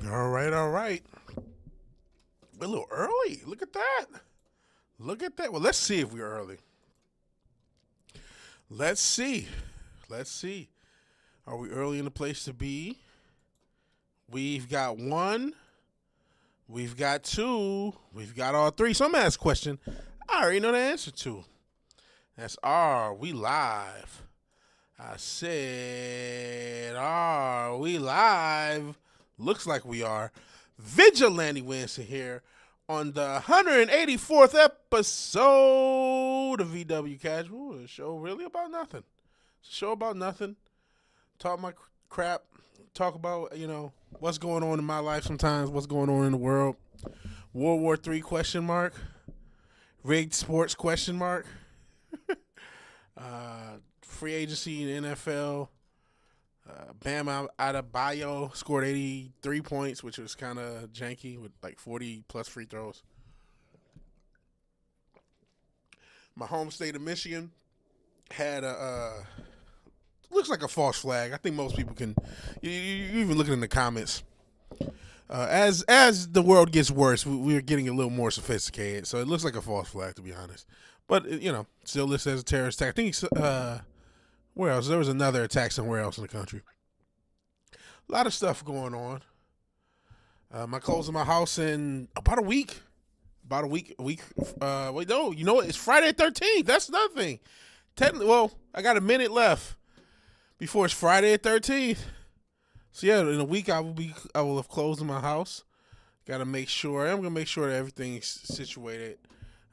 All right, all right. We're a little early. Look at that. Look at that. Well, let's see if we're early. Let's see. Let's see. Are we early in the place to be? We've got one. We've got two. We've got all three. So I'm going to ask a question I already know the answer to. That's are we live? I said, are we live? Looks like we are. VigilanteWilliamson here on the 184th episode of VW Casual. A show really about nothing. It's a show about nothing. Talk my crap. Talk about, what's going on in my life sometimes, what's going on in the world. World War III question mark. Rigged sports question mark. Free agency in NFL. Bam Adebayo scored 83 points, which was kind of janky with like 40 plus free throws. My home state of Michigan had a looks like a false flag. I think most people can. You even looking in the comments. As the world gets worse, we're getting a little more sophisticated. So it looks like a false flag, to be honest. But still listed as a terrorist attack. I think it's, where else? There was another attack somewhere else in the country. A lot of stuff going on. I'm closing my house in about a week. About a week. Wait, no. You know what? It's Friday the 13th. That's nothing. Technically, well, I got a minute left before it's Friday the 13th. So yeah, in a week I will have closed my house. Got to make sure. I'm gonna make sure that everything's situated.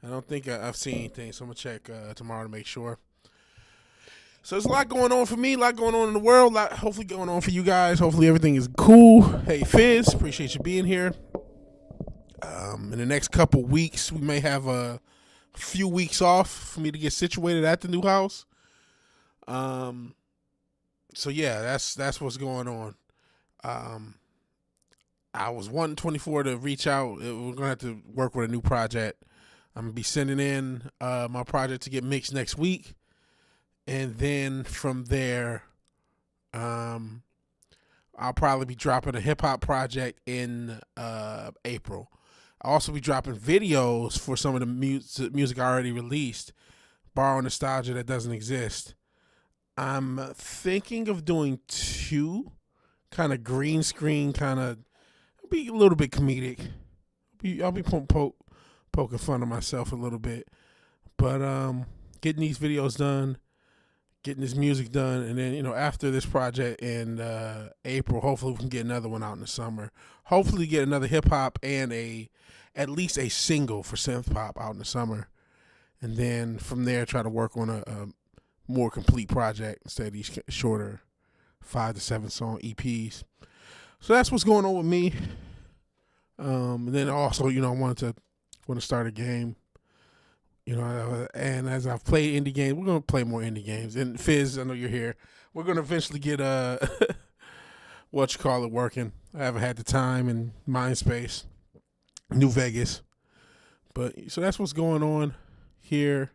I don't think I've seen anything, so I'm gonna check tomorrow to make sure. So there's a lot going on for me, a lot going on in the world, a lot hopefully going on for you guys. Hopefully everything is cool. Hey Fizz, appreciate you being here. In the next couple weeks, we may have a few weeks off for me to get situated at the new house. So yeah, that's what's going on. I was wanting 24 to reach out. We're gonna have to work with a new project. I'm gonna be sending in my project to get mixed next week, and then from there, I'll probably be dropping a hip hop project in April. I'll also be dropping videos for some of the music I already released, borrowing nostalgia that doesn't exist. I'm thinking of doing two, kind of green screen, kind of be a little bit comedic. I'll be poking fun of myself a little bit, but getting these videos done, getting this music done, and then after this project in April, hopefully we can get another one out in the summer. Hopefully get another hip hop and at least a single for synth pop out in the summer, and then from there try to work on a more complete project instead of these shorter 5 to 7 song EPs. So that's what's going on with me. And then also, I want to start a game. And as I've played indie games, we're gonna play more indie games. And Fizz, I know you're here. We're gonna eventually get working. I haven't had the time and mind space. New Vegas. But so that's what's going on here.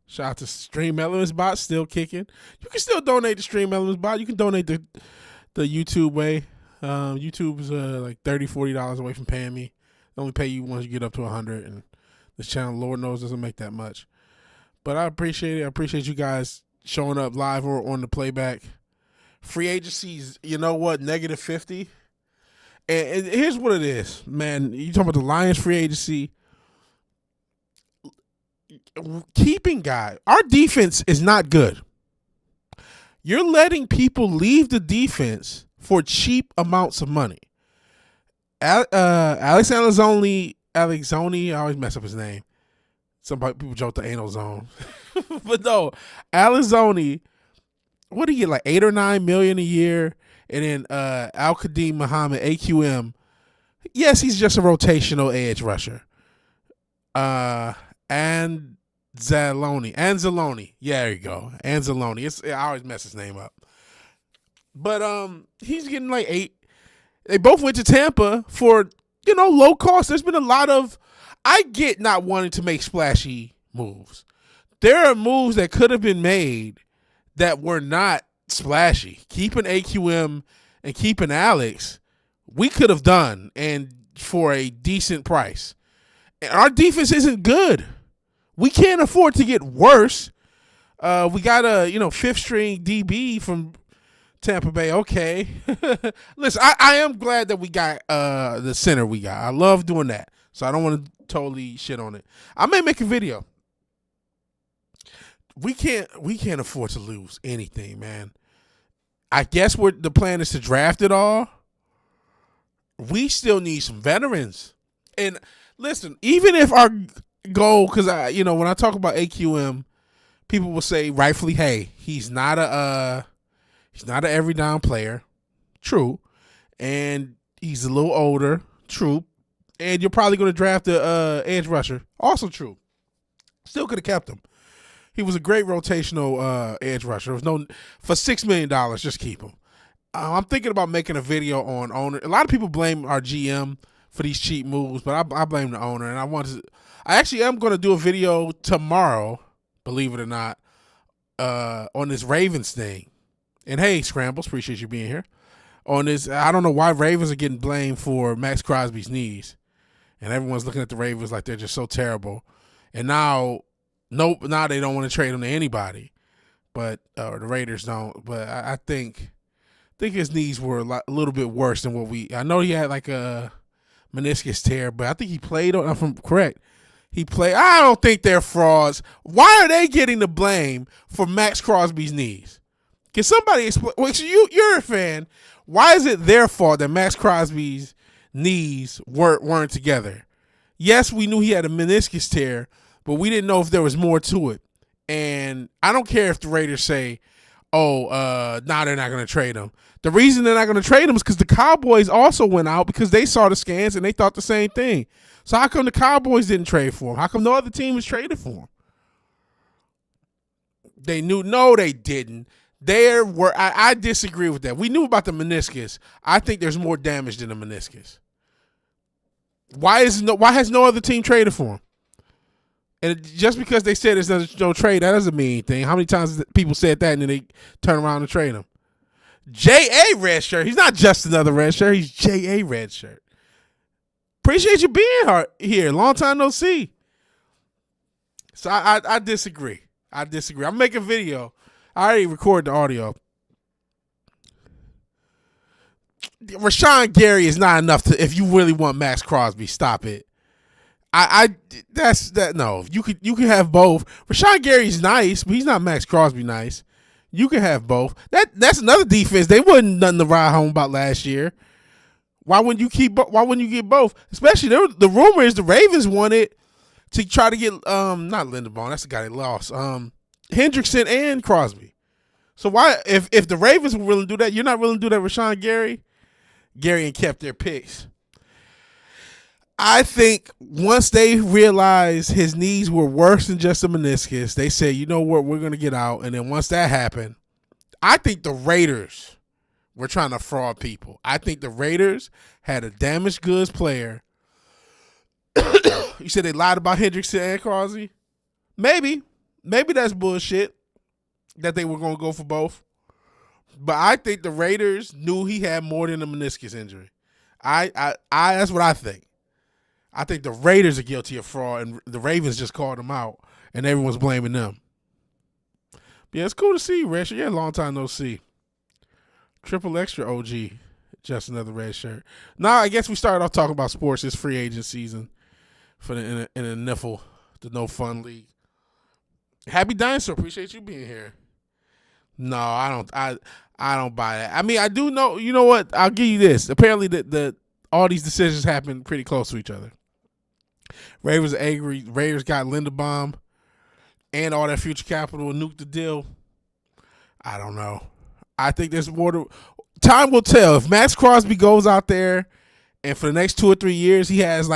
Shout out to Stream Elements Bot, still kicking. You can still donate to Stream Elements Bot. You can donate the YouTube way. YouTube's like $30, $40 away from paying me. They only pay you once you get up to 100, and this channel, Lord knows, doesn't make that much. But I appreciate it. I appreciate you guys showing up live or on the playback. Free agencies, negative 50. And here's what it is, man. You talking about the Lions free agency. Keeping guys. Our defense is not good. You're letting people leave the defense for cheap amounts of money. Alex Alexoni, I always mess up his name. Some people joke the anal zone. But no, Alexoni, what do you get, like $8 or $9 million a year? And then Al-Qadim Muhammad, AQM. Yes, he's just a rotational edge rusher. And Anzalone. Yeah, there you go. Anzalone. I always mess his name up. But he's getting like 8. They both went to Tampa for, low cost. There's been a lot of, I get not wanting to make splashy moves. There are moves that could have been made that were not splashy. Keeping AQM and keeping Alex, we could have done, and for a decent price. And our defense isn't good. We can't afford to get worse. We got a fifth string DB from Tampa Bay. Okay, listen, I am glad that we got the center we got. I love doing that, so I don't want to totally shit on it. I may make a video. We can't afford to lose anything, man. I guess the plan is to draft it all. We still need some veterans. And listen, even if our goal, because when I talk about AQM, people will say rightfully, hey, he's not an every down player. True. And he's a little older. True. And you're probably going to draft a edge rusher. Also true. Still could have kept him. He was a great rotational edge rusher. For $6 million, just keep him. I'm thinking about making a video on owner. A lot of people blame our GM for these cheap moves, but I blame the owner. And I actually am going to do a video tomorrow, believe it or not, on this Ravens thing. And hey, Scrambles, appreciate you being here. On this, I don't know why Ravens are getting blamed for Max Crosby's knees, and everyone's looking at the Ravens like they're just so terrible. And now they don't want to trade him to anybody, but the Raiders don't. But I think his knees were a little bit worse than what I know he had like a meniscus tear, but I think he played on. If I'm correct, he played. I don't think they're frauds. Why are they getting the blame for Max Crosby's knees? Can somebody explain? Well, you're a fan. Why is it their fault that Max Crosby's knees weren't together? Yes, we knew he had a meniscus tear, but we didn't know if there was more to it. And I don't care if the Raiders say, they're not going to trade him. The reason they're not going to trade him is because the Cowboys also went out because they saw the scans and they thought the same thing. So how come the Cowboys didn't trade for him? How come no other team was traded for him? They knew. No, they didn't. I disagree with that. We knew about the meniscus. I think there's more damage than the meniscus. Why has no other team traded for him? And just because they said there's no trade, that doesn't mean anything. How many times have people said that and then they turn around and trade him? J.A. red shirt. He's not just another red shirt. He's J.A. red shirt. Appreciate you being here. Long time no see. So I disagree. I'm making a video. I already recorded the audio. Rashawn Gary is not enough if you really want Max Crosby. Stop it. No. You can have both. Rashawn Gary's nice, but he's not Max Crosby nice. You can have both. That's another defense. They wasn't nothing to ride home about last year. Why wouldn't you get both? Especially the rumor is the Ravens wanted to try to get not Linderbaum. That's the guy they lost. Hendrickson and Crosby. So why if the Ravens were willing to do that, you're not willing to do that with Rashawn Gary? Gary and kept their picks. I think once they realized his knees were worse than just a meniscus, they said, you know what, we're going to get out. And then once that happened, I think the Raiders were trying to fraud people. I think the Raiders had a damaged goods player. You said they lied about Hendrickson and Crosby? Maybe that's bullshit that they were going to go for both. But I think the Raiders knew he had more than a meniscus injury. That's what I think. I think the Raiders are guilty of fraud, and the Ravens just called them out, and everyone's blaming them. But yeah, it's cool to see you, Red Shirt. Yeah, long time no see. Triple extra OG, just another red shirt. Now, I guess we started off talking about sports. It's free agent season for in the NIFL, the No Fun League. Happy Dinosaur, appreciate you being here. No, I don't buy that. I mean, I do know. You know what? I'll give you this. Apparently, all these decisions happen pretty close to each other. Ravens are angry. Raiders got Linderbaum and all that future capital and nuked the deal. I don't know. I think there's more time will tell. If Max Crosby goes out there and for the next 2 or 3 years he has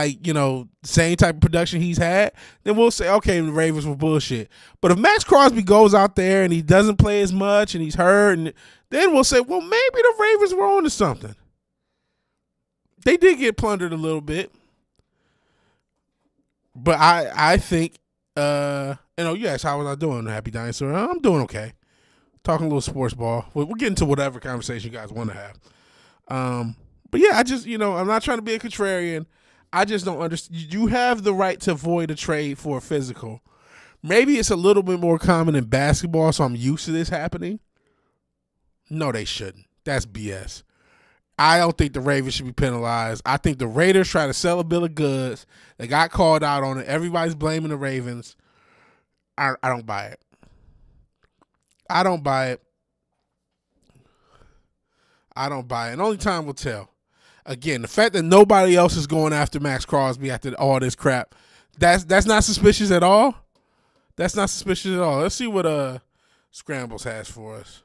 same type of production he's had, then we'll say, okay, the Ravens were bullshit. But if Max Crosby goes out there and he doesn't play as much and he's hurt, and then we'll say, well, maybe the Ravens were on to something. They did get plundered a little bit. But I think, yes, how was I doing, Happy Dinosaur? I'm doing okay. Talking a little sports ball. We'll get into whatever conversation you guys want to have. But yeah, I just, I'm not trying to be a contrarian. I just don't understand. You have the right to avoid a trade for a physical. Maybe it's a little bit more common in basketball, so I'm used to this happening. No, they shouldn't. That's BS. I don't think the Ravens should be penalized. I think the Raiders try to sell a bill of goods. They got called out on it. Everybody's blaming the Ravens. I don't buy it. I don't buy it. I don't buy it. And only time will tell. Again, the fact that nobody else is going after Max Crosby after all this crap, that's not suspicious at all. That's not suspicious at all. Let's see what Scrambles has for us.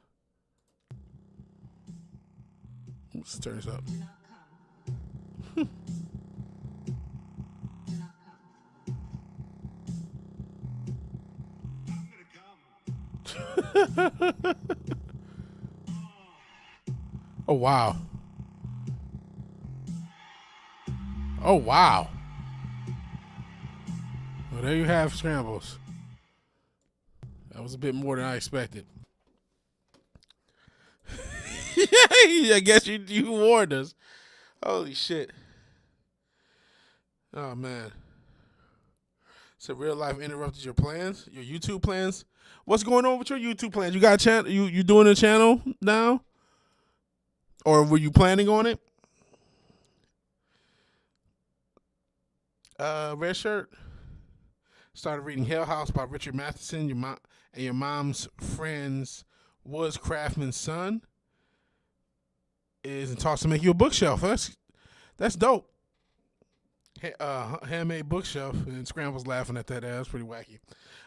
Let's turn this up. Oh, wow. Oh, wow. Well, there you have Scrambles. That was a bit more than I expected. I guess you warned us. Holy shit. Oh, man. So real life interrupted your plans? Your YouTube plans? What's going on with your YouTube plans? You got a channel? You doing a channel now? Or were you planning on it? Red Shirt started reading Hell House by Richard Matheson. Your mom and your mom's friend's Woods Craftman's son is in talks to make you a bookshelf. That's dope. Handmade bookshelf, and Scramble's laughing at that. That's pretty wacky.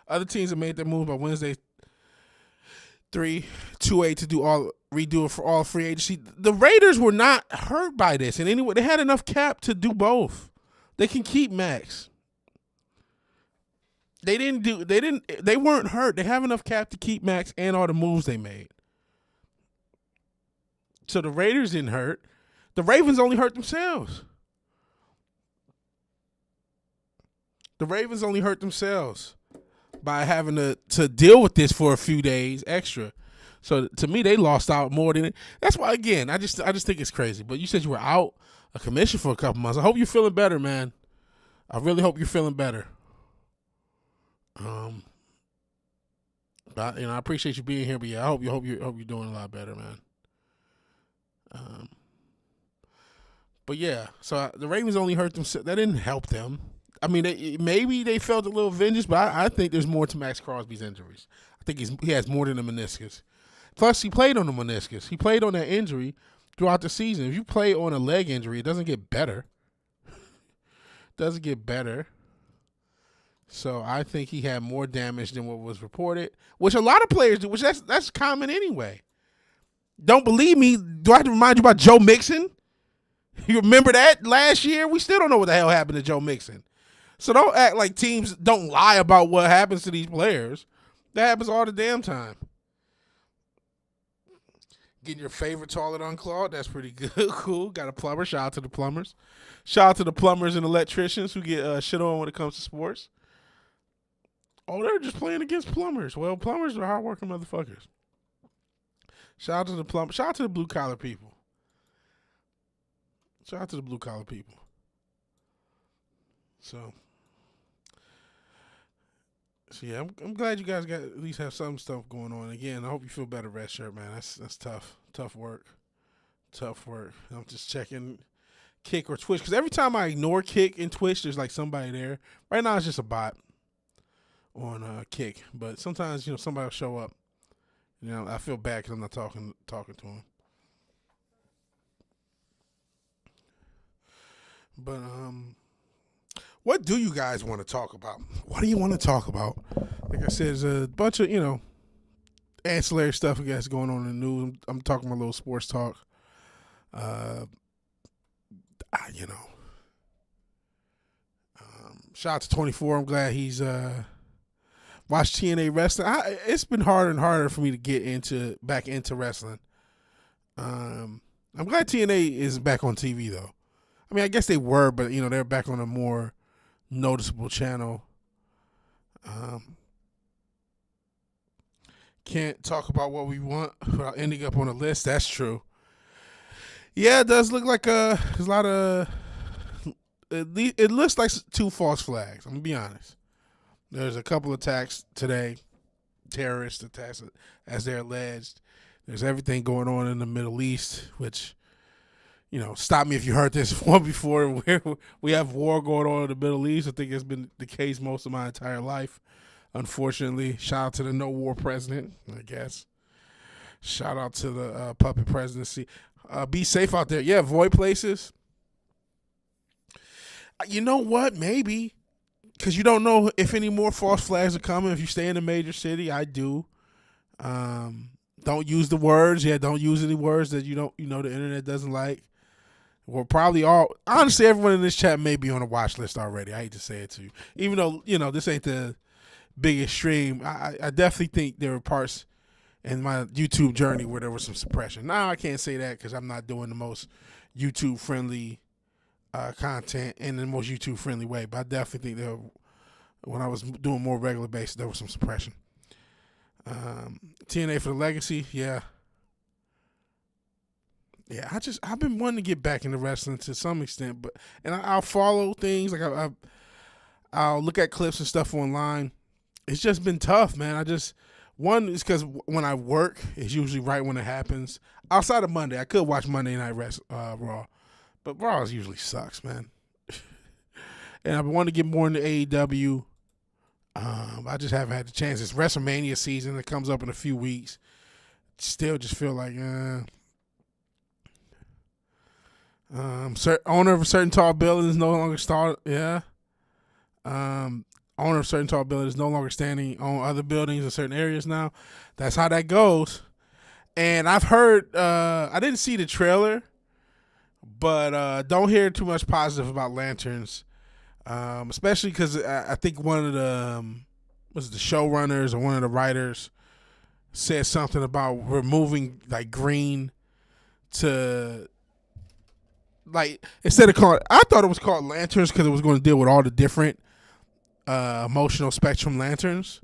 Other teams have made their move by Wednesday 3-2-8 to redo it for all free agency. The Raiders were not hurt by this in any way. They had enough cap to do both. They can keep Max. They weren't hurt. They have enough cap to keep Max and all the moves they made. So the Raiders didn't hurt. The Ravens only hurt themselves. The Ravens only hurt themselves by having to deal with this for a few days extra. So to me, they lost out more than it. That's why, again, I just think it's crazy. But you said you were out of commission for a couple months. I hope you're feeling better, man. I really hope you're feeling better. But I appreciate you being here. But yeah, I hope you're doing a lot better, man. But yeah, so the Ravens only hurt themselves. That didn't help them. I mean, maybe they felt a little vengeance, but I think there's more to Max Crosby's injuries. I think he has more than a meniscus. Plus, he played on the meniscus. He played on that injury throughout the season. If you play on a leg injury, it doesn't get better. Doesn't get better. So I think he had more damage than what was reported, which a lot of players do, which that's common anyway. Don't believe me? Do I have to remind you about Joe Mixon? You remember that last year? We still don't know what the hell happened to Joe Mixon. So don't act like teams don't lie about what happens to these players. That happens all the damn time. Getting your favorite toilet unclogged, that's pretty good. Cool. Got a plumber. Shout out to the plumbers. Shout out to the plumbers and electricians who get shit on when it comes to sports. Oh, they're just playing against plumbers. Well, plumbers are hardworking motherfuckers. Shout out to the plumber. Shout out to the blue collar people. Shout out to the blue collar people. So yeah, I'm glad you guys got at least have some stuff going on. Again, I hope you feel better, Red Shirt, man. That's tough. Tough work. I'm just checking Kick or Twitch because every time I ignore Kick and Twitch, there's like somebody there. Right now, it's just a bot on Kick, but sometimes somebody will show up. I feel bad because I'm not talking to him. But what do you guys want to talk about? What do you want to talk about? Like I said, there's a bunch of ancillary stuff I guess going on in the news. I'm talking about a little sports talk. Shout out to 24. I'm glad he's watched TNA wrestling. It's been harder and harder for me to get back into wrestling. I'm glad TNA is back on TV though. I mean, I guess they were, but they're back on a more noticeable channel. Can't talk about what we want without ending up on a list. That's true. Yeah, it does look like there's a lot of. It looks like two false flags. I'm gonna be honest. There's a couple attacks today, terrorist attacks, as they're alleged. There's everything going on in the Middle East, which, stop me if you heard this one before. We have war going on in the Middle East. I think it's been the case most of my entire life. Unfortunately, shout out to the no war president, I guess. Shout out to the puppet presidency. Be safe out there. Yeah, avoid places. You know what? Maybe. Because you don't know if any more false flags are coming. If you stay in a major city, I do. Don't use the words. Yeah, don't use any words that the internet doesn't like. We're probably honestly, everyone in this chat may be on a watch list already. I hate to say it to you. Even though, this ain't the biggest stream, I definitely think there were parts in my YouTube journey where there was some suppression. Now, I can't say that because I'm not doing the most YouTube-friendly content in the most YouTube-friendly way, but I definitely think when I was doing more regular basis, there was some suppression. TNA for the legacy, yeah. Yeah, I've been wanting to get back into wrestling to some extent, and I'll follow things, like I'll look at clips and stuff online. It's just been tough, man. One is because when I work, it's usually right when it happens. Outside of Monday, I could watch Monday Night Raw, but Raw usually sucks, man. And I've been wanting to get more into AEW. I just haven't had the chance. It's WrestleMania season that comes up in a few weeks. Still just feel like, owner of a certain tall building is no longer owner of certain tall buildings is no longer standing on other buildings in certain areas now. That's how that goes. And I've heard, I didn't see the trailer, but don't hear too much positive about Lanterns, especially because I think one of the the showrunners or one of the writers said something about removing like green to instead of calling. I thought it was called Lanterns because it was going to deal with all the different emotional spectrum lanterns,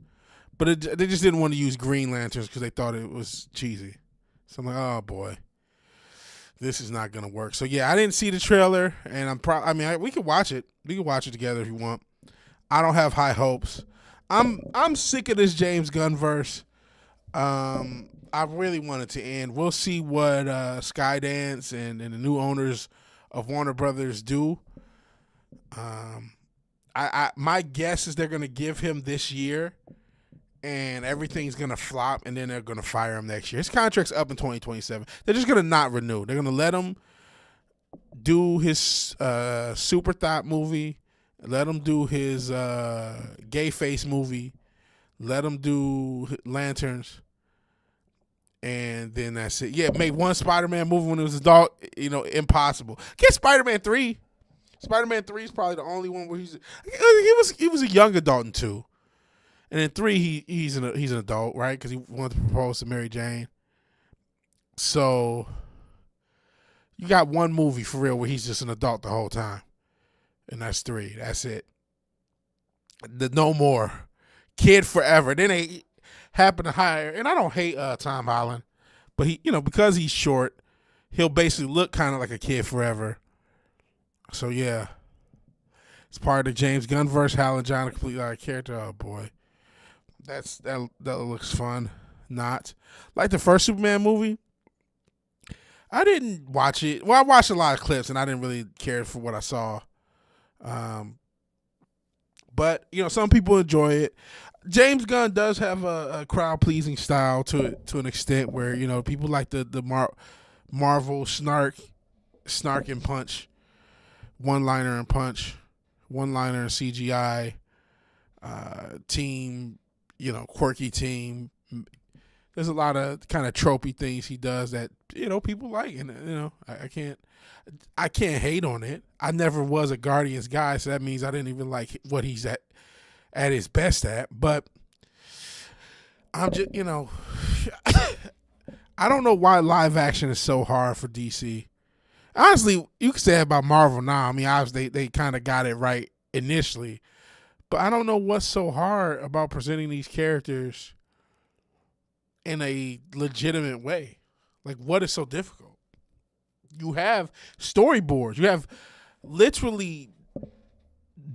but they just didn't want to use green lanterns because they thought it was cheesy. So I'm like, oh boy, this is not gonna work. So yeah, I didn't see the trailer, and we could watch it. We could watch it together if you want. I don't have high hopes. I'm sick of this James Gunn verse. I really want it to end. We'll see what Skydance and the new owners of Warner Brothers do. My guess is they're going to give him this year, and everything's going to flop, and then they're going to fire him next year. His contract's up in 2027. They're just going to not renew. They're going to let him do his Super Thought movie, let him do his Gay Face movie, let him do Lanterns, and then that's it. Yeah, made one Spider-Man movie when it was a dog. Impossible. Get Spider-Man 3. Spider-Man 3 is probably the only one where he was a young adult in 2, and in 3 he's an adult, right? Because he wanted to propose to Mary Jane. So you got one movie for real where he's just an adult the whole time, and that's 3. That's it. No more. Kid forever. Then they happen to hire, and I don't hate Tom Holland, but he, because he's short, he'll basically look kind of like a kid forever. So yeah, it's part of the James Gunn verse. Hal and John, a completely other character. Oh boy, that looks fun. Not like the first Superman movie. I didn't watch it. Well, I watched a lot of clips, and I didn't really care for what I saw. But some people enjoy it. James Gunn does have a crowd pleasing style to an extent where people like the Marvel snark and punch. One-liner and punch, one-liner and CGI, team, quirky team. There's a lot of kind of tropey things he does that, people like. And, I can't hate on it. I never was a Guardians guy, so that means I didn't even like what he's at his best at. But I'm just, I don't know why live action is so hard for DC. Honestly, you can say about Marvel now. I mean, obviously they kind of got it right initially, but I don't know what's so hard about presenting these characters in a legitimate way. Like, what is so difficult? You have storyboards. You have literally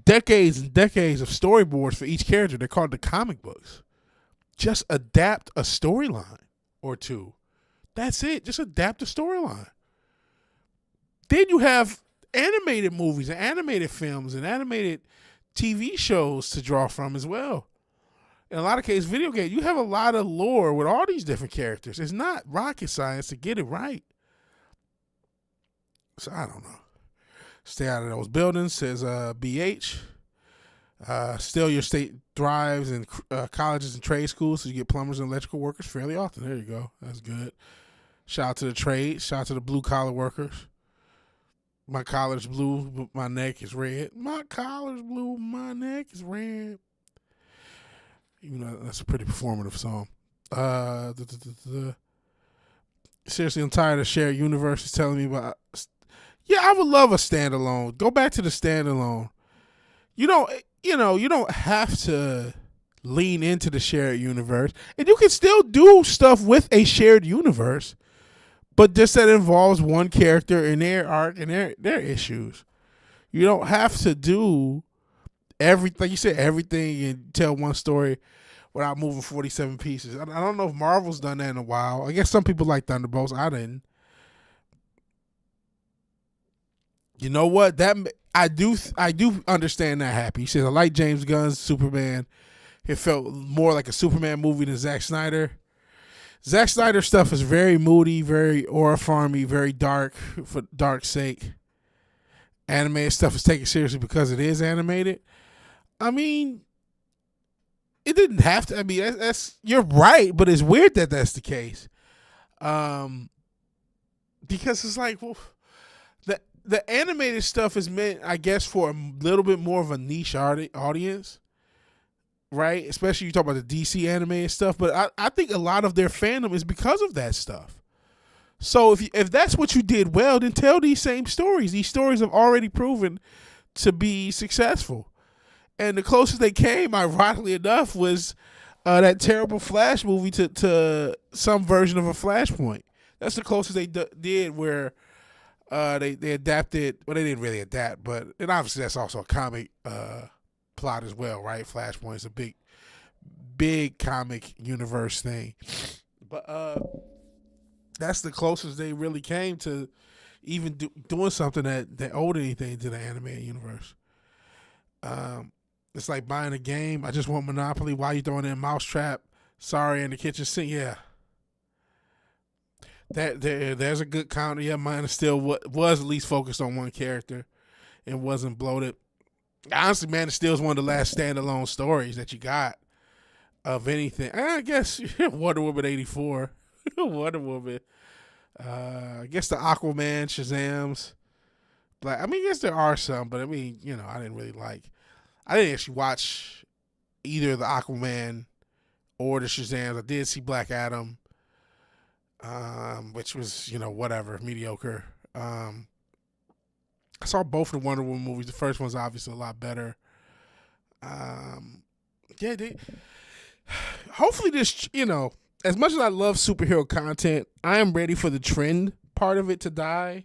decades and decades of storyboards for each character. They're called the comic books. Just adapt a storyline or two. That's it. Just adapt a storyline. Then you have animated movies and animated films and animated TV shows to draw from as well. In a lot of cases, video games, you have a lot of lore with all these different characters. It's not rocket science to get it right. So I don't know. Stay out of those buildings, says BH. Still, your state thrives in colleges and trade schools, so you get plumbers and electrical workers fairly often. There you go. That's good. Shout out to the trade. Shout out to the blue-collar workers. My collar's blue, but my neck is red. My collar's blue, my neck is red. Even though that's a pretty performative song. Seriously, I'm tired of shared universes telling me about. Yeah, I would love a standalone. Go back to the standalone. You don't have to lean into the shared universe, and you can still do stuff with a shared universe, but just that involves one character and their arc and their issues. You don't have to do everything. Like you said, everything and tell one story without moving 47 pieces. I don't know if Marvel's done that in a while. I guess some people like Thunderbolts. I didn't. You know what? That I do understand that happy. He says I like James Gunn's Superman. It felt more like a Superman movie than Zack Snyder. Zack Snyder stuff is very moody, very aura farmy, very dark for dark's sake. Animated stuff is taken seriously because it is animated. I mean, it didn't have to. I mean, that's you're right, but it's weird that that's the case. Because it's like, well, the animated stuff is meant, I guess, for a little bit more of a niche audience, right? Especially you talk about the DC animated stuff, but I think a lot of their fandom is because of that stuff. So if that's what you did well, then tell these same stories. These stories have already proven to be successful. And the closest they came, ironically enough, was that terrible Flash movie to some version of a Flashpoint. That's the closest they did where they adapted. Well, they didn't really adapt, and obviously that's also a comic plot as well, right? Flashpoint is a big comic universe thing. But that's the closest they really came to even doing something that owed anything to the animated universe. It's like buying a game. I just want Monopoly. Why you throwing in Mousetrap? Sorry, in the kitchen sink. Yeah. There's a good counter. Yeah, mine still was at least focused on one character and wasn't bloated. Honestly, Man of Steel is one of the last standalone stories that you got of anything. I guess Wonder Woman 84. Wonder Woman. I guess the Aquaman, Shazam's. I guess there are some, but I didn't really like. I didn't actually watch either the Aquaman or the Shazams. I did see Black Adam, which was, whatever, mediocre. I saw both of the Wonder Woman movies. The first one's obviously a lot better. Hopefully this, as much as I love superhero content, I am ready for the trend part of it to die.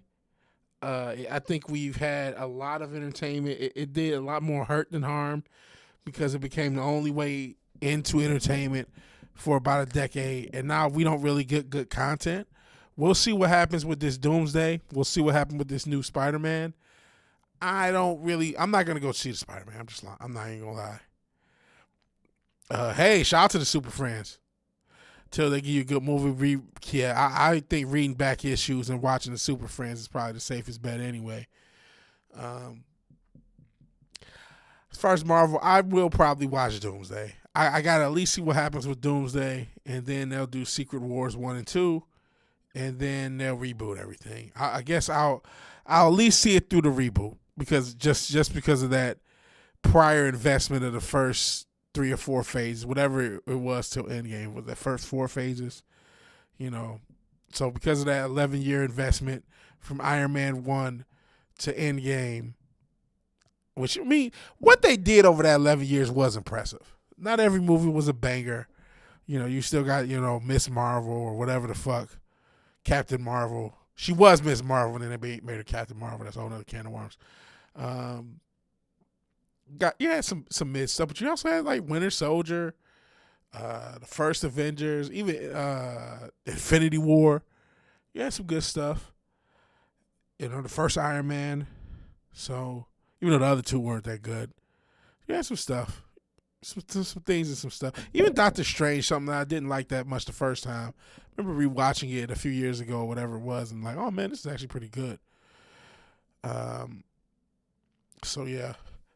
I think we've had a lot of entertainment. It did a lot more hurt than harm because it became the only way into entertainment for about a decade, and now we don't really get good content. We'll see what happens with this Doomsday. We'll see what happens with this new Spider-Man. I'm not going to go see the Spider-Man. I'm not even going to lie. Hey, shout out to the Super Friends. Till they give you a good movie. I think reading back issues and watching the Super Friends is probably the safest bet anyway. As far as Marvel, I will probably watch Doomsday. I got to at least see what happens with Doomsday, and then they'll do Secret Wars 1 and 2, and then they'll reboot everything. I guess I'll at least see it through the reboot, because just because of that prior investment of the first 3 or 4 phases, whatever it was till Endgame, was the first 4 phases, So because of that 11-year investment from Iron Man 1 to Endgame, which, what they did over that 11 years was impressive. Not every movie was a banger. You still got, Miss Marvel or whatever the fuck, Captain Marvel. She was Ms. Marvel, and then they made her Captain Marvel. That's a whole other can of worms. Had some mid stuff, but you also had like Winter Soldier, the first Avengers, even Infinity War. You had some good stuff. You know, the first Iron Man. So even though the other two weren't that good, you had some stuff. Some things and some stuff. Even Doctor Strange, something that I didn't like that much the first time. I remember rewatching it a few years ago, whatever it was, and like, oh man, this is actually pretty good. So yeah.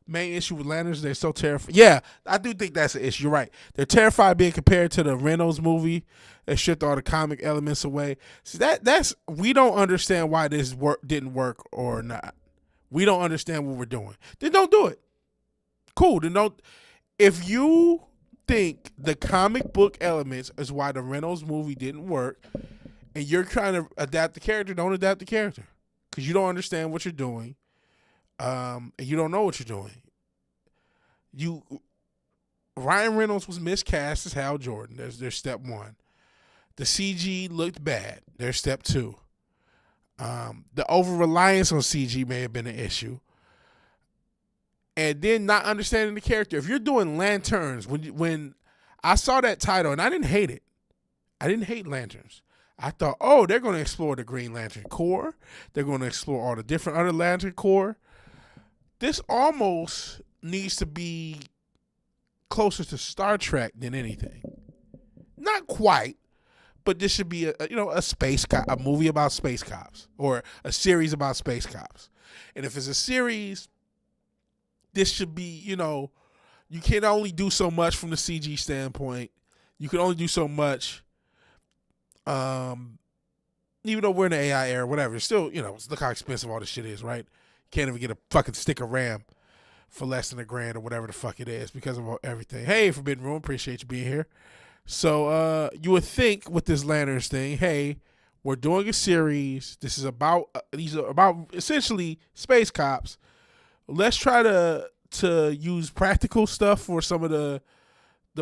Main issue with lanterns, they're so terrified. Yeah, I do think that's an issue. You're right. They're terrified being compared to the Reynolds movie that stripped all the comic elements away. See, that's we don't understand why this didn't work or not. We don't understand what we're doing. Then don't do it. Cool. Then don't. If you think the comic book elements is why the Reynolds movie didn't work, and you're trying to adapt the character, don't adapt the character because you don't understand what you're doing, and you don't know what you're doing. Ryan Reynolds was miscast as Hal Jordan. There's step one. The CG looked bad. There's step two. The over-reliance on CG may have been an issue. And then not understanding the character. If you're doing lanterns, when I saw that title, and I didn't hate it. I didn't hate lanterns. I thought, oh, they're going to explore the Green Lantern Corps. They're going to explore all the different other Lantern Corps. This almost needs to be closer to Star Trek than anything. Not quite, but this should be a movie about space cops or a series about space cops. And if it's a series, this should be, you can only do so much from the CG standpoint. You can only do so much, even though we're in the AI era, whatever. It's still, look how expensive all this shit is, right? You can't even get a fucking stick of RAM for less than $1,000 or whatever the fuck it is because of everything. Hey, Forbidden Room, appreciate you being here. So you would think with this Lanterns thing, hey, we're doing a series. This is about these are about essentially space cops. Let's try to use practical stuff for some of the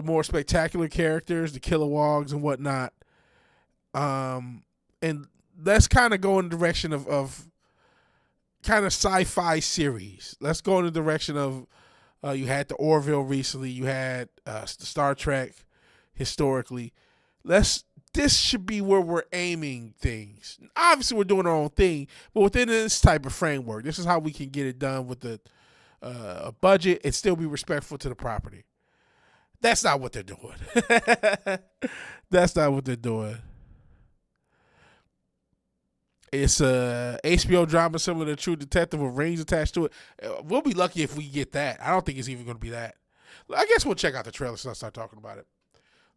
more spectacular characters, the Kilowoggs and whatnot. And let's kind of go in the direction of kind of sci-fi series. Let's go in the direction of you had the Orville recently. You had Star Trek historically. This should be where we're aiming things. Obviously, we're doing our own thing, but within this type of framework, this is how we can get it done with a budget and still be respectful to the property. That's not what they're doing. That's not what they're doing. It's a HBO drama similar to True Detective with rings attached to it. We'll be lucky if we get that. I don't think it's even going to be that. I guess we'll check out the trailer since I start talking about it.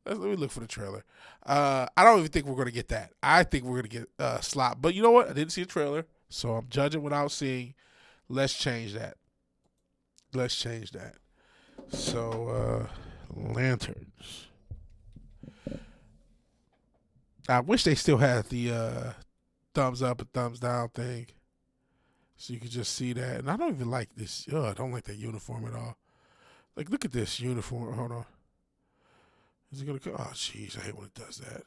Let me look for the trailer. I don't even think we're going to get that. I think we're going to get Slop. But you know what? I didn't see a trailer, so I'm judging without seeing. Let's change that. So, Lanterns. I wish they still had the thumbs up and thumbs down thing, so you could just see that. And I don't even like this. I don't like that uniform at all. Like, look at this uniform. Hold on. Is it gonna go? Oh, jeez, I hate when it does that.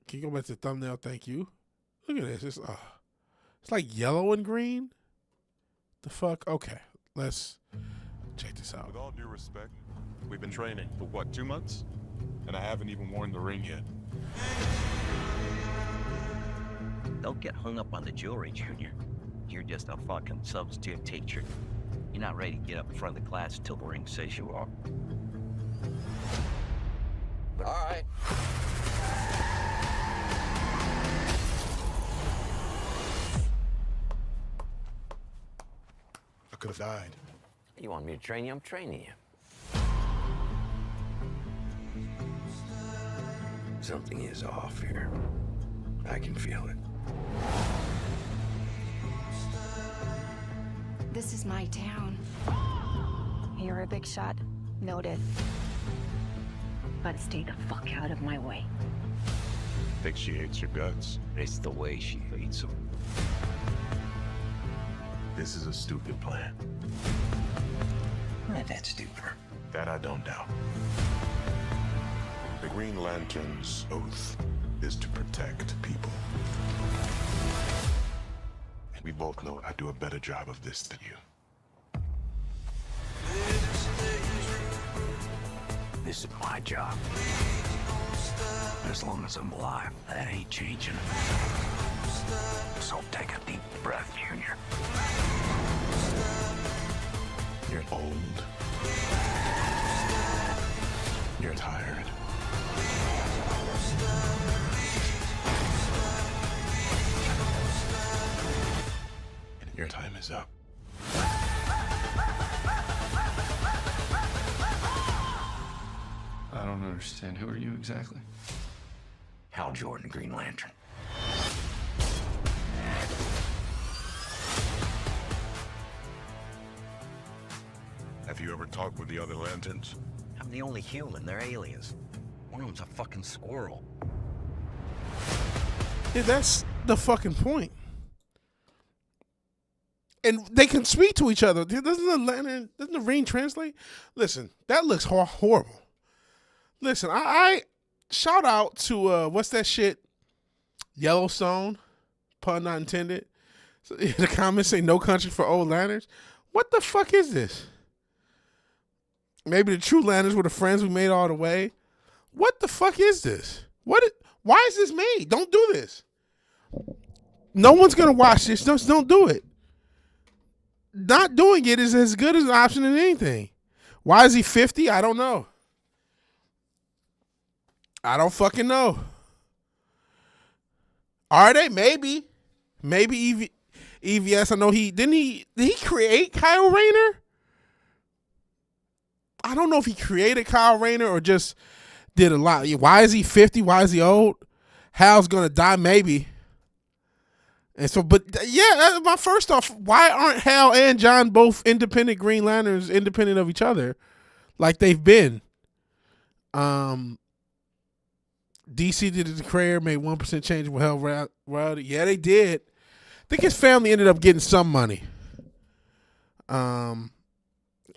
Can you go back to the thumbnail? Thank you. Look at this. It's like yellow and green. The fuck? Okay, let's check this out. With all due respect, we've been training for what, 2 months? And I haven't even worn the ring yet. Don't get hung up on the jewelry, Junior. You're just a fucking substitute teacher. You're not ready to get up in front of the class until the ring says you are. All right. I could have died. You want me to train you? I'm training you. Something is off here. I can feel it. This is my town. You're a big shot. Noted. But stay the fuck out of my way. Think she hates your guts. It's the way she hates them. This is a stupid plan. Not that stupid. That I don't doubt. The Green Lantern's oath is to protect people. And we both know I do a better job of this than you. This is my job. As long as I'm alive, that ain't changing. So take a deep breath, Junior. You're old. You're tired. And your time is up. I don't understand. Who are you exactly? Hal Jordan, Green Lantern. Have you ever talked with the other lanterns? I'm the only human. They're aliens. One of them's a fucking squirrel. Yeah, that's the fucking point. And they can speak to each other. Doesn't the ring translate? Listen, that looks horrible. Listen, I shout out to what's that shit? Yellowstone, pun not intended. So, the comments say "No Country for Old Lanterns." What the fuck is this? Maybe the true lanterns were the friends we made all the way. What the fuck is this? Why is this made? Don't do this. No one's gonna watch this. Don't do it. Not doing it is as good as an option as anything. Why is he 50? I don't know. I don't fucking know. Are they? Maybe EVS. I know did he create Kyle Rayner? I don't know if he created Kyle Rayner or just did a lot. Why is he 50? Why is he old? Hal's gonna die, maybe. And so, but yeah, my first off, why aren't Hal and John both independent Green Lanterns, independent of each other, like they've been? DC did a declare, made 1% change with Hal royalty. Yeah, they did. I think his family ended up getting some money.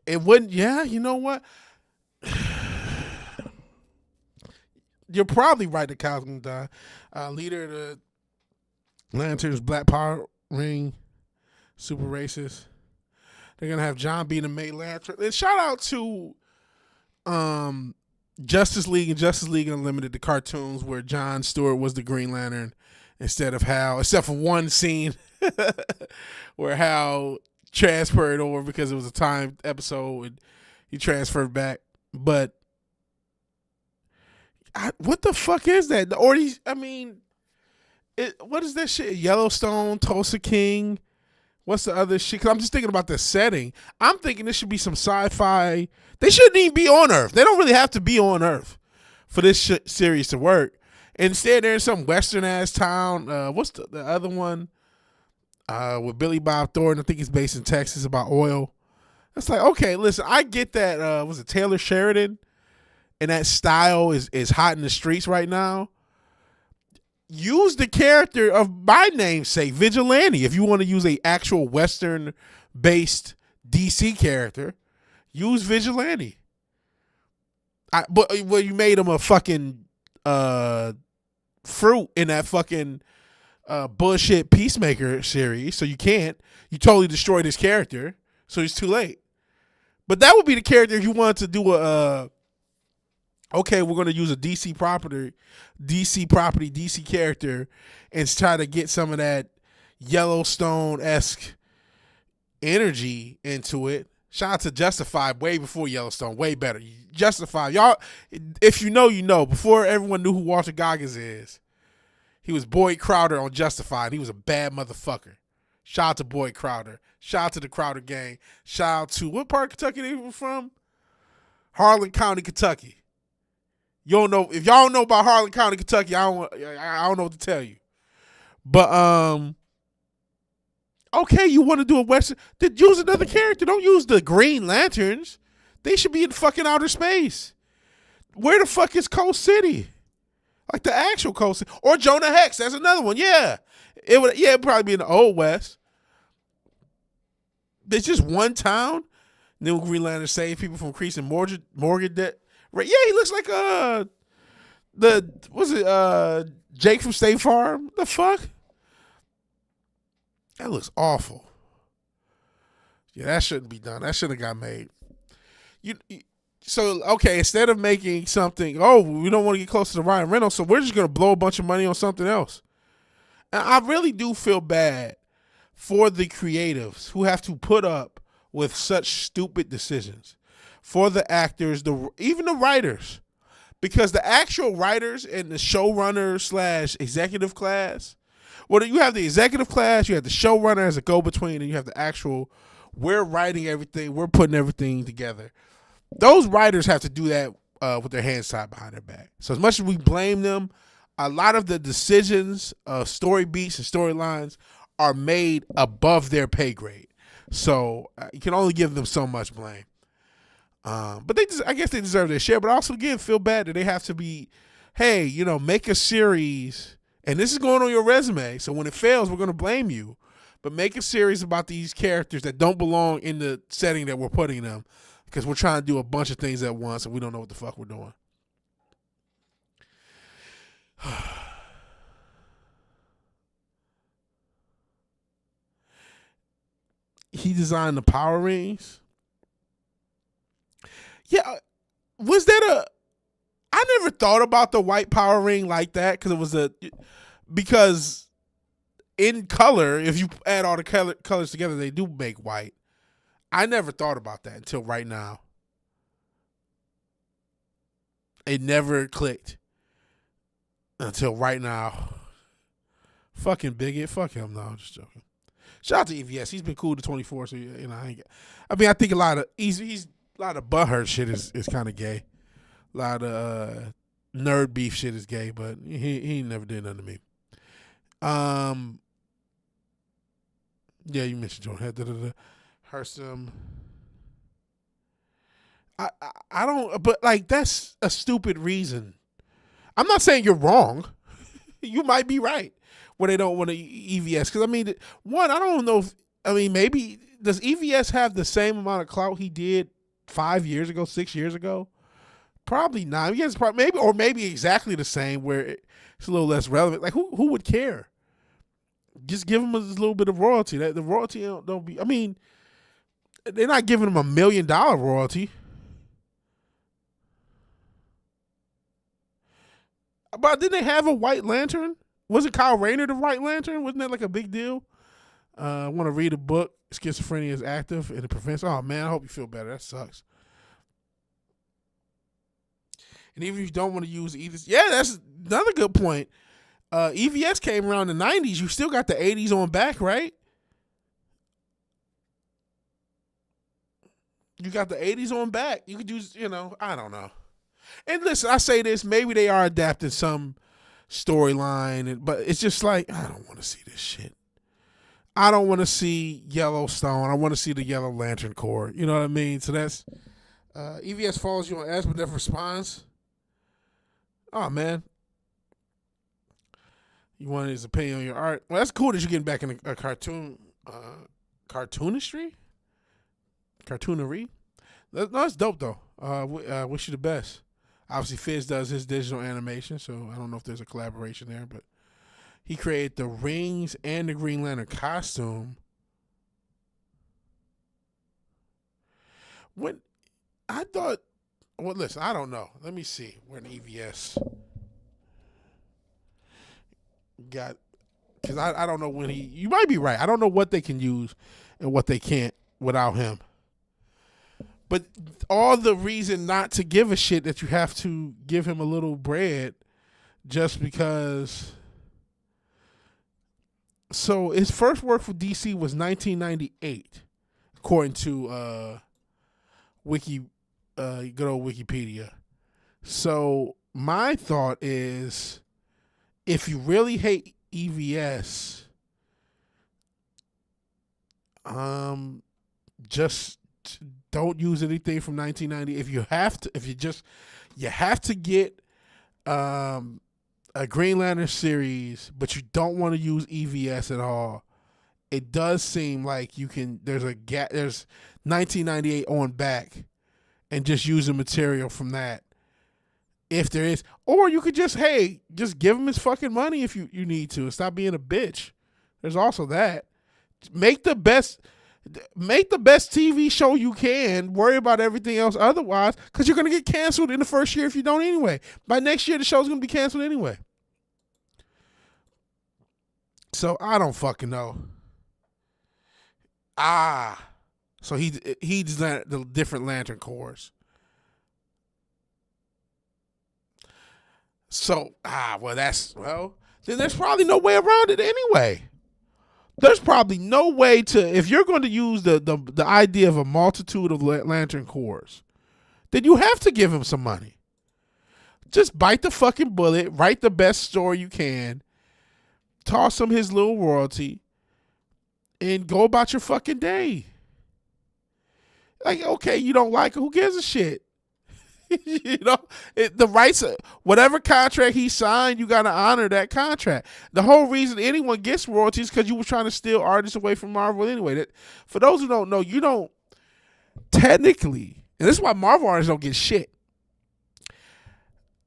It wouldn't. Yeah, you know what? You're probably right that Kyle's gonna die. Leader of the Lanterns, Black Power Ring, super racist. They're gonna have John being the main Lantern. And shout out to Justice League and Justice League Unlimited, the cartoons where John Stewart was the Green Lantern instead of Hal, except for one scene where Hal transferred over because it was a timed episode and he transferred back. But what the fuck is that? Or what is that shit? Yellowstone, Tulsa King. What's the other shit? Because I'm just thinking about the setting. I'm thinking this should be some sci-fi. They shouldn't even be on Earth. They don't really have to be on Earth for this series to work. Instead, they're in some western-ass town. What's the other one? With Billy Bob Thornton. I think it's based in Texas, about oil. It's like, okay, listen, I get that. Was it Taylor Sheridan? And that style is hot in the streets right now. Use the character of my namesake, Vigilante. If you want to use a actual Western-based DC character, use Vigilante. But you made him a fucking fruit in that fucking bullshit Peacemaker series, so you can't. You totally destroyed his character, so it's too late. But that would be the character if you wanted to do okay, we're going to use a DC property, DC character, and try to get some of that Yellowstone-esque energy into it. Shout out to Justified way before Yellowstone, way better. Justified, y'all, if you know, you know. Before everyone knew who Walter Goggins is, he was Boyd Crowder on Justified. He was a bad motherfucker. Shout out to Boyd Crowder. Shout out to the Crowder gang. Shout out to, what part of Kentucky they were from? Harlan County, Kentucky. You don't know, if y'all don't know about Harlan County, Kentucky, I don't know what to tell you. But okay, you want to do a Western, then use another character. Don't use the Green Lanterns. They should be in fucking outer space. Where the fuck is Coast City? Like the actual Coast City. Or Jonah Hex, that's another one. Yeah. It'd probably be in the Old West. There's just one town. New Green Lantern save people from increasing mortgage debt. Right? Yeah, he looks like Was it Jake from State Farm? The fuck? That looks awful. Yeah, that shouldn't be done. That shouldn't have got made. So okay, instead of making something, we don't want to get close to Ryan Reynolds, so we're just gonna blow a bunch of money on something else. And I really do feel bad for the creatives who have to put up with such stupid decisions. For the actors, even the writers, because the actual writers and the showrunner / executive class. Well, you have the executive class, you have the showrunner as a go-between, and you have the actual. We're writing everything. We're putting everything together. Those writers have to do that with their hands tied behind their back. So as much as we blame them, a lot of the decisions, story beats and storylines are made above their pay grade. So you can only give them so much blame. But I guess they deserve their share. But also, again, feel bad that they have to be, hey, make a series, and this is going on your resume. So when it fails, we're going to blame you. But make a series about these characters that don't belong in the setting that we're putting them, because we're trying to do a bunch of things at once and we don't know what the fuck we're doing. He designed the Power Rings. Yeah, was that I never thought about the white Power Ring like that because in color, if you add all the colors together, they do make white. I never thought about that until right now. It never clicked until right now. Fucking bigot. Fuck him. No, I'm just joking. Shout out to EVS. He's been cool to 24, so I think a lot of butthurt shit is kind of gay. A lot of nerd beef shit is gay, but he never did nothing to me. Yeah, you mentioned Jordan. Hersom. I don't, but like that's a stupid reason. I'm not saying you're wrong. You might be right where they don't want to EVS. Because I don't know maybe does EVS have the same amount of clout he did 5 years ago, 6 years ago? Probably not. Yes, maybe exactly the same where it's a little less relevant. Like who would care? Just give them a little bit of royalty. The royalty don't be. They're not giving them $1 million royalty. But didn't they have a White Lantern? Wasn't Kyle Rayner the White Lantern? Wasn't that like a big deal? I want to read a book. Schizophrenia is active and it prevents. Oh man, I hope you feel better. That sucks. And even if you don't want to use either, that's another good point. EVS came around in the 90s. You still got the 80s on back, right? You got the 80s on back. You could use, I don't know. And listen, I say this, maybe they are adapting some storyline, but it's just like, I don't want to see this shit. I don't want to see Yellowstone. I want to see the Yellow Lantern Corps. You know what I mean? So that's, EVS follows you on S but never responds. Oh, man. You wanted his opinion on your art. Well, that's cool that you're getting back in a cartoonistry? Cartoonery? No, that's dope, though. Wish you the best. Obviously, Fizz does his digital animation, so I don't know if there's a collaboration there, but he created the rings and the Green Lantern costume. When I thought, well, listen, I don't know. Let me see where the EVS got, because I don't know when you might be right. I don't know what they can use and what they can't without him. But all the reason not to give a shit that you have to give him a little bread just because. So his first work for DC was 1998, according to good old Wikipedia. So my thought is, if you really hate EVS, just don't use anything from 1990. If you have to get a Green Lantern series, but you don't want to use EVS at all, it does seem like you can. There's 1998 on back, and just use the material from that, If there is, or you could just give him his fucking money if you need to, and stop being a bitch. There's also that. Make the best TV show you can. Worry about everything else otherwise, because you're gonna get canceled in the first year if you don't anyway. By next year, the show's gonna be canceled anyway. So I don't fucking know. So he designed the different Lantern Corps. So then there's probably no way around it anyway. There's probably no way to, if you're going to use the idea of a multitude of Lantern Corps, then you have to give him some money. Just bite the fucking bullet, write the best story you can, toss him his little royalty, and go about your fucking day. Like, okay, you don't like it, who gives a shit? The rights, whatever contract he signed, you got to honor that contract. The whole reason anyone gets royalties is because you were trying to steal artists away from Marvel anyway. For those who don't know, you don't technically, and this is why Marvel artists don't get shit.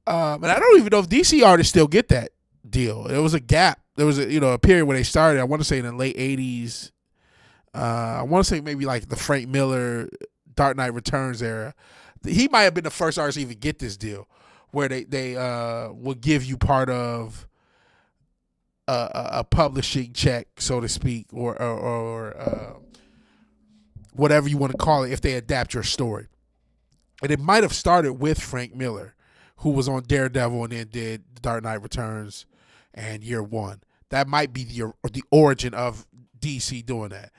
And I don't even know if DC artists still get that deal. There was a gap. There was a period where they started, I want to say in the late 80s. I want to say maybe like the Frank Miller Dark Knight Returns era. He might have been the first artist to even get this deal, where they would give you part of a publishing check, so to speak, or whatever you want to call it, if they adapt your story. And it might have started with Frank Miller, who was on Daredevil and then did Dark Knight Returns and Year One. That might be the origin of DC doing that.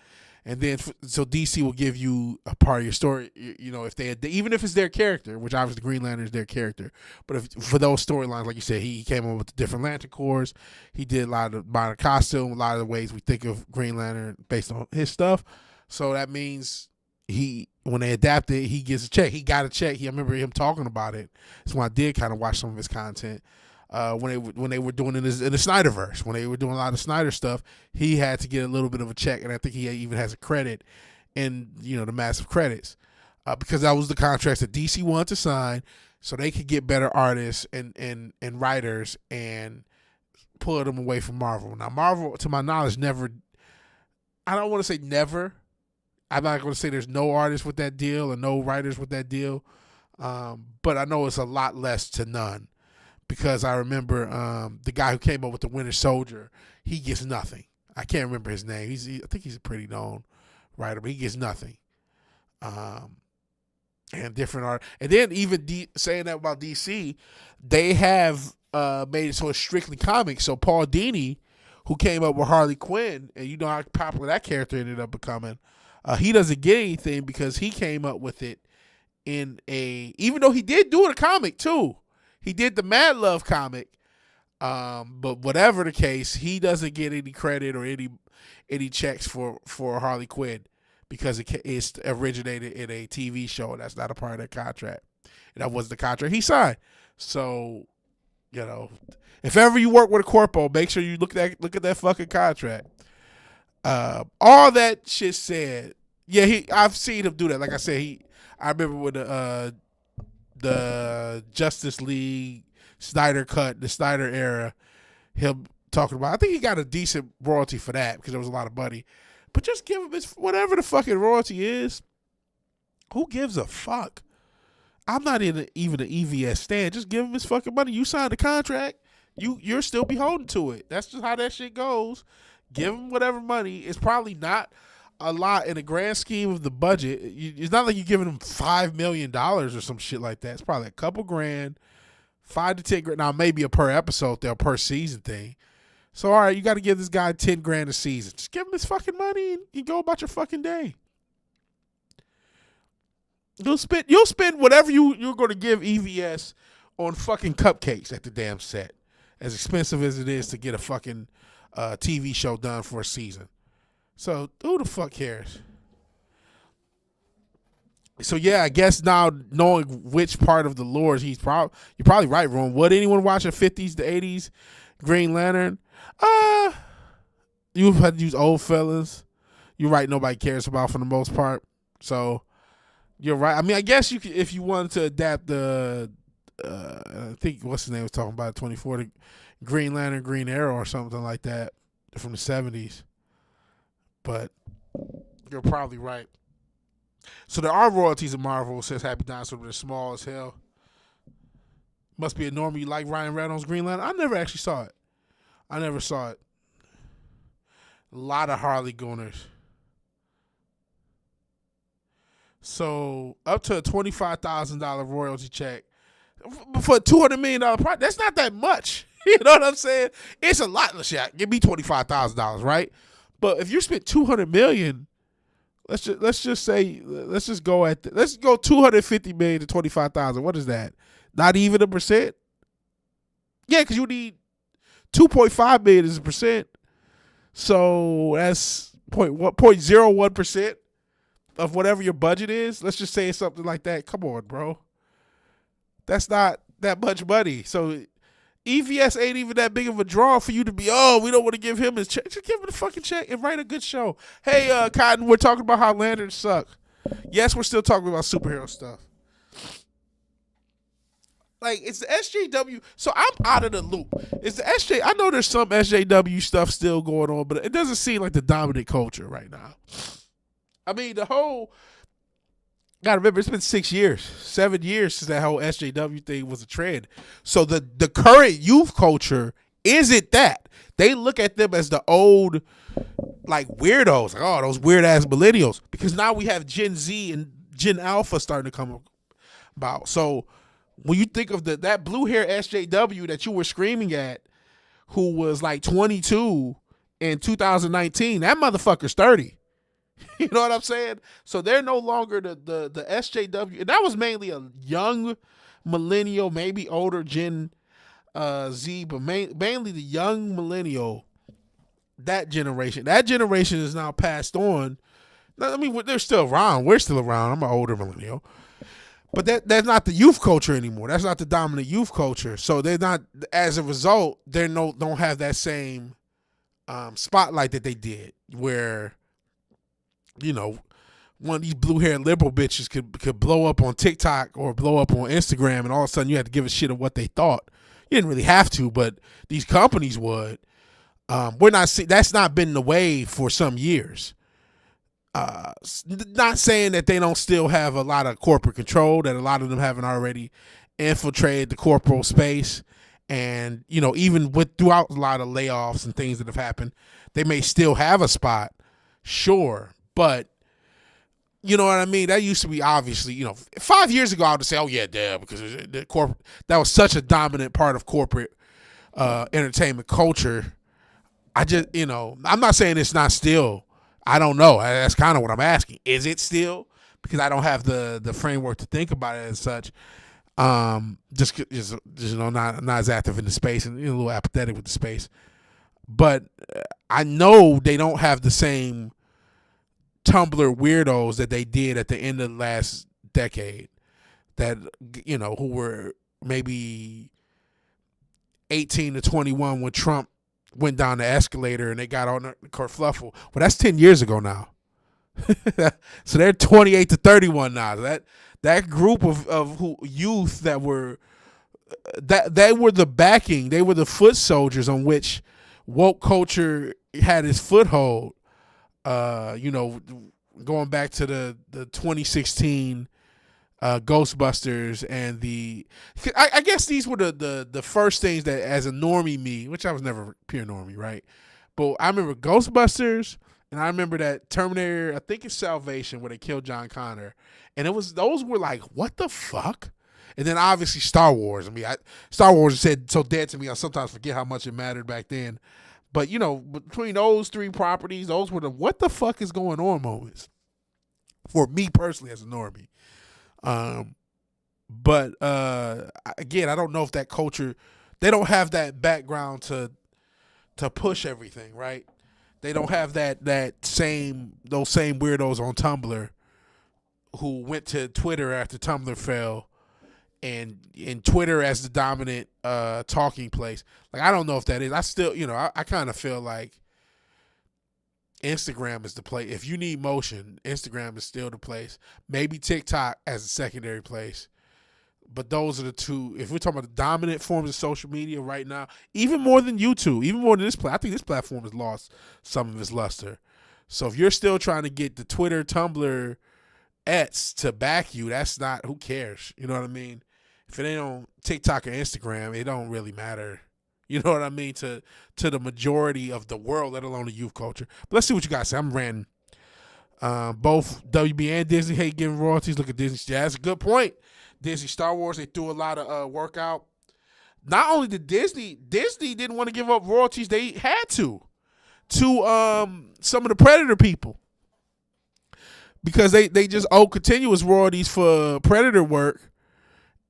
And then, so DC will give you a part of your story, if even if it's their character, which obviously Green Lantern is their character. But for those storylines, like you said, he came up with the different Lantern Corps. He did a lot of modern costume, a lot of the ways we think of Green Lantern based on his stuff. So that means when they adapt it, he gets a check. He got a check. I remember him talking about it. That's when I did kind of watch some of his content. When they were doing it in the Snyderverse, when they were doing a lot of Snyder stuff, he had to get a little bit of a check, and I think he even has a credit in the massive credits because that was the contracts that DC wanted to sign, so they could get better artists and writers and pull them away from Marvel. Now Marvel, to my knowledge, never. I don't want to say never. I'm not going to say there's no artists with that deal or no writers with that deal, but I know it's a lot less to none. Because I remember the guy who came up with the Winter Soldier, he gets nothing. I can't remember his name. I think he's a pretty known writer, but he gets nothing. And different art. And then even saying that about DC, they have made it so it's strictly comics. So Paul Dini, who came up with Harley Quinn, and you know how popular that character ended up becoming, he doesn't get anything because he came up with it even though he did do a comic too. He did the Mad Love comic, but whatever the case, he doesn't get any credit or any checks for Harley Quinn because it's originated in a TV show. And that's not a part of that contract. And that was the contract he signed. So, if ever you work with a corpo, make sure you look at that fucking contract. All that shit said, yeah, I've seen him do that. Like I said, I remember when the Justice League Snyder cut, the Snyder era, him talking about, I think he got a decent royalty for that because there was a lot of money. But just give him whatever the fucking royalty is. Who gives a fuck? I'm not even an EVS stand. Just give him his fucking money. You signed the contract. You're still beholden to it. That's just how that shit goes. Give him whatever money. It's probably not a lot in the grand scheme of the budget. It's not like you're giving him $5 million or some shit like that. It's probably a couple grand, $5 to 10 grand. Now maybe a per episode there, per season thing. So all right, you got to give this guy 10 grand a season. Just give him his fucking money and you go about your fucking day. You'll spend whatever you're going to give EVS on fucking cupcakes at the damn set. As expensive as it is to get a fucking TV show done for a season. So who the fuck cares? So yeah, I guess now knowing which part of the lore you're probably right, Ron. Would anyone watch a 50s to 80s Green Lantern? You have to use old fellas. You're right, nobody cares about for the most part. So you're right. I mean, I guess you could, if you wanted to adapt the I think what's his name was talking about 24, the Green Lantern, Green Arrow, or something like that from the 70s. But you're probably right. So there are royalties in Marvel, says Happy Dinosaur, but they're small as hell. Must be a normie you like Ryan Reynolds' Green Lantern. I never actually saw it. I never saw it. A lot of Harley Gunners. So up to a $25,000 royalty check for a $200 million project. That's not that much. You know what I'm saying? It's a lot. Give me $25,000, right? But if you spent $200 million, let's just go let's go $250 million to $25,000. What is that? Not even a percent? Yeah, because you need $2.5 million as a percent. So that's 0.01% of whatever your budget is. Let's just say something like that. Come on, bro. That's not that much money. So EVS ain't even that big of a draw for you to be, we don't want to give him his check. Just give him the fucking check and write a good show. Hey, Cotton, we're talking about how lanterns suck. Yes, we're still talking about superhero stuff. Like, it's the SJW. So I'm out of the loop. It's the SJ. I know there's some SJW stuff still going on, but it doesn't seem like the dominant culture right now. I mean, gotta remember, it's been 7 years since that whole SJW thing was a trend. So the current youth culture isn't that. They look at them as the old, like, weirdos. Like, those weird ass millennials. Because now we have Gen Z and Gen Alpha starting to come about. So when you think of that blue hair SJW that you were screaming at, who was like 22 in 2019, that motherfucker's 30. You know what I'm saying? So they're no longer the SJW. And that was mainly a young millennial, maybe older Gen Z, but mainly the young millennial, that generation. That generation is now passed on. I mean, they're still around. We're still around. I'm an older millennial. But that's not the youth culture anymore. That's not the dominant youth culture. So they're not, as a result, they don't have that same spotlight that they did, where, you know, one of these blue-haired liberal bitches could blow up on TikTok or blow up on Instagram, and all of a sudden you had to give a shit of what they thought. You didn't really have to, but these companies would. That's not been the way for some years. Not saying that they don't still have a lot of corporate control, that a lot of them haven't already infiltrated the corporate space, and, you know, even throughout a lot of layoffs and things that have happened, they may still have a spot, sure, but you know what I mean? That used to be, obviously, you know, 5 years ago I would say, oh yeah, damn, because that was such a dominant part of corporate entertainment culture. I just, you know, I'm not saying it's not still. I don't know. That's kind of what I'm asking. Is it still? Because I don't have the framework to think about it as such. Just you know, not as active in the space, and, you know, a little apathetic with the space. But I know they don't have the same Tumblr weirdos that they did at the end of the last decade, that, you know, who were maybe 18 to 21 when Trump went down the escalator and they got on the kerfluffle. Well, that's 10 years ago now. So they're 28 to 31 now. That group of youth that were they were the backing, they were the foot soldiers on which woke culture had its foothold. You know, going back to the 2016 Ghostbusters, and I guess these were the first things that, as a normie me, which I was never pure normie, right? But I remember Ghostbusters, and I remember that Terminator, I think it's Salvation, where they killed John Connor, and those were like, what the fuck? And then obviously Star Wars. I mean, Star Wars said so dead to me, I sometimes forget how much it mattered back then. But, you know, between those three properties, those were the what the fuck is going on moments for me personally as a normie. But again, I don't know if that culture, they don't have that background to push everything, right? They don't have those same weirdos on Tumblr who went to Twitter after Tumblr fell, and in Twitter as the dominant talking place. Like, I don't know if that is. I still, you know, I kind of feel like Instagram is the place. If you need motion, Instagram is still the place. Maybe TikTok as a secondary place. But those are the two. If we're talking about the dominant forms of social media right now, even more than YouTube, even more than this platform, I think this platform has lost some of its luster. So if you're still trying to get the Twitter, Tumblr, X to back you, that's not, who cares? You know what I mean? If it ain't on TikTok or Instagram, it don't really matter. You know what I mean? To the majority of the world, let alone the youth culture. But let's see what you guys say. I'm ranting. Both WB and Disney hate giving royalties. Look at Disney. Yeah, that's a good point. Disney Star Wars, they threw a lot of work out. Not only did Disney didn't want to give up royalties, they had to some of the Predator people, because they just owe continuous royalties for Predator work,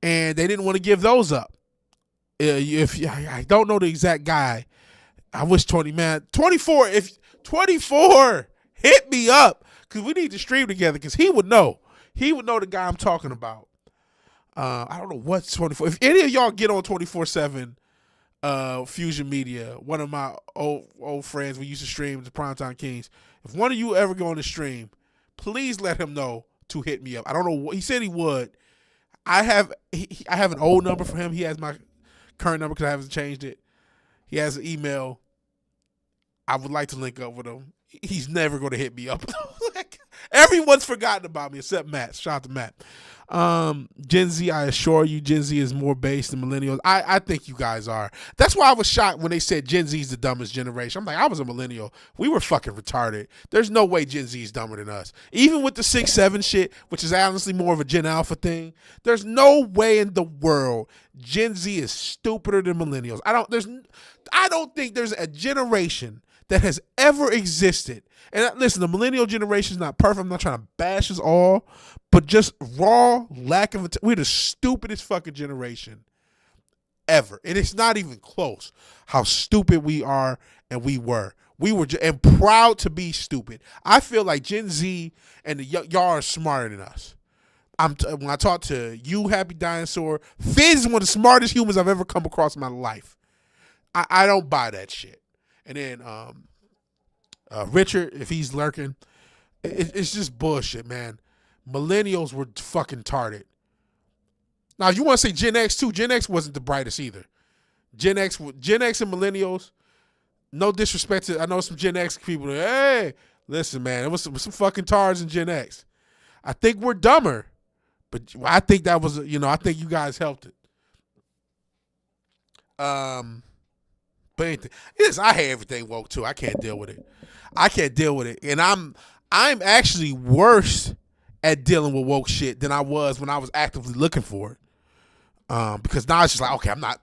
and they didn't want to give those up. If I don't know the exact guy, I wish 24 hit me up, because we need to stream together, because he would know the guy I'm talking about. I don't know what's 24. If any of y'all get on 24/7 Fusion Media, one of my old friends, we used to stream the Primetime Kings. If one of you ever go on the stream, please let him know to hit me up. I don't know. He said he would. I have an old number for him. He has my current number because I haven't changed it. He has an email. I would like to link up with him. He's never going to hit me up. Everyone's forgotten about me except Matt. Shout out to Matt. Gen Z, I assure you, Gen Z is more based than millennials. I think you guys are. That's why I was shocked when they said Gen Z is the dumbest generation. I'm like, I was a millennial. We were fucking retarded. There's no way Gen Z is dumber than us. Even with the 6-7 shit, which is honestly more of a Gen Alpha thing, there's no way in the world Gen Z is stupider than millennials. I don't think there's a generation that has ever existed. And listen, the millennial generation is not perfect. I'm not trying to bash us all, but just raw lack of we're the stupidest fucking generation ever. And it's not even close how stupid we are and we were. We were and proud to be stupid. I feel like Gen Z and y'all are smarter than us. When I talk to you, Happy Dinosaur, Fizz is one of the smartest humans I've ever come across in my life. I don't buy that shit. And then Richard, if he's lurking, it's just bullshit, man. Millennials were fucking retarded. Now, if you want to say Gen X too, Gen X wasn't the brightest either. Gen X and millennials, no disrespect to, I know some Gen X people, hey, listen, man, it was some fucking tards in Gen X. I think we're dumber, but I think that was, I think you guys helped it. But anything, I hate everything woke too. I can't deal with it. And I'm actually worse at dealing with woke shit than I was when I was actively looking for it. Because now it's just like, okay, I'm not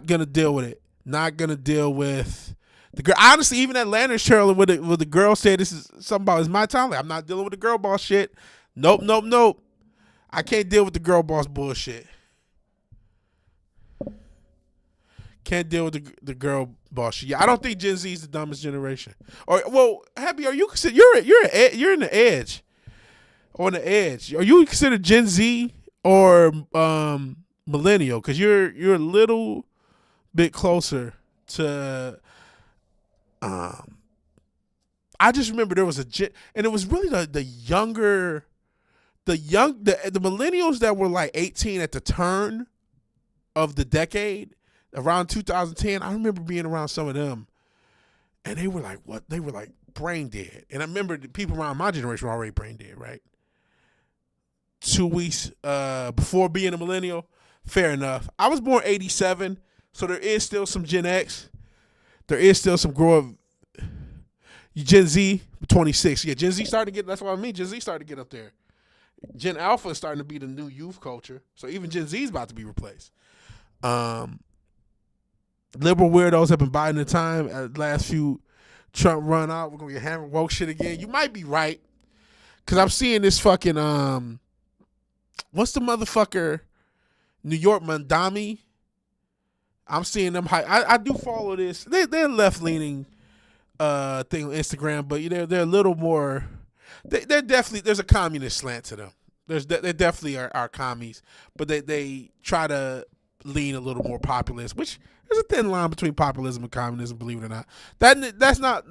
gonna deal with it. Not gonna deal with the girl. Honestly, even that Lantern's trailer where the girl said this is something about it's my time. Like, I'm not dealing with the girl boss shit. Nope. I can't deal with the girl boss bullshit. Can't deal with the girl boss shit. Yeah, I don't think Gen Z is the dumbest generation. Or, well, Happy, are you consider you're in the edge, on the edge? Are you considered Gen Z or millennial? Because you're a little bit closer to. I just remember there was and it was really the millennials that were like 18 at the turn of the decade. Around 2010, I remember being around some of them, and they were like, what? They were like brain dead. And I remember the people around my generation were already brain dead, right? 2 weeks before being a millennial, fair enough. I was born 87, so there is still some Gen X. There is still some grow up. Gen Z, 26. Yeah, Gen Z started to get, that's what I mean. Gen Z started to get up there. Gen Alpha is starting to be the new youth culture. So even Gen Z is about to be replaced. Liberal weirdos have been biding the time at the last few Trump run out. We're going to get hammered woke shit again. You might be right. Because I'm seeing this fucking, what's the motherfucker? New York Mandami. I'm seeing them. I do follow this. They're left-leaning thing on Instagram, but they're a little more, they're definitely, there's a communist slant to them. They definitely are commies, but they try to lean a little more populist, which there's a thin line between populism and communism, believe it or not. That's not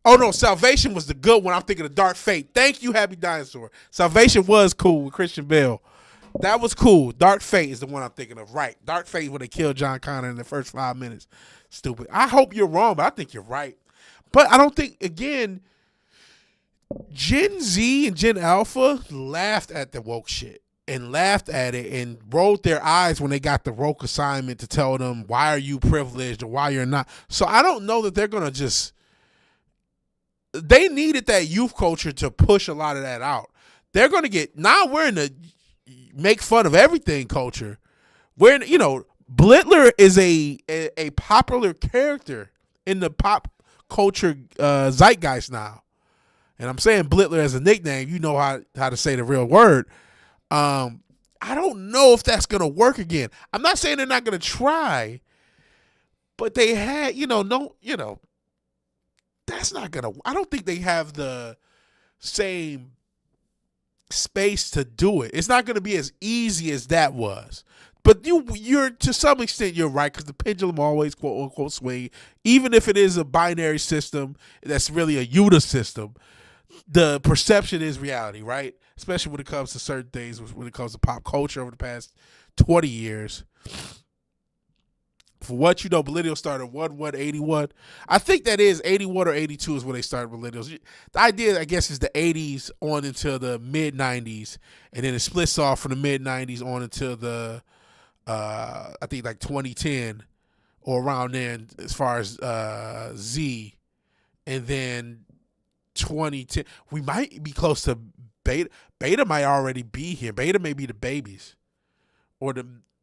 Oh no, Salvation was the good one. I'm thinking of Dark Fate. Thank you, Happy Dinosaur. Salvation was cool with Christian Bale. That was cool. Dark Fate is the one I'm thinking of. Right. Dark Fate when they killed John Connor in the first 5 minutes. Stupid. I hope you're wrong, but I think you're right. But I don't think, again, Gen Z and Gen Alpha laughed at the woke shit and laughed at it and rolled their eyes when they got the woke assignment to tell them why are you privileged or why you're not. So I don't know that they're going to just, they needed that youth culture to push a lot of that out. They're going to get, now we're in the make fun of everything culture. We're in, Blitler is a popular character in the pop culture zeitgeist now. And I'm saying Blitler as a nickname, you know how to say the real word. I don't know if that's going to work again. I'm not saying they're not going to try, but they had, that's not going to, I don't think they have the same space to do it. It's not going to be as easy as that was. But you're to some extent you're right, because the pendulum always quote unquote swing. Even if it is a binary system that's really a UTA system, the perception is reality, right? Especially when it comes to certain things, when it comes to pop culture over the past 20 years. For what you know, millennials started 81. I think that is 81 or 82 is when they started millennials. The idea, I guess, is the 80s on until the mid 90s, and then it splits off from the mid 90s on until the I think like 2010 or around then as far as Z, and then 2010 we might be close to Beta. Beta might already be here. Beta may be the babies, or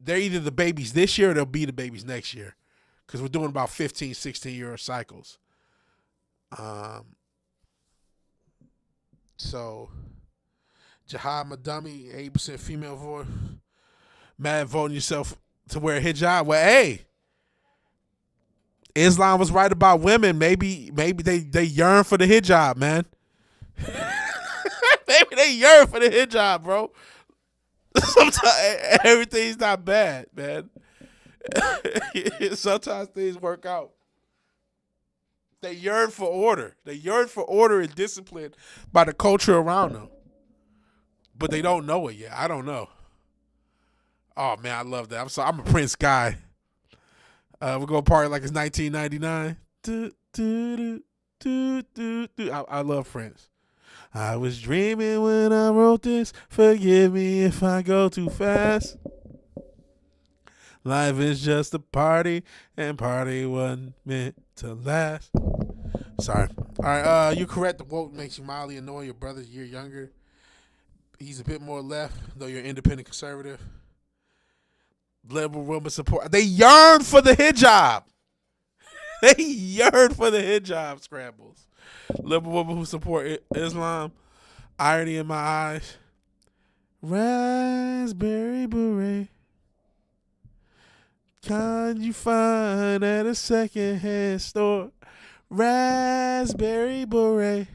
they're either the babies this year or they'll be the babies next year, because we're doing about 15, 16-year cycles. So Jihad Madami, 80% female voice. Mad voting yourself to wear a hijab. Well, hey, Islam was right about women. Maybe they yearn for the hijab, man. Maybe they yearn for the hijab, bro. Sometimes everything's not bad, man. Sometimes things work out. They yearn for order. They yearn for order and discipline by the culture around them. But they don't know it yet. I don't know. Oh, man, I love that. I'm a Prince guy. We're going to party like it's 1999. I love Prince. I was dreaming when I wrote this. Forgive me if I go too fast. Life is just a party, and party wasn't meant to last. Sorry. All right, you're correct. The woke makes you mildly annoying. Your brother's a year younger. He's a bit more left, though you're independent conservative. Liberal women support. They yearn for the hijab. They yearn for the hijab scrambles. Liberal women who support Islam. Irony in my eyes. Raspberry beret. Kind you find at a secondhand store. Raspberry beret.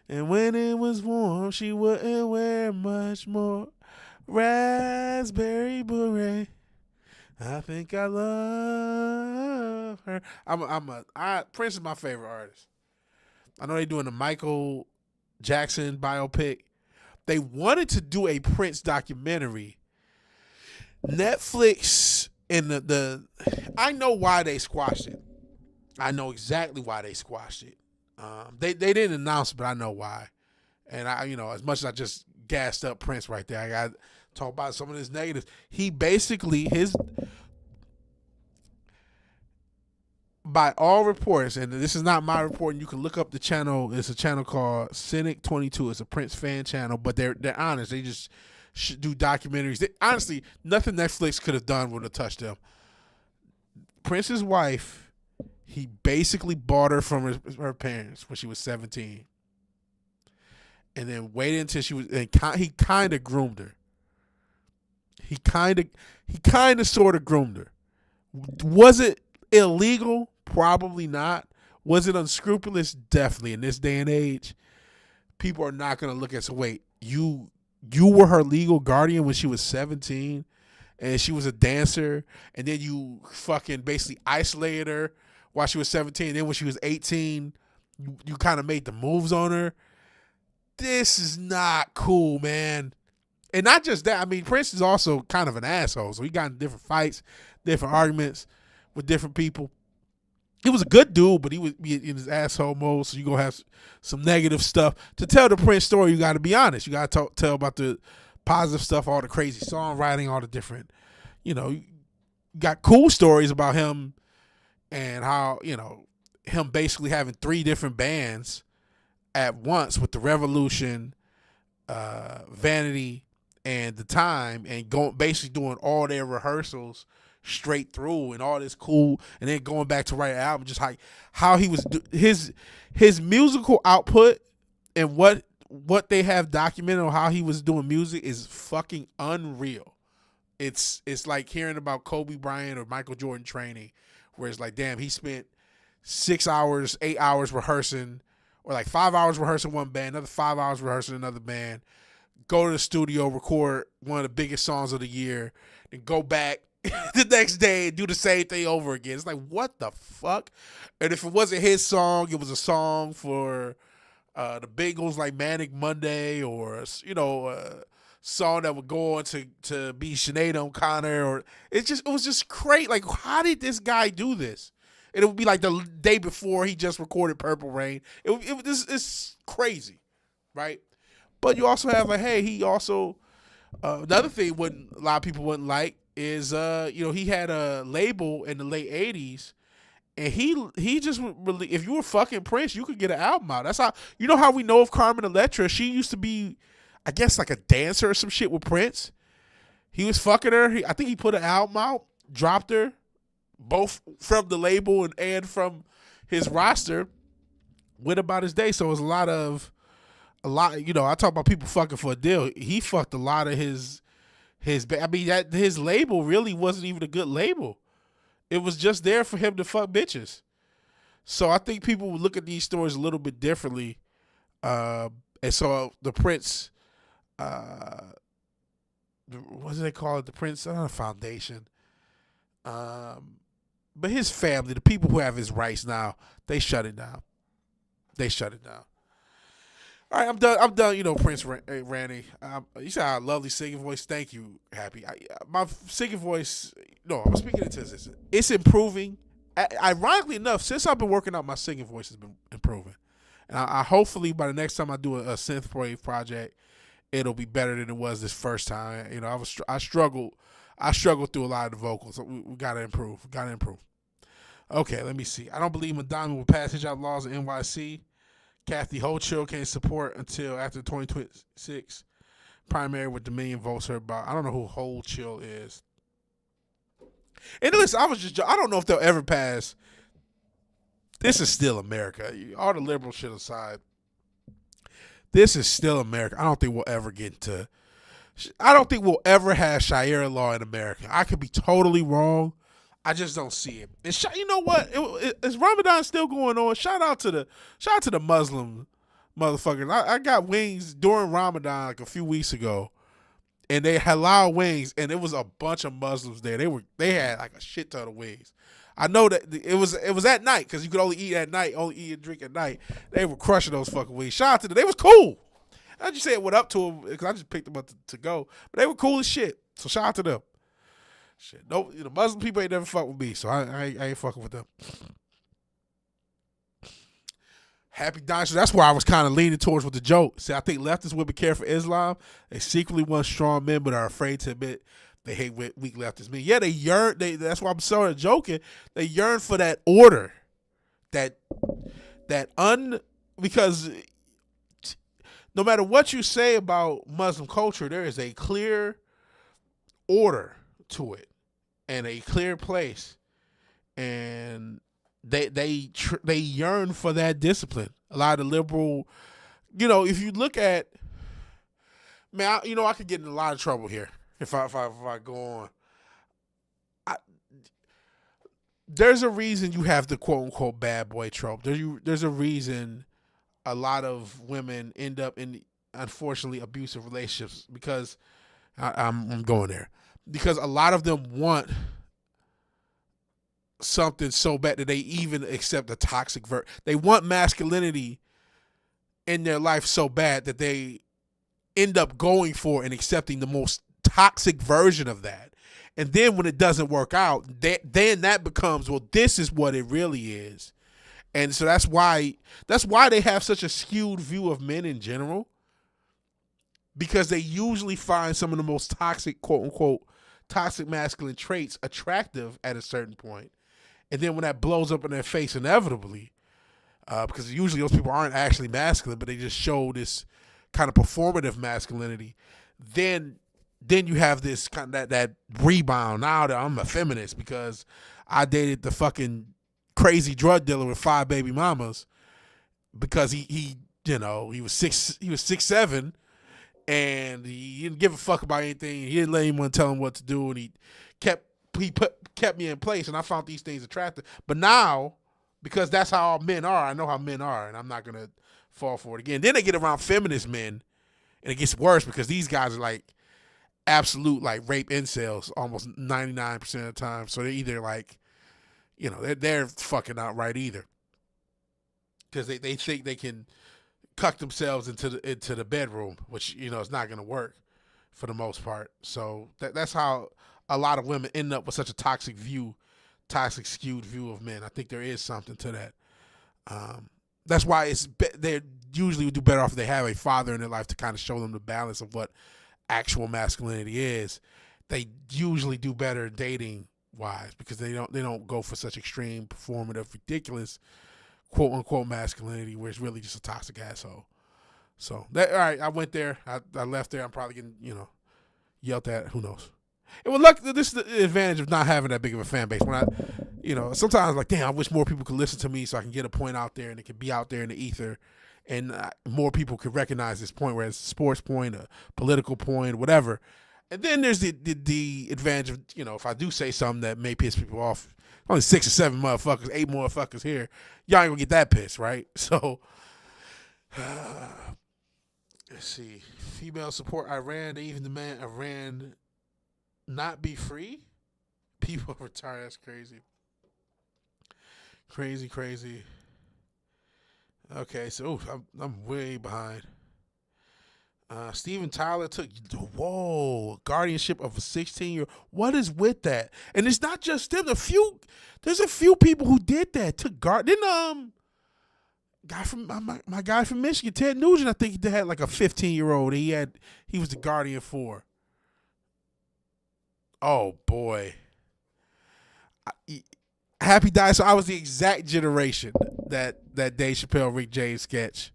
And when it was warm, she wouldn't wear much more. Raspberry beret. I think I love her. Prince is my favorite artist. I know they're doing a Michael Jackson biopic. They wanted to do a Prince documentary. Netflix and I know why they squashed it. I know exactly why they squashed it. They didn't announce it, but I know why. And as much as I just gassed up Prince right there, I got to talk about some of his negatives. He basically, by all reports, and this is not my report, and you can look up the channel. It's a channel called Cynic22. It's a Prince fan channel, but they're honest. They just do documentaries. Honestly, nothing Netflix could have done would have touched them. Prince's wife, he basically bought her from her parents when she was 17, and then waited until she was. And he kind of groomed her. He kind of sort of groomed her. Was it illegal? Probably not. Was it unscrupulous? Definitely. In this day and age, people are not going to look at. So wait, you were her legal guardian when she was 17, and she was a dancer, and then you fucking basically isolated her while she was 17. And then when she was 18, you kind of made the moves on her. This is not cool, man. And not just that. I mean, Prince is also kind of an asshole. So he got in different fights, different arguments with different people. He was a good dude, but he was in his asshole mode. So you gonna have some negative stuff to tell the Prince story. You got to be honest. You got to tell about the positive stuff, all the crazy songwriting, all the different. You got cool stories about him and how him basically having 3 different bands at once with the Revolution, Vanity, and The Time, and basically doing all their rehearsals straight through and all this cool, and then going back to write an album, just how he was his musical output and what they have documented on how he was doing music is fucking unreal. It's like hearing about Kobe Bryant or Michael Jordan training, where it's like, damn, he spent 6 hours, 8 hours rehearsing, or like 5 hours rehearsing one band, another 5 hours rehearsing another band, go to the studio, record one of the biggest songs of the year, and go back the next day and do the same thing over again. It's like, what the fuck? And if it wasn't his song, it was a song for the Bengals, like Manic Monday, or a song that would go on to be Sinead O'Connor, or it was just great. Like, how did this guy do this? And it would be like the day before he just recorded Purple Rain. It's crazy, right? But you also have he also another thing a lot of people wouldn't like is he had a label in the late 80s, and he just really, if you were fucking Prince, you could get an album out. That's how how we know of Carmen Electra. She used to be, I guess, like a dancer or some shit with Prince. He was fucking her. I think he put an album out, dropped her, both from the label and from his roster, went about his day. So it was a lot. I talk about people fucking for a deal. He fucked a lot of his. I mean, his label really wasn't even a good label. It was just there for him to fuck bitches. So I think people would look at these stories a little bit differently. And so the Prince, what do they call it? The Prince Foundation. But his family, the people who have his rights now, they shut it down. All right, I'm done. Prince Randy. You said a lovely singing voice. Thank you, Happy. My singing voice. No, I'm speaking into this. It's improving. Ironically enough, since I've been working out, my singing voice has been improving, and I hopefully by the next time I do a synthwave project, it'll be better than it was this first time. I struggled through a lot of the vocals. So we gotta improve. Okay, let me see. I don't believe Madonna will pass hijab laws in NYC. Kathy Hochul can't support until after the 2026 primary with Dominion votes her by. I don't know who Hochul is. And listen, I don't know if they'll ever pass. This is still America. All the liberal shit aside, this is still America. I don't think we'll ever have Sharia law in America. I could be totally wrong. I just don't see it. And you know what? Is Ramadan still going on? Shout out to the Muslim motherfuckers. I got wings during Ramadan like a few weeks ago, and they halal wings, and it was a bunch of Muslims there. They had like a shit ton of wings. I know that it was at night because you could only eat at night, only eat and drink at night. They were crushing those fucking wings. Shout out to them. They was cool. I just said what up to them because I just picked them up to go, but they were cool as shit. So shout out to them. Shit, no, Muslim people ain't never fuck with me, so I ain't fucking with them. Happy Dinosaur. That's why I was kind of leaning towards with the joke. See, I think leftists women care for Islam. They secretly want strong men, but are afraid to admit they hate weak leftists. Yeah, they yearn. That's why I'm sort of joking. They yearn for that order, because no matter what you say about Muslim culture, there is a clear order to it and a clear place, and they yearn for that discipline. A lot of the liberal, if you look at, man, I could get in a lot of trouble here if I go on. There's a reason you have the quote unquote bad boy trope. There's a reason a lot of women end up in, unfortunately, abusive relationships, because I'm going there. Because a lot of them want something so bad that they even accept a toxic they want masculinity in their life so bad that they end up going for and accepting the most toxic version of that. And then when it doesn't work out, then that becomes, well, this is what it really is. And so that's why they have such a skewed view of men in general, because they usually find some of the most toxic, quote unquote, toxic masculine traits attractive at a certain point. And then when that blows up in their face inevitably, because usually those people aren't actually masculine, but they just show this kind of performative masculinity, then you have this kind of that rebound. Now that I'm a feminist because I dated the fucking crazy drug dealer with 5 baby mamas, because he was 6'7", and he didn't give a fuck about anything. He didn't let anyone tell him what to do, and he kept me in place, and I found these things attractive. But now, because that's how all men are, I know how men are, and I'm not gonna fall for it again. Then they get around feminist men, and it gets worse because these guys are like absolute like rape incels almost 99% of the time. So they're either like, they're fucking not right either, because they think they can cuck themselves into the bedroom, which is not going to work for the most part. So that's how a lot of women end up with such a toxic skewed view of men. I think there is something to that. That's why they usually would do better off if they have a father in their life to kind of show them the balance of what actual masculinity is. They usually do better dating wise, because they don't go for such extreme, performative, ridiculous, quote unquote masculinity where it's really just a toxic asshole. So all right, I went there, I left there. I'm probably getting yelled at. Who knows? And well, look, this is the advantage of not having that big of a fan base. When sometimes I'm like, damn, I wish more people could listen to me so I can get a point out there and it could be out there in the ether, and more people could recognize this point, whether it's a sports point, a political point, whatever. And then there's the advantage of, if I do say something that may piss people off, only 6 or 7 motherfuckers, 8 motherfuckers here, y'all ain't gonna get that pissed, right? So, let's see. Female support Iran. They even demand Iran not be free. People retire. That's crazy. Crazy. Okay, so I'm way behind. Steven Tyler took guardianship of a 16-year-old. What is with that? And it's not just them. There's a few people who did that. Then guy from my guy from Michigan, Ted Nugent, I think he had like a 15-year-old. He was the guardian for. Oh boy. Happy died. So I was the exact generation that Dave Chappelle Rick James sketch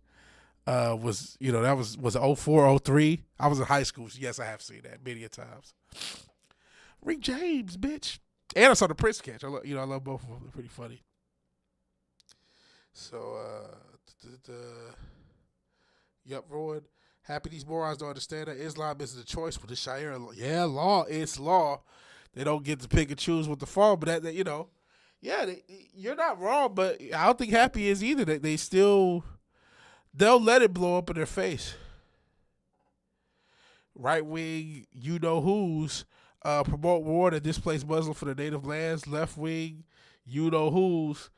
was, that was 04, 03. I was in high school. So yes, I have seen that many a times. Rick James, bitch. And I saw the Prince sketch. I love both of them. They're pretty funny. So, yep, Rowan. Happy these morons don't understand that Islam isn't a choice with the Sharia law. Yeah, law. It's law. They don't get to pick and choose what to fall, but you're not wrong, but I don't think Happy is either. They'll let it blow up in their face. Right wing, who's promote war that displace Muslim for the native lands. Left wing, who's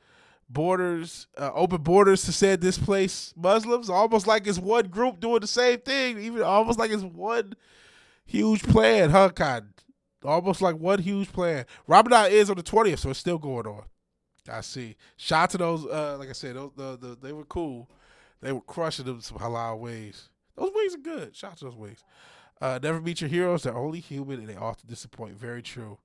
open borders to said displace Muslims. Almost like it's one group doing the same thing. Even almost like it's one huge plan, huh, Cotton? Almost like one huge plan. Ramadan is on the 20th, so it's still going on. I see. Shout out to those, like I said, they were cool. They were crushing them some halal wings. Those wings are good. Shout out to those wings. Never meet your heroes. They're only human, and they often disappoint. Very true.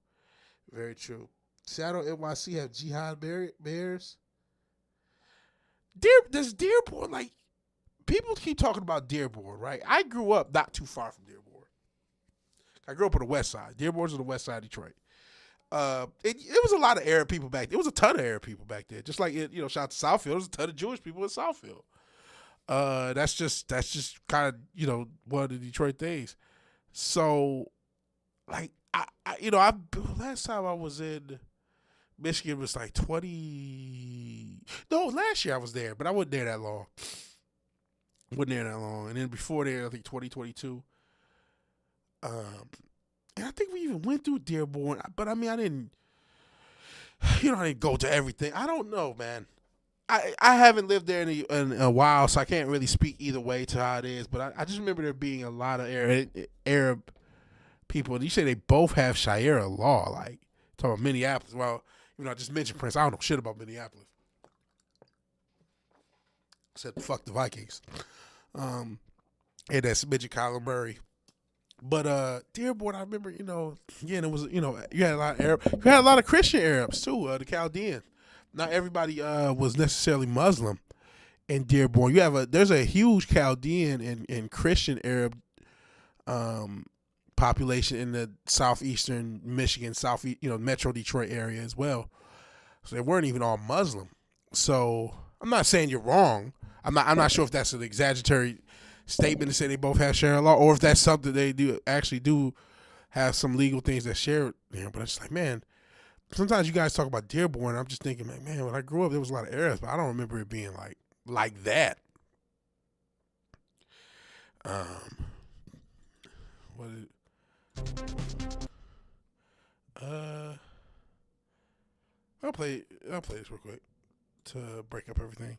Very true. Seattle NYC have jihad bears. There's Dearborn. Like, people keep talking about Dearborn, right? I grew up not too far from Dearborn. I grew up on the west side. Dearborn's on the west side of Detroit. It was a lot of Arab people back there. It was a ton of Arab people back there. Just like shout out to Southfield. There was a ton of Jewish people in Southfield. That's just kind of one of the Detroit things. So, like last time I was in Michigan was like 20. No, last year I was there, but I wasn't there that long. And then before there, I think 2022. And I think we even went through Dearborn, but I mean, you know, they go to everything. I don't know, man. I haven't lived there in a while, so I can't really speak either way to how it is. But I just remember there being a lot of Arab people. You say they both have Sharia law, like talking about Minneapolis. Well, I just mentioned Prince. I don't know shit about Minneapolis. Except fuck the Vikings. And that's midget Kyler Murray. But Dearborn, I remember, again, it was, you had a lot of you had a lot of Christian Arabs too, the Chaldean. Not everybody was necessarily Muslim in Dearborn. There's a huge Chaldean and Christian Arab population in the southeastern Michigan, Metro Detroit area as well. So they weren't even all Muslim. So I'm not saying you're wrong. I'm not sure if that's an exaggeratory statement to say they both have Sharia law, or if that's something they do have some legal things that share. But it's like, man, sometimes you guys talk about Dearborn. I'm just thinking, man, when I grew up, there was a lot of Arabs, but I don't remember it being like that. I'll play this real quick to break up everything.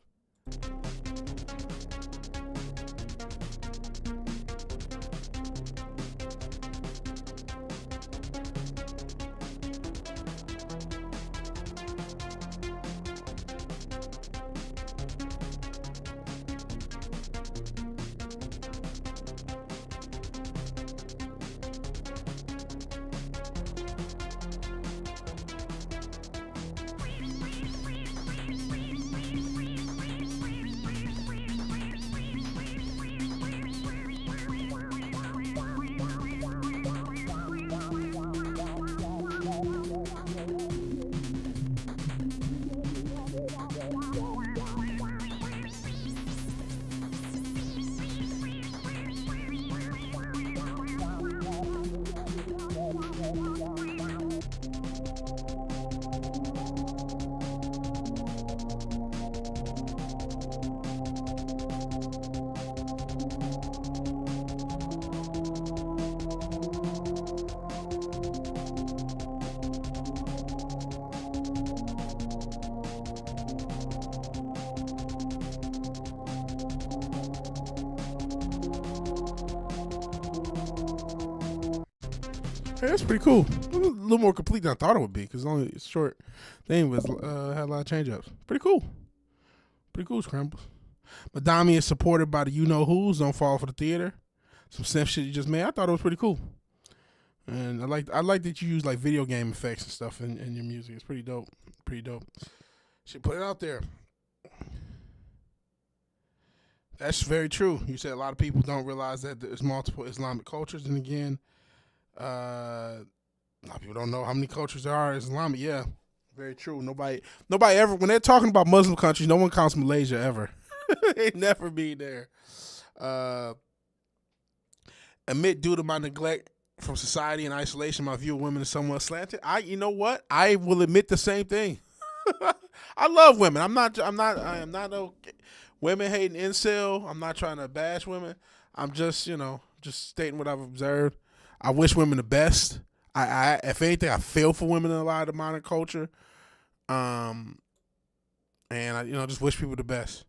Hey, that's pretty cool. A little more complete than I thought it would be, because only a short thing was had a lot of change ups. Pretty cool. Pretty cool, Scrambles. Madami is supported by the you-know-who's. Don't fall for the theater. Some simp shit you just made. I thought it was pretty cool. And I like that you use like video game effects and stuff in your music. It's pretty dope. Pretty dope. Should put it out there. That's very true. You said a lot of people don't realize that there's multiple Islamic cultures. And again, a lot of people don't know how many cultures there are Islamic. Yeah, very true. Nobody ever, when they're talking about Muslim countries, no one counts Malaysia ever. They never be there. Admit, due to my neglect from society and isolation, my view of women is somewhat slanted. You know what? I will admit the same thing. I love women. I am not no women hating incel. I'm not trying to bash women. I'm just stating what I've observed. I wish women the best. I if anything, I feel for women in a lot of the modern culture. And I just wish people the best.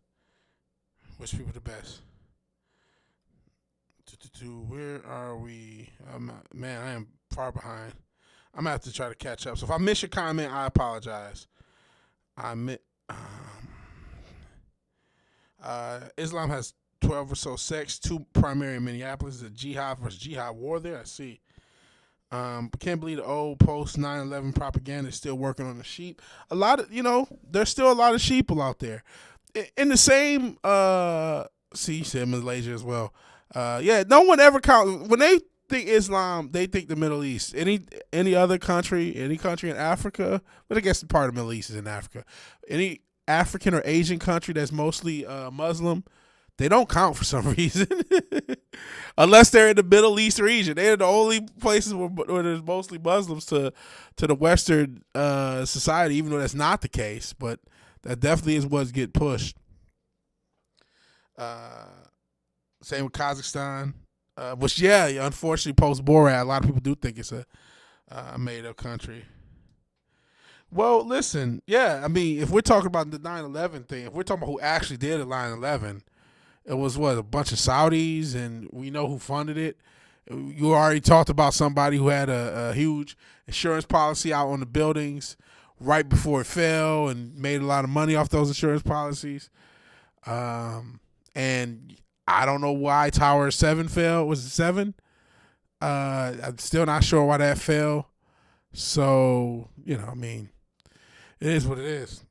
Wish people the best. Where are we? Man, I am far behind. I'm gonna have to try to catch up. So if I miss your comment, I apologize. Islam has 12 or so sects, 2 primary in Minneapolis. The jihad versus jihad war there. I see. Can't believe the old post 9/11 propaganda is still working on the sheep. A lot of, there's still a lot of sheeple out there. In the same, you said Malaysia as well. No one ever counts when they think Islam. They think the Middle East. Any other country, any country in Africa, but I guess part of the Middle East is in Africa. Any African or Asian country that's mostly Muslim, they don't count for some reason, unless they're in the Middle East region. They're the only places where there's mostly Muslims to the Western society, even though that's not the case. But that definitely is what's get pushed. Same with Kazakhstan, which unfortunately post Borat, a lot of people do think it's a made-up country. Well, listen, yeah, I mean, if we're talking about the 9/11 thing, if we're talking about who actually did the 9/11, it was what, a bunch of Saudis, and we know who funded it. You already talked about somebody who had a huge insurance policy out on the buildings right before it fell and made a lot of money off those insurance policies. And I don't know why Tower 7 fell. Was it 7? I'm still not sure why that fell. So, I mean, it is what it is.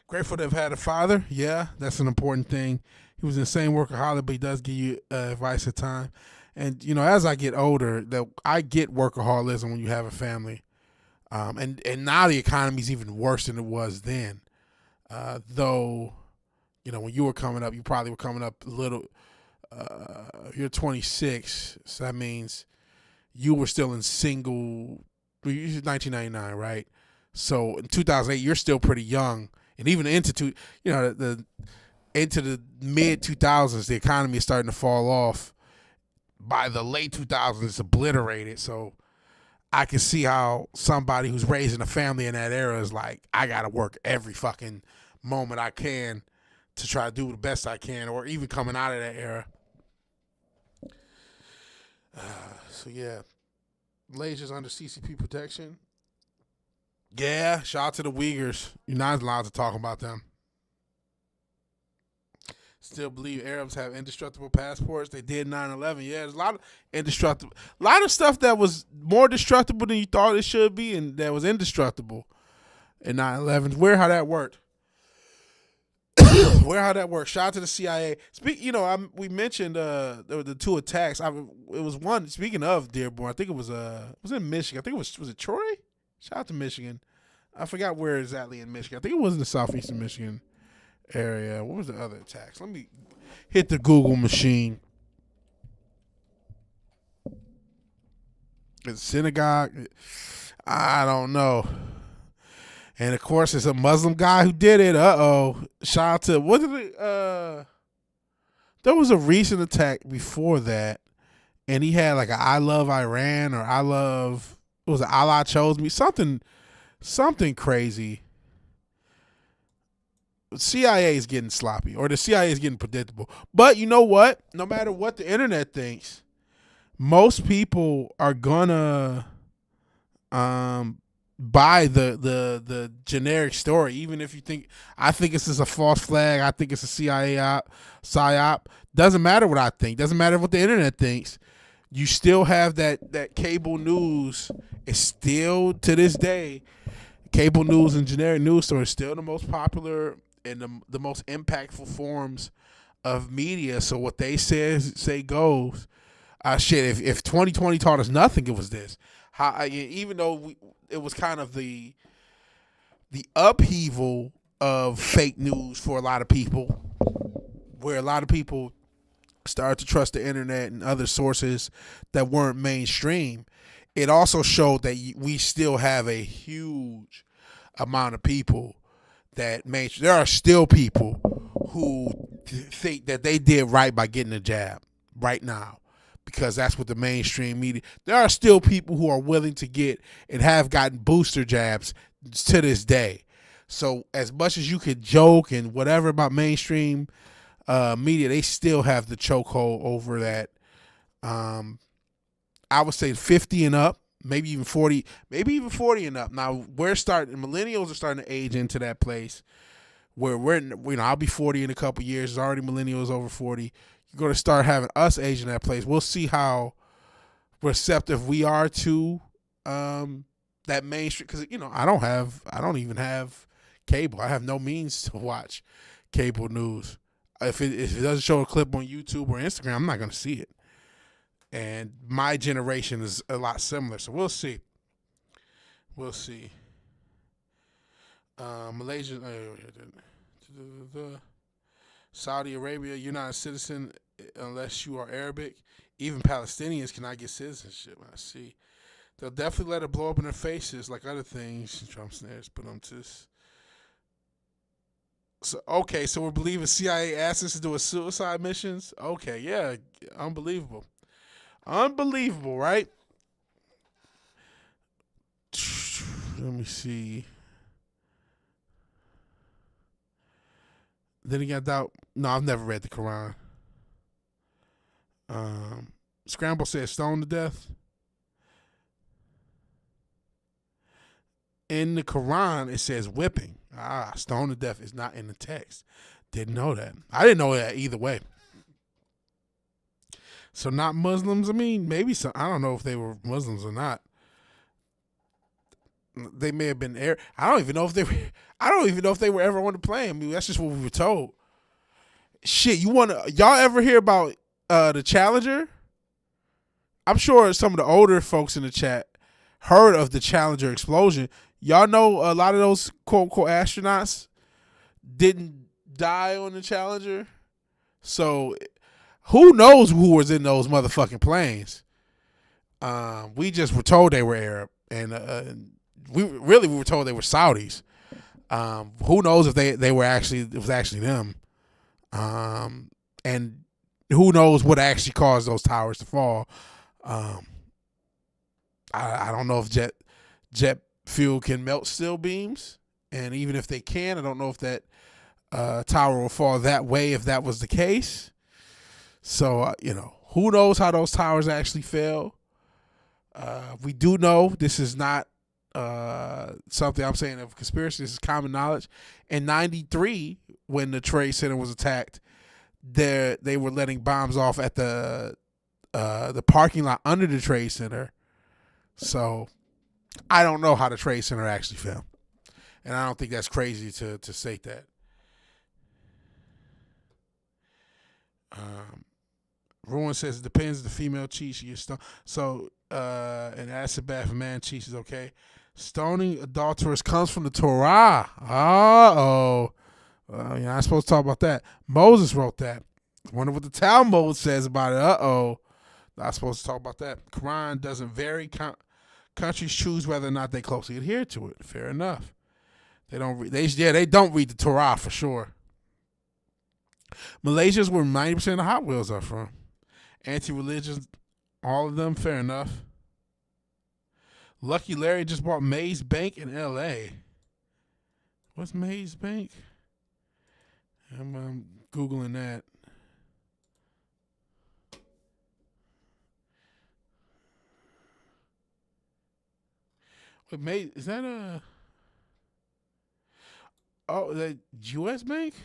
Grateful to have had a father. Yeah, that's an important thing. He was an insane workaholic, but he does give you advice at time. And, as I get older, I get workaholism when you have a family. And now the economy's even worse than it was then. Though, when you were coming up, you probably were coming up a little. You're 26, so that means you were still in single. 1999, right? So in 2008, you're still pretty young, and even into the mid 2000s, the economy is starting to fall off. By the late 2000s, it's obliterated. So I can see how somebody who's raising a family in that era is like, I gotta work every fucking moment I can to try to do the best I can, or even coming out of that era. So yeah, Malaysia's under CCP protection. Yeah, shout out to the Uyghurs. You're not allowed to talk about them. Still believe Arabs have indestructible passports. They did 9/11. Yeah, there's a lot of stuff that was more destructible than you thought it should be, and that was indestructible in 9/11. Weird how that worked. Shout out to the CIA. We mentioned there were the two attacks. It was one. Speaking of Dearborn, I think it was in Michigan. I think it was it Troy? Shout out to Michigan. I forgot where exactly in Michigan. I think it was in the southeastern Michigan area. What was the other attacks? Let me hit the Google machine. The synagogue. I don't know. And of course, it's a Muslim guy who did it. Shout out to there was a recent attack before that, and he had like a "I love Iran" or Allah chose me, something crazy. CIA is getting sloppy, or the CIA is getting predictable. But you know what? No matter what the internet thinks, most people are gonna buy the generic story, even if you think, I think this is a false flag, I think it's a CIA psyop. Doesn't matter what I think. Doesn't matter what the internet thinks. You still have that cable news. It's still, to this day, cable news and generic news stories still the most popular and the most impactful forms of media. So what they say goes. If 2020 taught us nothing, it was this. Even though it was kind of the upheaval of fake news for a lot of people, where a lot of people started to trust the internet and other sources that weren't mainstream, it also showed that we still have a huge amount of people that there are still people who think that they did right by getting a jab right now, because that's what the mainstream media. There are still people who are willing to get and have gotten booster jabs to this day. So as much as you could joke and whatever about mainstream media, they still have the chokehold over that. I would say 50 and up, maybe even 40 and up. Now millennials are starting to age into that place where I'll be 40 in a couple years. There's already millennials over 40. You're going to start having us age in that place. We'll see how receptive we are to that mainstream, because I don't even have cable. I have no means to watch cable news. If it doesn't show a clip on YouTube or Instagram, I'm not going to see it. And my generation is a lot similar, so we'll see. Malaysia, Saudi Arabia, you're not a citizen unless you are Arabic. Even Palestinians cannot get citizenship. I see. They'll definitely let it blow up in their faces like other things. Trump snares, put them to this. So we're believing CIA asked us to do a suicide missions. Okay, yeah, unbelievable, right? Let me see. Then again, I doubt. No, I've never read the Quran. Scramble says stone to death. In the Quran, it says whipping. Stone to death is not in the text. Didn't know that. I didn't know that either way. So not Muslims. I mean, maybe some. I don't know if they were Muslims or not. They may have been. I don't even know if they were. I don't even know if they were ever on the plane. I mean, that's just what we were told. Shit, y'all ever hear about the Challenger? I'm sure some of the older folks in the chat heard of the Challenger explosion. Y'all know a lot of those quote unquote astronauts didn't die on the Challenger. So who knows who was in those motherfucking planes? We just were told they were Arab, and we were told they were Saudis. Who knows if they were actually, it was actually them. And who knows what actually caused those towers to fall. I don't know if jet fuel can melt steel beams, and even if they can, I don't know if that tower will fall that way if that was the case. So who knows how those towers actually fell. We do know this is not something I'm saying of conspiracy. This is common knowledge. In '93, when the Trade Center was attacked, they were letting bombs off at the parking lot under the Trade Center. So I don't know how the Trade Center actually fell, and I don't think that's crazy to state that. Ruin says it depends if the female cheats, she gets stoned. So an acid bath if a man cheats is okay. Stoning adulterers comes from the Torah. You're not supposed to talk about that. Moses wrote that. I wonder what the Talmud says about it. Not supposed to talk about that. Quran doesn't vary. Countries choose whether or not they closely adhere to it. Fair enough. They don't read the Torah for sure. Malaysia's where 90% of Hot Wheels are from. Anti-religious, all of them. Fair enough. Lucky Larry just bought Maze Bank in L.A. What's Maze Bank? I'm Googling that. Wait, Maze, is that the U.S. Bank?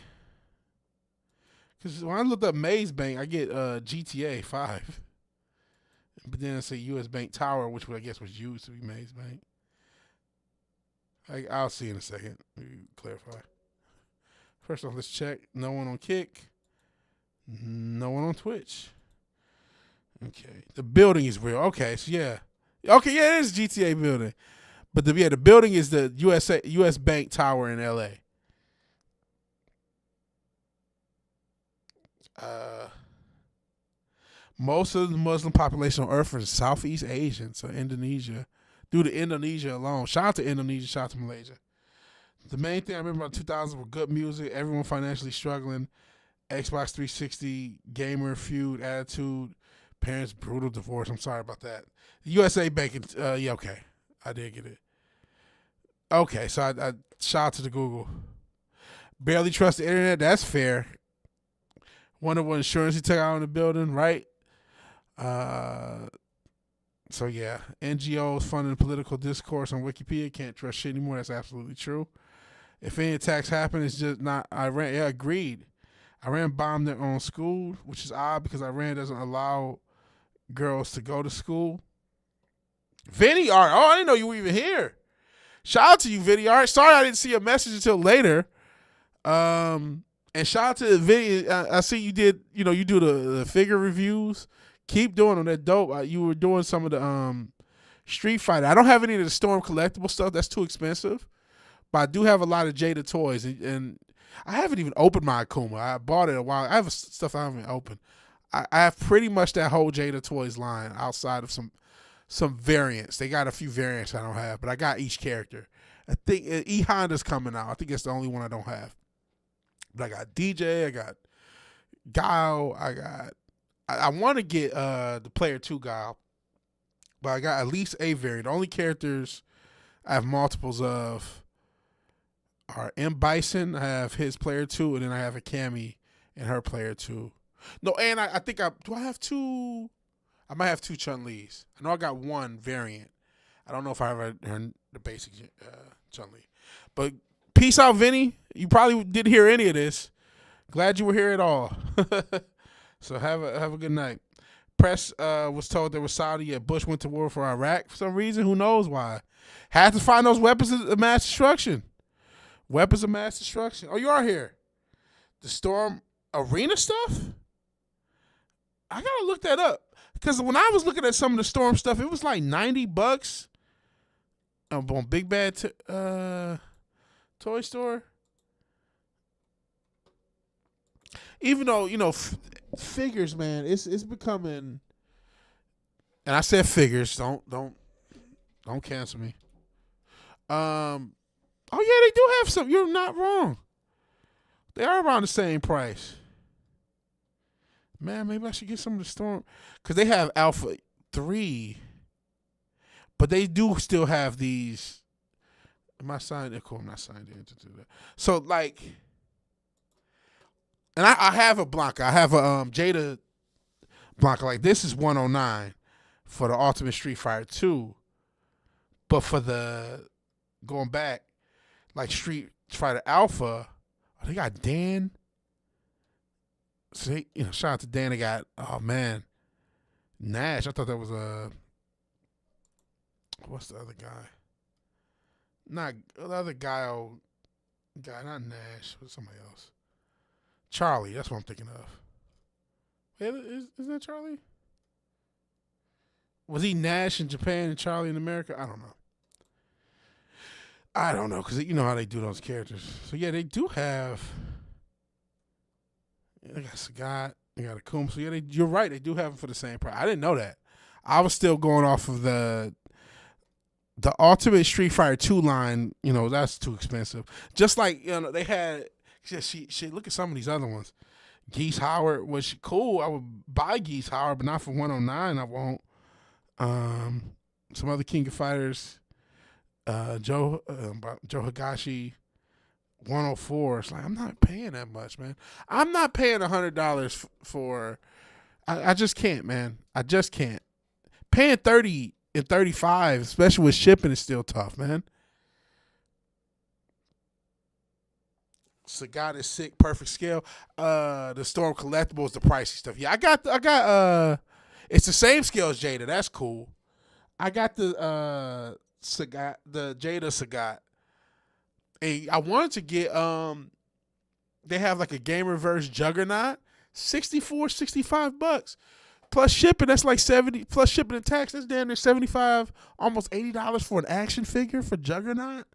Because when I looked up Maze Bank, I get GTA 5. But then I say U.S. Bank Tower, which I guess was used to be Maze Bank. I'll see in a second. Let me clarify. First off, let's check. No one on Kick. No one on Twitch. Okay. The building is real. Okay, so yeah. Okay, yeah, it is GTA building. But the building is the U.S. Bank Tower in L.A. Most of the Muslim population on Earth is Southeast Asian, so Indonesia. Due to Indonesia alone. Shout out to Indonesia, shout out to Malaysia. The main thing I remember about 2000 were good music, everyone financially struggling, Xbox 360, gamer feud, attitude, parents' brutal divorce. I'm sorry about that. USA Bank, yeah, okay. I did get it. Okay, so I shout out to the Google. Barely trust the internet, that's fair. Wonder what insurance he took out in the building, right? So yeah, NGOs funding political discourse on Wikipedia, can't trust shit anymore. That's absolutely true. If any attacks happen, it's just not Iran. Yeah, agreed. Iran bombed their own school, which is odd because Iran doesn't allow girls to go to school. Vinny Art, I didn't know you were even here. Shout out to you, Vinny Art. Sorry I didn't see a message until later. And shout out to Vinny. I see you did. You do the figure reviews. Keep doing them. They're dope. You were doing some of the Street Fighter. I don't have any of the Storm collectible stuff. That's too expensive. But I do have a lot of Jada toys, and I haven't even opened my Akuma. I bought it a while. I have stuff I haven't opened. I have pretty much that whole Jada toys line outside of some variants. They got a few variants I don't have, but I got each character. I think E Honda's coming out. I think it's the only one I don't have. But I got DJ. I got Guile. I want to get the Player 2 Guile, but I got at least a variant. The only characters I have multiples of our M. Bison. I have his player 2, and then I have a Cammy and her player 2. No, and I think do I have 2? I might have 2 Chun-Li's. I know I got 1 variant. I don't know if I ever earned the basic Chun-Li. But peace out, Vinny. You probably didn't hear any of this. Glad you were here at all. So have a good night. Press was told there was Saudi at Bush went to war for Iraq for some reason. Who knows why? Had to find those weapons of mass destruction. Weapons of mass destruction. Oh, you are here. The Storm Arena stuff? I gotta look that up. Because when I was looking at some of the Storm stuff, it was like $90 on Big Bad Toy Store. Even though, figures, man, it's becoming, and I said figures, don't cancel me. Oh yeah, they do have some. You're not wrong. They are around the same price. Man, maybe I should get some of the Storm, because they have Alpha 3, but they do still have these. Am I signed in? Cool, I'm not signed in to do that. So, like, and I have a Blanca. I have a Jada Blanca. Like, this is 109 for the Ultimate Street Fighter 2. But for the, going back, like Street Fighter Alpha, they got Dan. So they, shout out to Dan. They got, oh man, Nash. I thought that was what's the other guy? Not the other guy. Not Nash. What's somebody else? Charlie. That's what I'm thinking of. Is that Charlie? Was he Nash in Japan and Charlie in America? I don't know, because you know how they do those characters. So yeah, they do have. They got Sagat, they got Akuma. So yeah, you're right. They do have them for the same price. I didn't know that. I was still going off of the Ultimate Street Fighter 2 line. That's too expensive. Just like they had. She look at some of these other ones. Geese Howard was cool. I would buy Geese Howard, but not for 109. I won't. Some other King of Fighters. Joe Higashi, 104. It's like, I'm not paying that much, man. I'm not paying $100 for. I just can't, man. I just can't. Paying 30 and 35, especially with shipping, is still tough, man. Sagat is sick, perfect scale. The Storm collectibles, the pricey stuff. Yeah, I got. It's the same scale as Jada. That's cool. I got the Sagat, the Jada Sagat. And I wanted to get they have like a Game Reverse Juggernaut, $65 plus shipping. That's like 70 plus shipping and tax. That's damn near $75, almost $80 for an action figure for Juggernaut.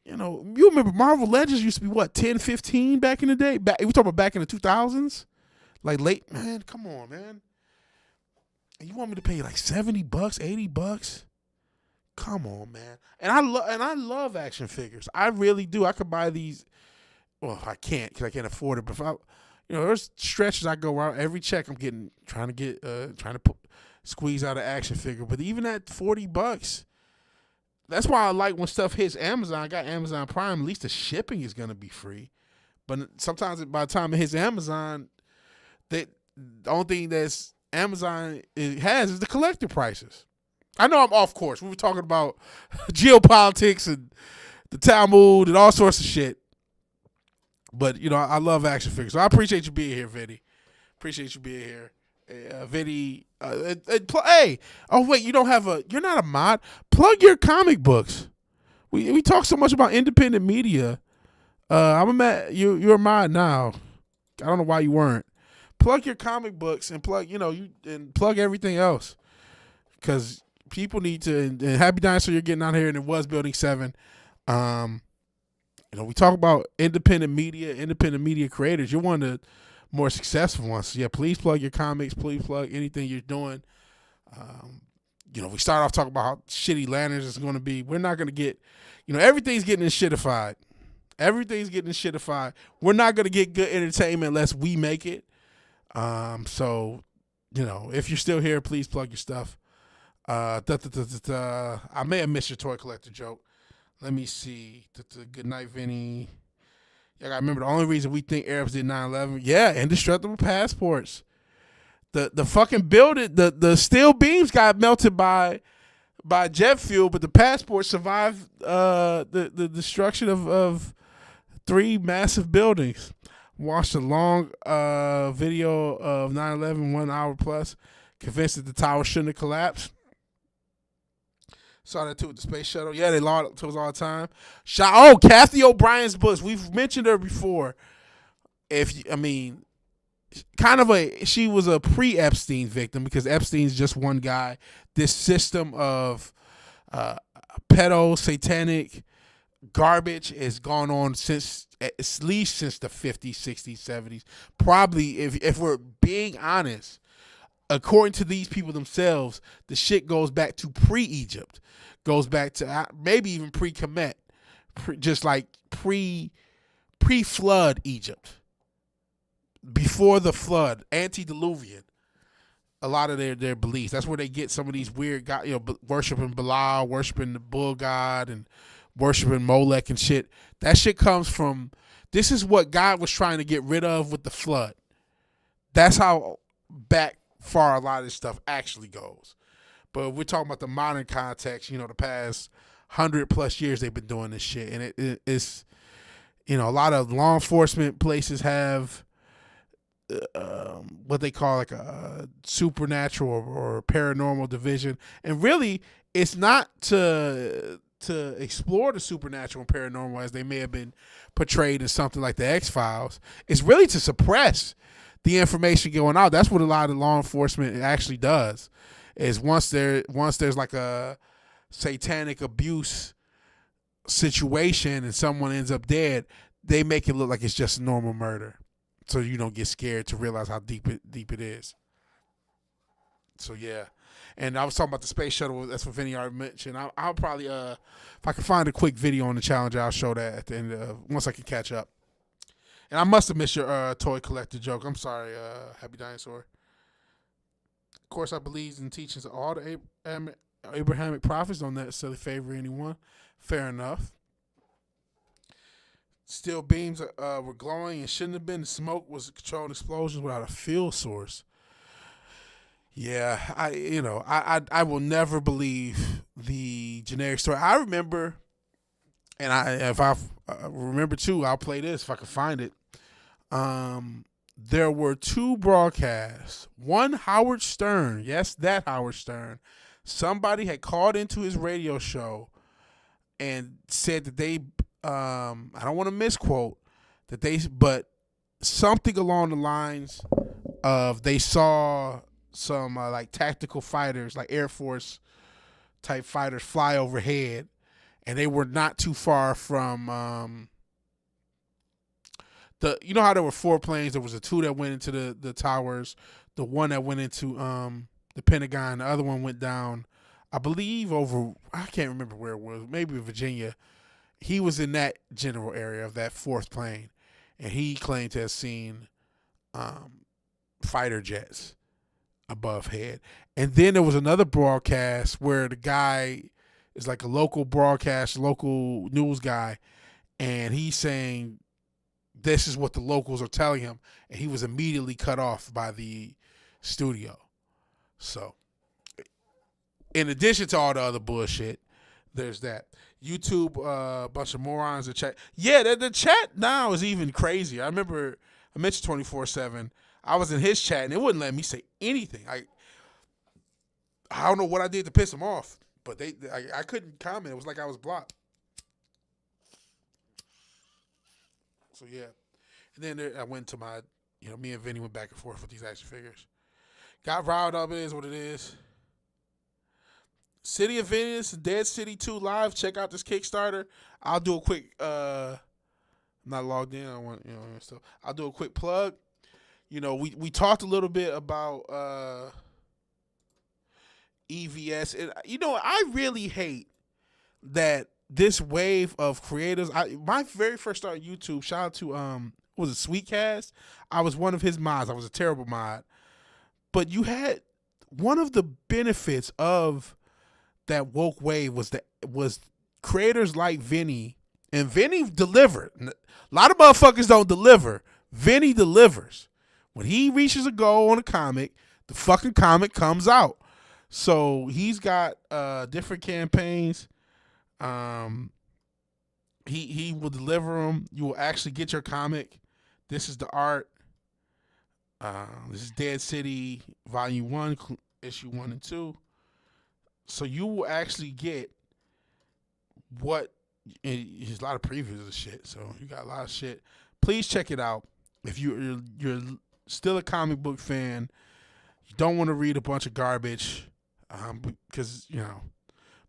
You remember Marvel Legends used to be what, 10, 15 back in the day? We talking about back in the 2000s, like late. Man, come on, man. And you want me to pay like $70, $80? Come on, man. And I love action figures. I really do. I could buy these. Well, I can't because I can't afford it. But if there's stretches I go out every check. I'm trying to squeeze out an action figure. But even at $40, that's why I like when stuff hits Amazon. I got Amazon Prime. At least the shipping is gonna be free. But sometimes by the time it hits Amazon, the only thing that's Amazon has is the collector prices. I know I'm off course. We were talking about geopolitics and the Talmud and all sorts of shit. But, I love action figures. So I appreciate you being here, Vinny. Appreciate you being here. Vinny, hey, oh, wait, you're not a mod. Plug your comic books. We talk so much about independent media. You're a mod now. I don't know why you weren't. Plug your comic books and plug everything else. Because people need to, and Happy Dinosaur, you're getting out here, and it was Building 7. We talk about independent media creators. You're one of the more successful ones. So yeah, please plug your comics. Please plug anything you're doing. We start off talking about how shitty Lanterns is going to be. We're not going to get, everything's getting shitified. Everything's getting shitified. We're not going to get good entertainment unless we make it. So, if you're still here, please plug your stuff. I may have missed your toy collector joke. Let me see. Good night, Vinny. Yeah, I remember the only reason we think Arabs did 9/11. Yeah, indestructible passports. The fucking building, the steel beams got melted by jet fuel, but the passport survived the destruction of 3 massive buildings. Watched a long video of 9/11, 1 hour plus, convinced that the tower shouldn't have collapsed. Saw that too with the space shuttle. Yeah, they lied to us all the time. Kathy O'Brien's books. We've mentioned her before. She was a pre-Epstein victim because Epstein's just one guy. This system of pedo satanic garbage has gone on since at least since the 50s, 60s, 70s. Probably, if we're being honest, according to these people themselves, the shit goes back to pre-Egypt, goes back to maybe even pre-Kemet, just like pre-flood Egypt, before the flood, antediluvian. A lot of their beliefs. That's where they get some of these weird God, worshiping Belial, worshiping the bull god, and worshiping Molech and shit. That shit comes from. This is what God was trying to get rid of with the flood. That's how back far a lot of this stuff actually goes. But if we're talking about the modern context, the past 100+ years they've been doing this shit, and it's a lot of law enforcement places have what they call like a supernatural or paranormal division, and really it's not to explore the supernatural and paranormal as they may have been portrayed in something like the X-Files. It's really to suppress the information going out. That's what a lot of law enforcement actually does. Is once there's like a satanic abuse situation and someone ends up dead, they make it look like it's just a normal murder, so you don't get scared to realize how deep it is. So yeah, and I was talking about the space shuttle. That's what Vinny already mentioned. I'll probably if I can find a quick video on the challenge, I'll show that at the end once I can catch up. And I must have missed your toy collector joke. I'm sorry, Happy Dinosaur. Of course, I believe in the teachings of all the Abrahamic prophets. Don't necessarily favor anyone. Fair enough. Steel beams were glowing and shouldn't have been. The smoke was controlled explosions without a fuel source. Yeah, I will never believe the generic story. I remember, and if I remember too, I'll play this if I can find it. There were 2 broadcasts. One, Howard Stern. Yes, that Howard Stern. Somebody had called into his radio show and said that they, I don't want to misquote, but something along the lines of they saw some like tactical fighters, like Air Force type fighters, fly overhead, and they were not too far from how there were 4 planes. There was the 2 that went into the towers, the 1 that went into the Pentagon, the other one went down, I believe I can't remember where it was, maybe Virginia. He was in that general area of that 4th plane, and he claimed to have seen fighter jets above head. And then there was another broadcast where the guy is like a local news guy, and he's saying this is what the locals are telling him, and he was immediately cut off by the studio. So, in addition to all the other bullshit, there's that. YouTube, a bunch of morons in chat. Yeah, the chat now is even crazier. I remember I mentioned 24/7. I was in his chat, and it wouldn't let me say anything. I don't know what I did to piss them off, but I couldn't comment. It was like I was blocked. So yeah, and then I went to my, me and Vinny went back and forth with these action figures. Got riled up. It is what it is. City of Venice, Dead City 2 live. Check out this Kickstarter. I'll do a quick. I'm not logged in. I want stuff. I'll do a quick plug. We talked a little bit about EVS, and I really hate that this wave of creators. My very first start on YouTube. Shout out to was it Sweetcast? I was one of his mods. I was a terrible mod, but you had one of the benefits of that woke wave was creators like Vinny, and Vinny delivered. A lot of motherfuckers don't deliver. Vinny delivers. When he reaches a goal on a comic, the fucking comic comes out. So he's got different campaigns. He will deliver them. You will actually get your comic. This is the art. This is Dead City Volume 1, Issue 1 and 2. So you will actually get what, there's a lot of previews of the shit. So you got a lot of shit. Please check it out. If you're still a comic book fan, you don't want to read a bunch of garbage, because, you know,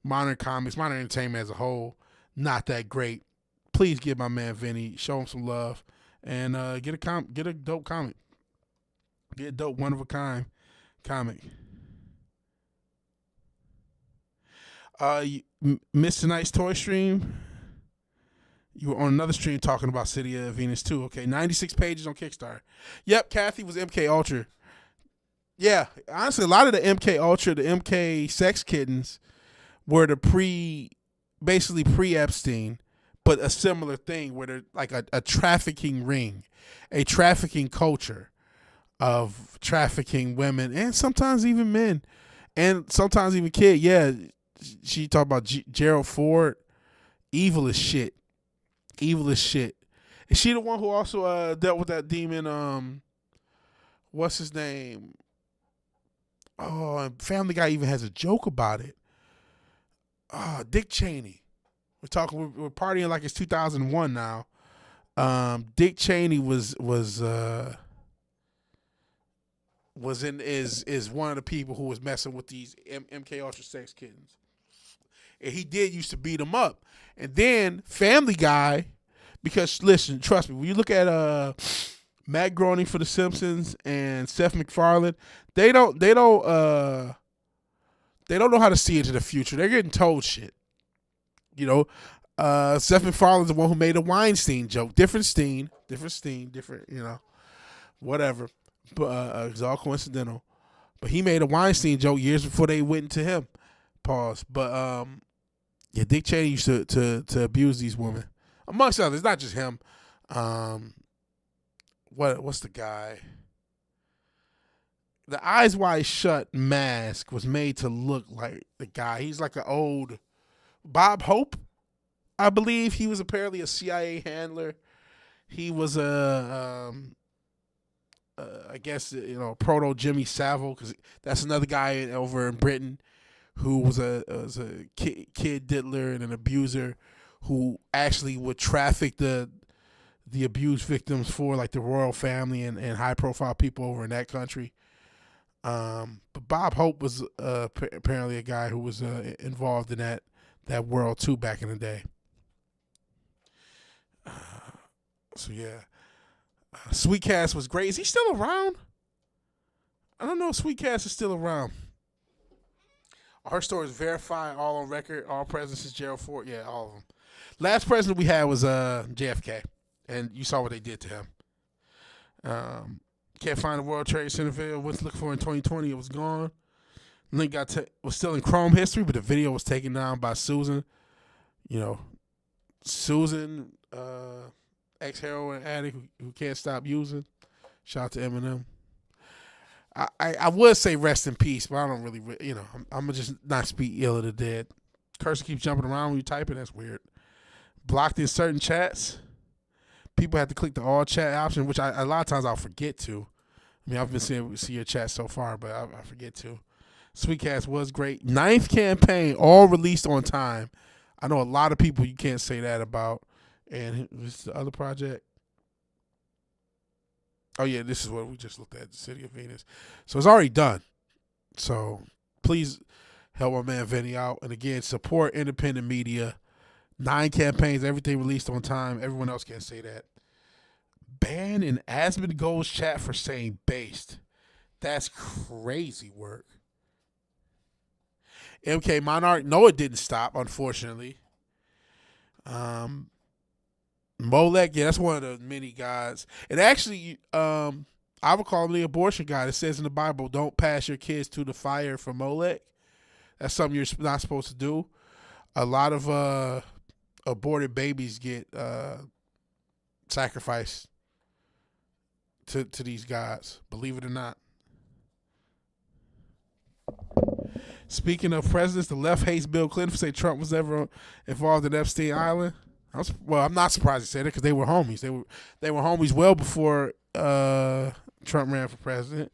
modern comics, modern entertainment as a whole, not that great. Please give my man Vinny, show him some love, and get a dope comic. Get a dope, one of a kind comic. You missed tonight's toy stream. You were on another stream talking about City of Venus 2. Okay, 96 pages on Kickstarter. Yep, Kathy was MK Ultra. Yeah, honestly, a lot of the MK Ultra, the MK Sex Kittens, were the basically pre-Epstein, but a similar thing where they're like a trafficking ring, a trafficking culture of trafficking women and sometimes even men and sometimes even kids. Yeah, she talked about Gerald Ford. Evil as shit. Evil as shit. Is she the one who also dealt with that demon? What's his name? Oh, and Family Guy even has a joke about it. Dick Cheney. We're partying like it's 2001 now. Dick Cheney is one of the people who was messing with these MK Ultra sex kittens. And he did used to beat them up. And then Family Guy, because listen, trust me, when you look at Matt Groening for The Simpsons and Seth MacFarlane, they don't know how to see into the future. They're getting told shit. You know, Seth MacFarlane's the one who made a Weinstein joke. Different Steen, you know, whatever. But it's all coincidental. But he made a Weinstein joke years before they went into him. Pause. But yeah, Dick Cheney used to abuse these women, amongst others. Not just him. What's the guy? The Eyes Wide Shut mask was made to look like the guy. He's like an old Bob Hope, I believe. He was apparently a CIA handler. He was I guess, you know, proto Jimmy Savile, because that's another guy over in Britain who was a kid diddler and an abuser who actually would traffic the abused victims for like the royal family and high profile people over in that country. But Bob Hope was apparently a guy who was involved in that world too back in the day. So yeah, Sweetcast was great. Is he still around? I don't know if Sweetcast is still around. Her story is verified, all on record, all presidents is Gerald Ford. Yeah, all of them. Last president we had was JFK, and you saw what they did to him. Can't find the World Trade Center video. Went to look for in 2020. It was gone. Link was still in Chrome history, but the video was taken down by Susan. You know, Susan, ex-heroin addict who can't stop using. Shout out to Eminem. I would say rest in peace, but I don't really, you know, I'm gonna just not speak ill of the dead. Cursor keeps jumping around when you type it. That's weird. Blocked in certain chats. People have to click the all chat option, which a lot of times I'll forget to. I mean, I've been seeing your chat so far, but I forget to. Sweetcast was great. 9th campaign, all released on time. I know a lot of people you can't say that about. And what's the other project? Oh, yeah, this is what we just looked at, the City of Venus. So it's already done. So please help my man Vinny out. And again, support independent media. 9 campaigns, everything released on time. Everyone else can't say that. Ban in Asmongold's chat for saying based. That's crazy work. MK Monarch, no, it didn't stop, unfortunately. Molek, yeah, that's one of the many guys. And actually, I would call him the abortion guy. It says in the Bible, don't pass your kids to the fire for Molech. That's something you're not supposed to do. A lot of aborted babies get sacrificed to these gods, believe it or not. Speaking of presidents, the left hates Bill Clinton for saying Trump was ever involved in Epstein Island. I'm not surprised he said it because they were homies. They were homies well before Trump ran for president.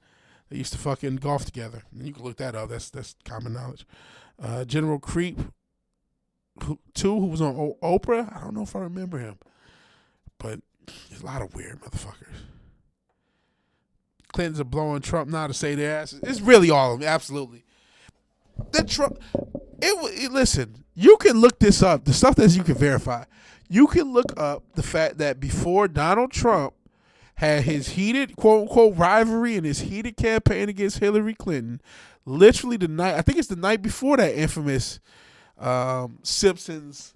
They used to fucking golf together. You can look that up. That's common knowledge. General Creep, who was on Oprah. I don't know if I remember him, but there's a lot of weird motherfuckers. Clintons are blowing Trump now to say their asses. It's really all of them, absolutely. The Trump. Listen, you can look this up. The stuff that you can verify. You can look up the fact that before Donald Trump had his heated quote unquote rivalry and his heated campaign against Hillary Clinton, literally the night, I think it's the night before that infamous Simpsons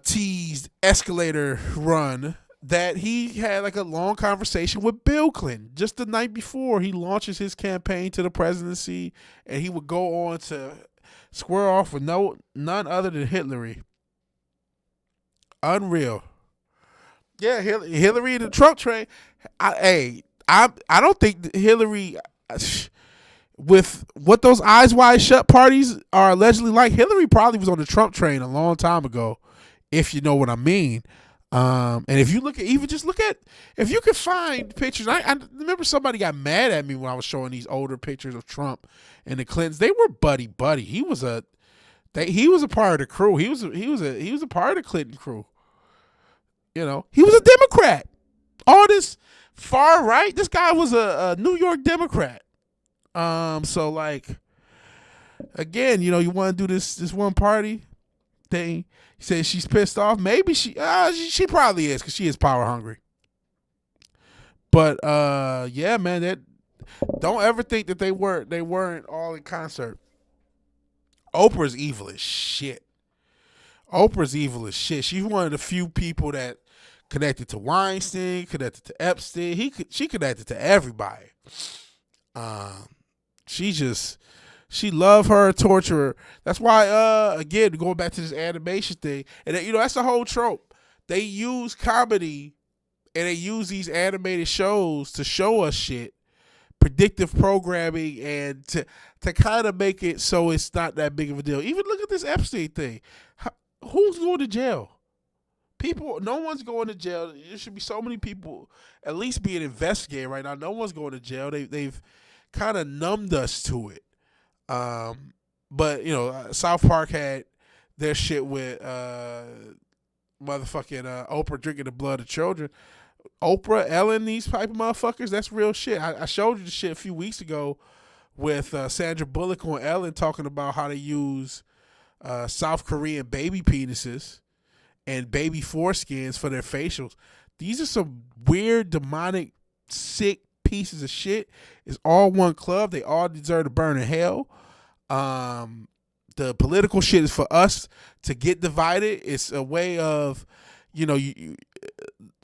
teased escalator run, that he had like a long conversation with Bill Clinton just the night before he launches his campaign to the presidency, and he would go on to square off with none other than Hillary. Unreal. Yeah, Hillary and the Trump train. I don't think Hillary, with what those Eyes Wide Shut parties are allegedly like, Hillary probably was on the Trump train a long time ago, if you know what I mean. And if you look at, if you can find pictures, I remember somebody got mad at me when I was showing these older pictures of Trump and the Clintons. They were buddy. He was a part of the crew. He was a part of the Clinton crew. You know, he was a Democrat. All this far right, this guy was a New York Democrat. So like, again, you know, you want to do this one party thing. He says she's pissed off. Maybe she probably is, because she is power hungry. But yeah, man, don't ever think that they weren't all in concert. Oprah's evil as shit. She's one of the few people that connected to Weinstein, connected to Epstein. She connected to everybody. She loved her, torture her. That's why, again, going back to this animation thing, and you know, that's the whole trope. They use comedy and they use these animated shows to show us shit, predictive programming, and to kind of make it so it's not that big of a deal. Even look at this Epstein thing. Who's going to jail? No one's going to jail. There should be so many people at least being investigated right now. No one's going to jail. They've kind of numbed us to it. But you know, South Park had their shit with motherfucking Oprah drinking the blood of children. Oprah, Ellen, these type of motherfuckers, that's real shit. I showed you the shit a few weeks ago with Sandra Bullock on Ellen talking about how they use South Korean baby penises and baby foreskins for their facials. These are some weird, demonic, sick pieces of shit. It's all one club. They all deserve to burn in hell. The political shit is for us to get divided. It's a way of, you know,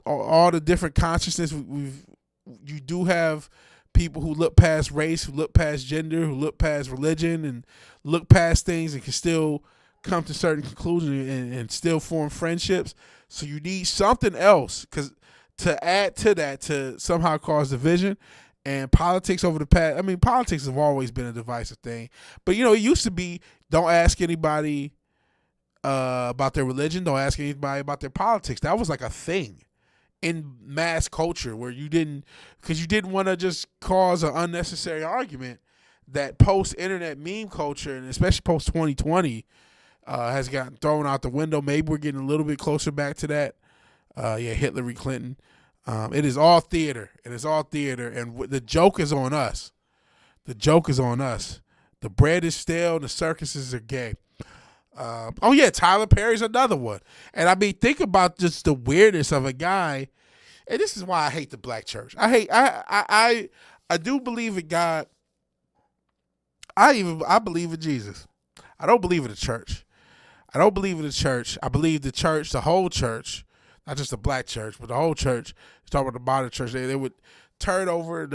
all the different consciousness. You do have people who look past race, who look past gender, who look past religion, and look past things and can still come to certain conclusions and still form friendships. So you need something else to add to that to somehow cause division. And politics over the past, I mean, politics have always been a divisive thing. But, you know, it used to be, don't ask anybody about their religion, don't ask anybody about their politics. That was like a thing in mass culture where because you didn't want to just cause an unnecessary argument. That post-internet meme culture, and especially post-2020, has gotten thrown out the window. Maybe we're getting a little bit closer back to that. Hillary Clinton. It is all theater. And the joke is on us. The bread is stale, and the circuses are gay. Tyler Perry's another one. And I mean, think about just the weirdness of a guy. And this is why I hate the black church. I do believe in God. I believe in Jesus. I don't believe in the church. I believe the church, the whole church. not just the black church, but the whole church. Talking about the modern church, they would turn over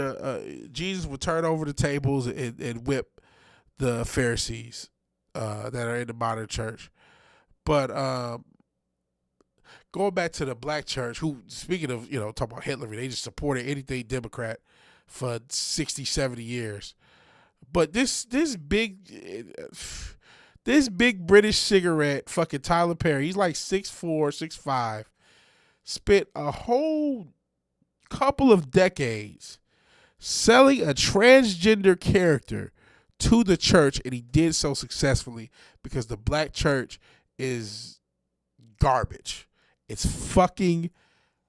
Jesus would turn over the tables and whip the Pharisees that are in the modern church. But going back to the black church, who, speaking of, talking about Hitler, they just supported anything Democrat for 60, 70 years. But this big British cigarette, fucking Tyler Perry, he's like 6'4", 6'5", spent a whole couple of decades selling a transgender character to the church, and he did so successfully because the black church is garbage. It's fucking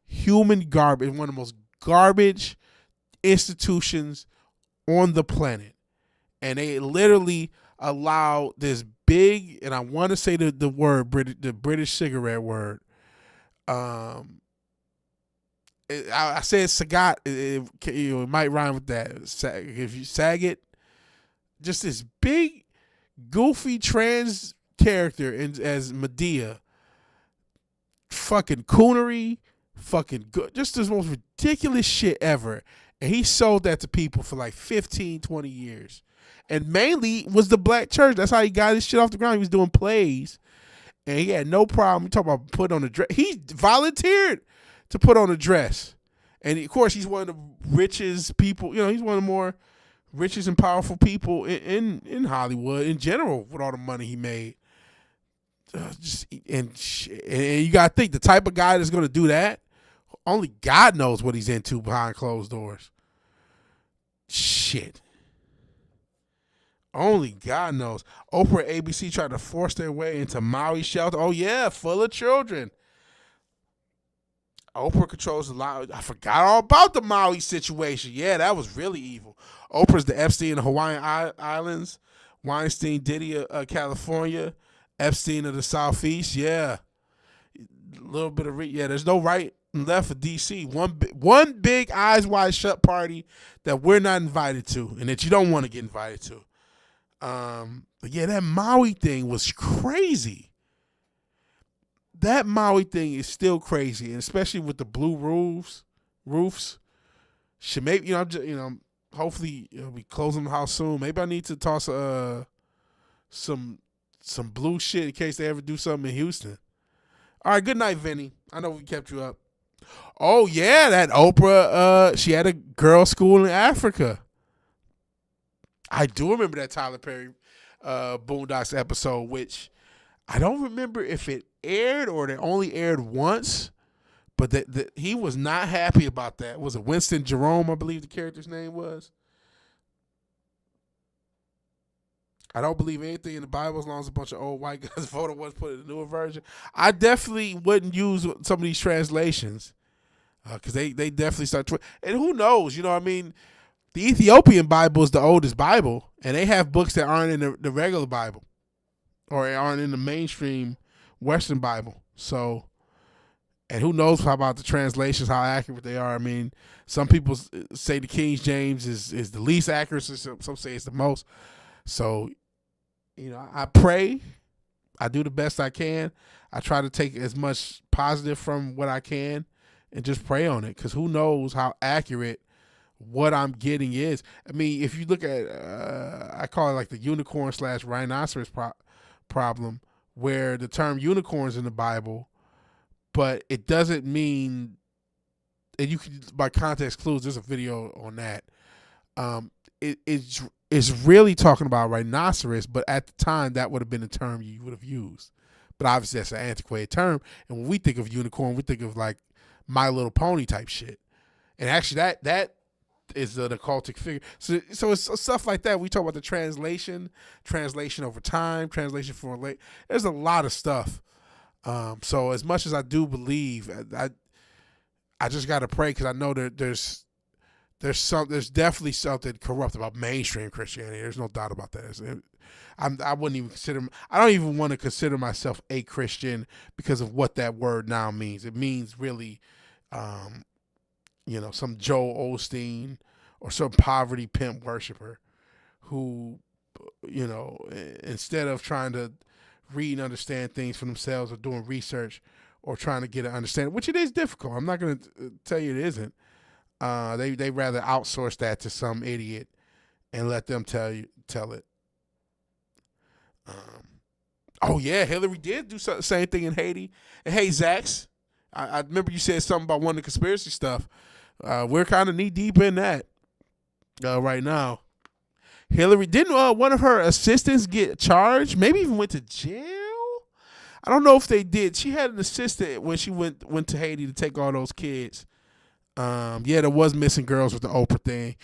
human garbage. One of the most garbage institutions on the planet. And they literally allow this big, and I want to say the word, the British cigarette word. I said Sagat. It might rhyme with that. If you sag it, just this big, goofy trans character as Medea. Fucking coonery, fucking good, just the most ridiculous shit ever. And he sold that to people for like 15, 20 years. And mainly was the black church. That's how he got his shit off the ground. He was doing plays. And he had no problem. You talk about putting on a dress. He volunteered to put on a dress. And of course, he's one of the richest people. He's one of the more richest and powerful people in Hollywood in general with all the money he made. And you got to think, the type of guy that's going to do that, only God knows what he's into behind closed doors. Shit. Only God knows. Oprah and ABC tried to force their way into Maui shelter. Oh, yeah, full of children. Oprah controls a lot. I forgot all about the Maui situation. Yeah, that was really evil. Oprah's the Epstein of the Hawaiian Islands. Weinstein, Diddy of California. Epstein of the Southeast. Yeah. A little bit of... there's no right and left for D.C. One big eyes wide shut party that we're not invited to and that you don't want to get invited to. But yeah, that Maui thing was crazy. That Maui thing is still crazy, and especially with the blue roofs. Should maybe hopefully we closing the house soon. Maybe I need to toss some blue shit in case they ever do something in Houston. All right, good night, Vinny. I know we kept you up. Oh yeah, that Oprah. She had a girls' school in Africa. I do remember that Tyler Perry Boondocks episode, which I don't remember if it aired or it only aired once, but that he was not happy about that. Was it Winston Jerome, I believe the character's name was? I don't believe anything in the Bible as long as a bunch of old white guys voted once put in the newer version. I definitely wouldn't use some of these translations because they definitely start. And who knows? The Ethiopian Bible is the oldest Bible, and they have books that aren't in the regular Bible or aren't in the mainstream Western Bible. So, and who knows about the translations, how accurate they are. Some people say the King James is the least accurate. Some say it's the most. So, I pray. I do the best I can. I try to take as much positive from what I can and just pray on it, because who knows how accurate what I'm getting is. If you look at, I call it like the unicorn / rhinoceros problem, where the term unicorn's in the Bible, but it doesn't mean, and you can, by context clues, there's a video on that. It's really talking about rhinoceros, but at the time that would have been the term you would have used. But obviously that's an antiquated term, and when we think of unicorn, we think of like My Little Pony type shit. And actually that is an occultic figure. So it's stuff like that. We talk about the translation over time, translation for late. There's a lot of stuff. So as much as I do believe, I just got to pray, because I know that there's definitely something corrupt about mainstream Christianity. There's no doubt about that. I wouldn't even consider. I don't even want to consider myself a Christian because of what that word now means. It means really, some Joel Osteen or some poverty pimp worshiper who, instead of trying to read and understand things for themselves or doing research or trying to get an understanding, which it is difficult. I'm not going to tell you it isn't. They rather outsource that to some idiot and let them tell it. Oh yeah, Hillary did do the same thing in Haiti. And hey, Zax, I remember you said something about one of the conspiracy stuff. We're kind of knee deep in that right now. Hillary, didn't one of her assistants get charged? Maybe even went to jail? I don't know if they did. She had an assistant when she went to Haiti to take all those kids. Yeah, there was missing girls with the Oprah thing.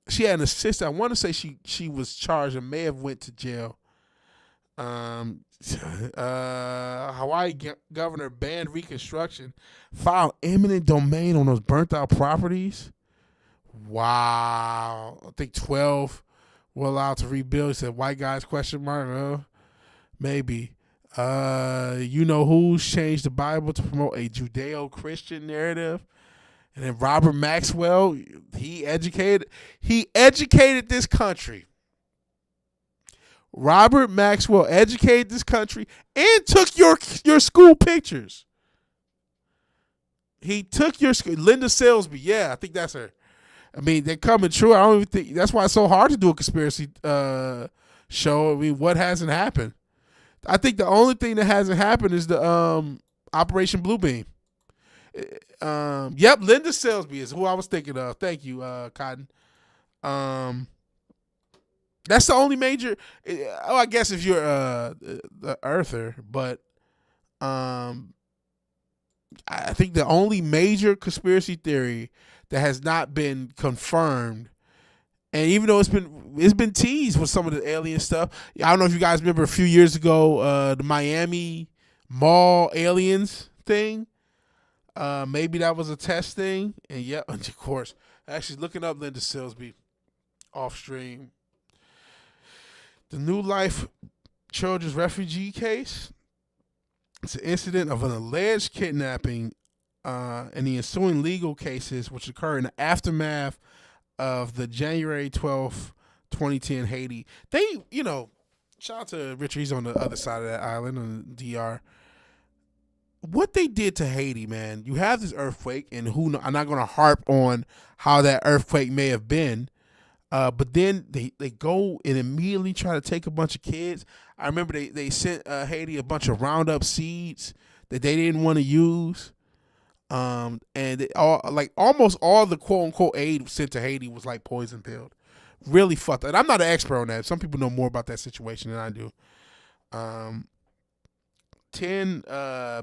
She had an assistant. I want to say she was charged and may have went to jail. Hawaii governor banned reconstruction, filed eminent domain on those burnt out properties. Wow. I think 12 were allowed to rebuild. He said, white guys, question mark? Maybe. You know who's changed the Bible to promote a Judeo-Christian narrative? And then Robert Maxwell, he educated this country. Robert Maxwell educated this country and took your school pictures. He took your school. Linda Salisbury, yeah, I think that's her. I mean, they're coming true. I don't even think that's why it's so hard to do a conspiracy show. I mean, what hasn't happened? I think the only thing that hasn't happened is the Operation Bluebeam. Yep, Linda Salisbury is who I was thinking of. Thank you, Cotton. That's the only major. I guess if you're the Earther, but I think the only major conspiracy theory that has not been confirmed, and even though it's been teased with some of the alien stuff. I don't know if you guys remember a few years ago the Miami Mall aliens thing. Maybe that was a test thing, and yeah, of course, actually looking up Linda Salisbury off stream. The New Life Children's Refugee case. It's an incident of an alleged kidnapping and the ensuing legal cases which occurred in the aftermath of the January 12th, 2010 Haiti. They, shout out to Richard. He's on the other side of that island on the DR. What they did to Haiti, man, you have this earthquake, and I'm not going to harp on how that earthquake may have been, but then they go and immediately try to take a bunch of kids. I remember they sent Haiti a bunch of Roundup seeds that they didn't want to use, and almost all the quote unquote aid sent to Haiti was like poison pilled. Really fucked up. And I'm not an expert on that. Some people know more about that situation than I do. 10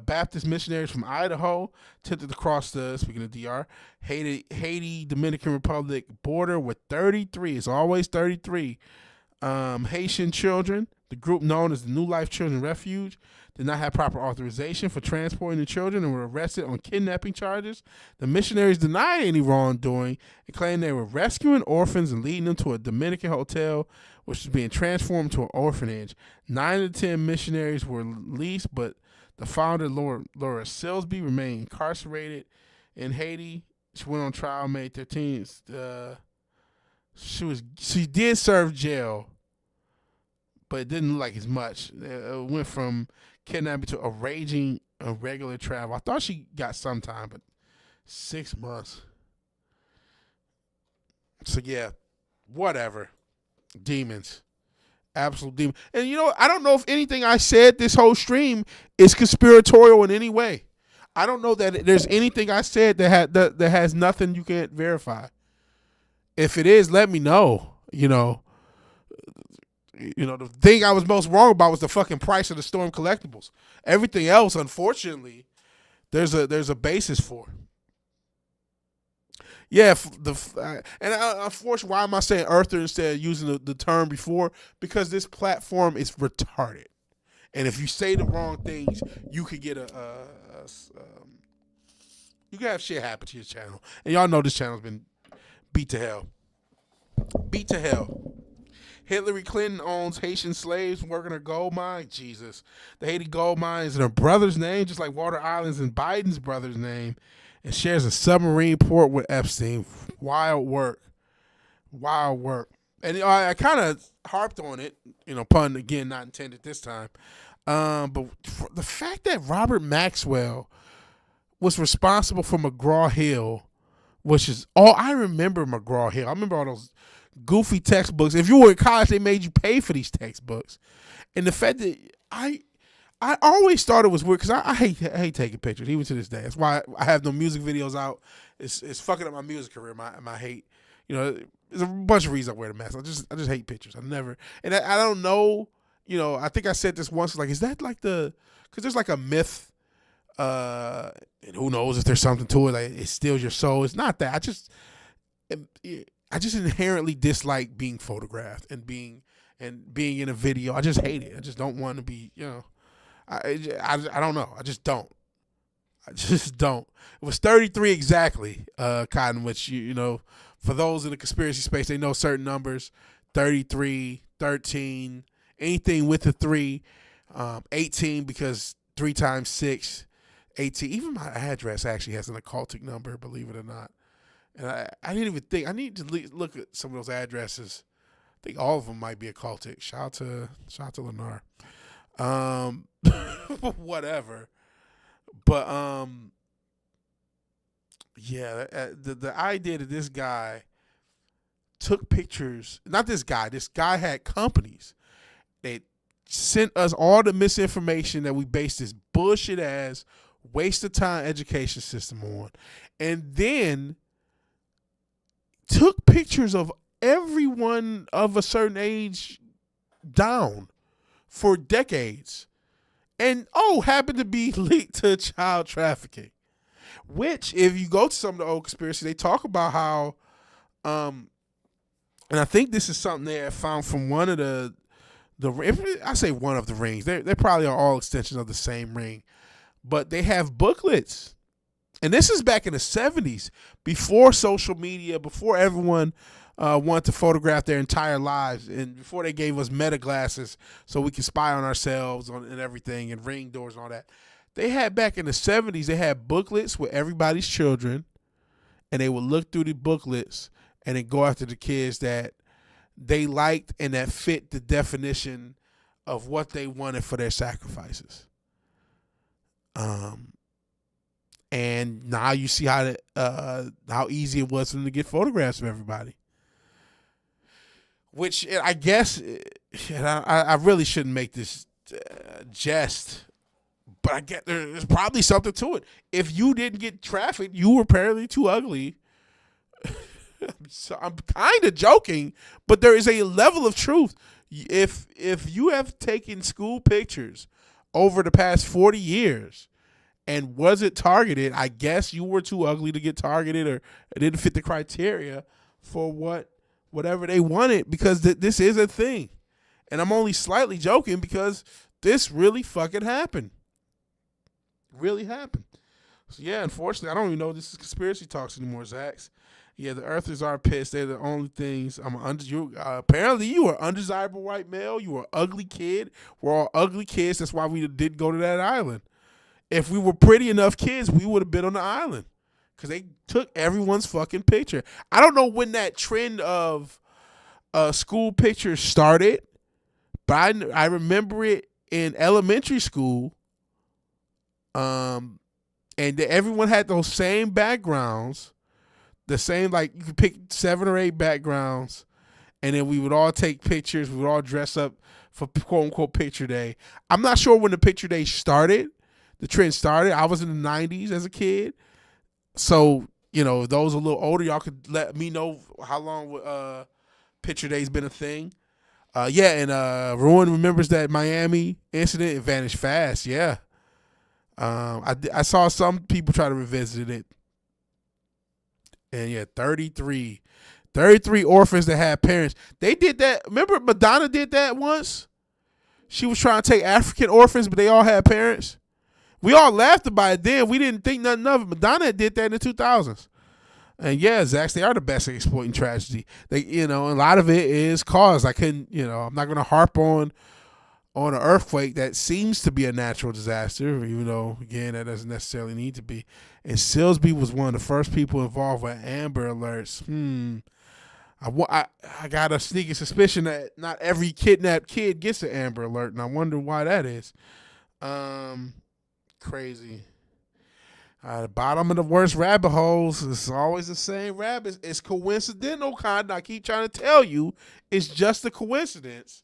Baptist missionaries from Idaho attempted to cross the, speaking of DR, Haiti Dominican Republic border with 33, it's always 33, Haitian children. The group, known as the New Life Children Refuge, did not have proper authorization for transporting the children and were arrested on kidnapping charges. The missionaries denied any wrongdoing and claimed they were rescuing orphans and leading them to a Dominican hotel, which was being transformed to an orphanage. 9 of the 10 missionaries were released, but the founder, Laura Salisbury, remained incarcerated in Haiti. She went on trial May 13th. She did serve jail, but it didn't look like as much. It went from kidnapping to arranging irregular travel. I thought she got some time, but 6 months. So yeah, whatever. Demons. Absolute demon. And I don't know if anything I said this whole stream is conspiratorial in any way. I don't know that there's anything I said that has nothing you can't verify. If it is, let me know. The thing I was most wrong about was the fucking price of the Storm collectibles. Everything else, unfortunately, there's a basis for. Yeah, unfortunately, why am I saying Earther instead of using the term before? Because this platform is retarded, and if you say the wrong things, you could get you can have shit happen to your channel. And y'all know this channel's been beat to hell. Beat to hell. Hillary Clinton owns Haitian slaves working her gold mine. Jesus. The Haiti gold mine is in her brother's name, just like Water Island's in Biden's brother's name, and shares a submarine port with Epstein. Wild work. Wild work. And I kind of harped on it, pun again, not intended this time. But for the fact that Robert Maxwell was responsible for McGraw-Hill, which is all I remember. McGraw-Hill. I remember all those goofy textbooks. If you were in college, they made you pay for these textbooks. And the fact that I always thought it was weird because I hate taking pictures even to this day. That's why I have no music videos out. It's fucking up my music career. My hate. There's a bunch of reasons I wear the mask. I just hate pictures. I don't know. I think I said this once. Like, is that like because there's like a myth. And who knows if there's something to it? Like, it steals your soul. It's not that. I just inherently dislike being photographed and being in a video. I just hate it. I just don't want to be. I don't know. I just don't. It was 33 exactly, Cotton, which, for those in the conspiracy space, they know certain numbers, 33, 13, anything with a 3, 18 because 3 times 6, 18. Even my address actually has an occultic number, believe it or not. And I didn't even think. I need to look at some of those addresses. I think all of them might be occultic. Shout out to Lennar. Whatever. But yeah, the idea that this guy took pictures. Not this guy. This guy had companies that sent us all the misinformation that we based this bullshit ass waste of time education system on, and then took pictures of everyone of a certain age down for decades, and happened to be linked to child trafficking. Which, if you go to some of the old conspiracy, they talk about how, and I think this is something they found from one of I say one of the rings. They probably are all extensions of the same ring, but they have booklets. And this is back in the 70s, before social media, before everyone wanted to photograph their entire lives, and before they gave us meta glasses so we could spy on ourselves and everything, and ring doors and all that. They had, back in the 70s, they had booklets with everybody's children, and they would look through the booklets and then go after the kids that they liked and that fit the definition of what they wanted for their sacrifices. And now you see how easy it was for them to get photographs of everybody. Which I guess, and I really shouldn't make this jest, but I get there's probably something to it. If you didn't get trafficked, you were apparently too ugly. So I'm kind of joking, but there is a level of truth. If you have taken school pictures over the past 40 years and wasn't targeted, I guess you were too ugly to get targeted, or it didn't fit the criteria for whatever they wanted, because this is a thing. And I'm only slightly joking because this really fucking happened. Really happened. So yeah, unfortunately, I don't even know if this is conspiracy talks anymore, Zax. Yeah, the Earthers are pissed. They're the only things. Apparently, you were undesirable white male. You were an ugly kid. We're all ugly kids. That's why we didn't go to that island. If we were pretty enough kids, we would have been on the island, because they took everyone's fucking picture. I don't know when that trend of school pictures started, but I remember it in elementary school. And everyone had those same backgrounds. The same, like, you could pick 7 or 8 backgrounds, and then we would all take pictures. We would all dress up for quote unquote picture day. I'm not sure when the picture day started, the trend started. I was in the 90s as a kid. So, those a little older, y'all could let me know how long picture day's been a thing. And Ruin remembers that Miami incident. It vanished fast. Yeah. I saw some people try to revisit it. And yeah, 33 orphans that had parents. They did that. Remember Madonna did that once? She was trying to take African orphans, but they all had parents. We all laughed about it then. We didn't think nothing of it. Madonna did that in the 2000s. And yeah, Zax, they are the best at exploiting tragedy. They, a lot of it is caused. I'm not going to harp on an earthquake that seems to be a natural disaster, even though, again, that doesn't necessarily need to be. And Silsby was one of the first people involved with Amber Alerts. I got a sneaking suspicion that not every kidnapped kid gets an Amber Alert, and I wonder why that is. Crazy. The bottom of the worst rabbit holes is always the same rabbit. It's coincidental, kind. I keep trying to tell you, it's just a coincidence.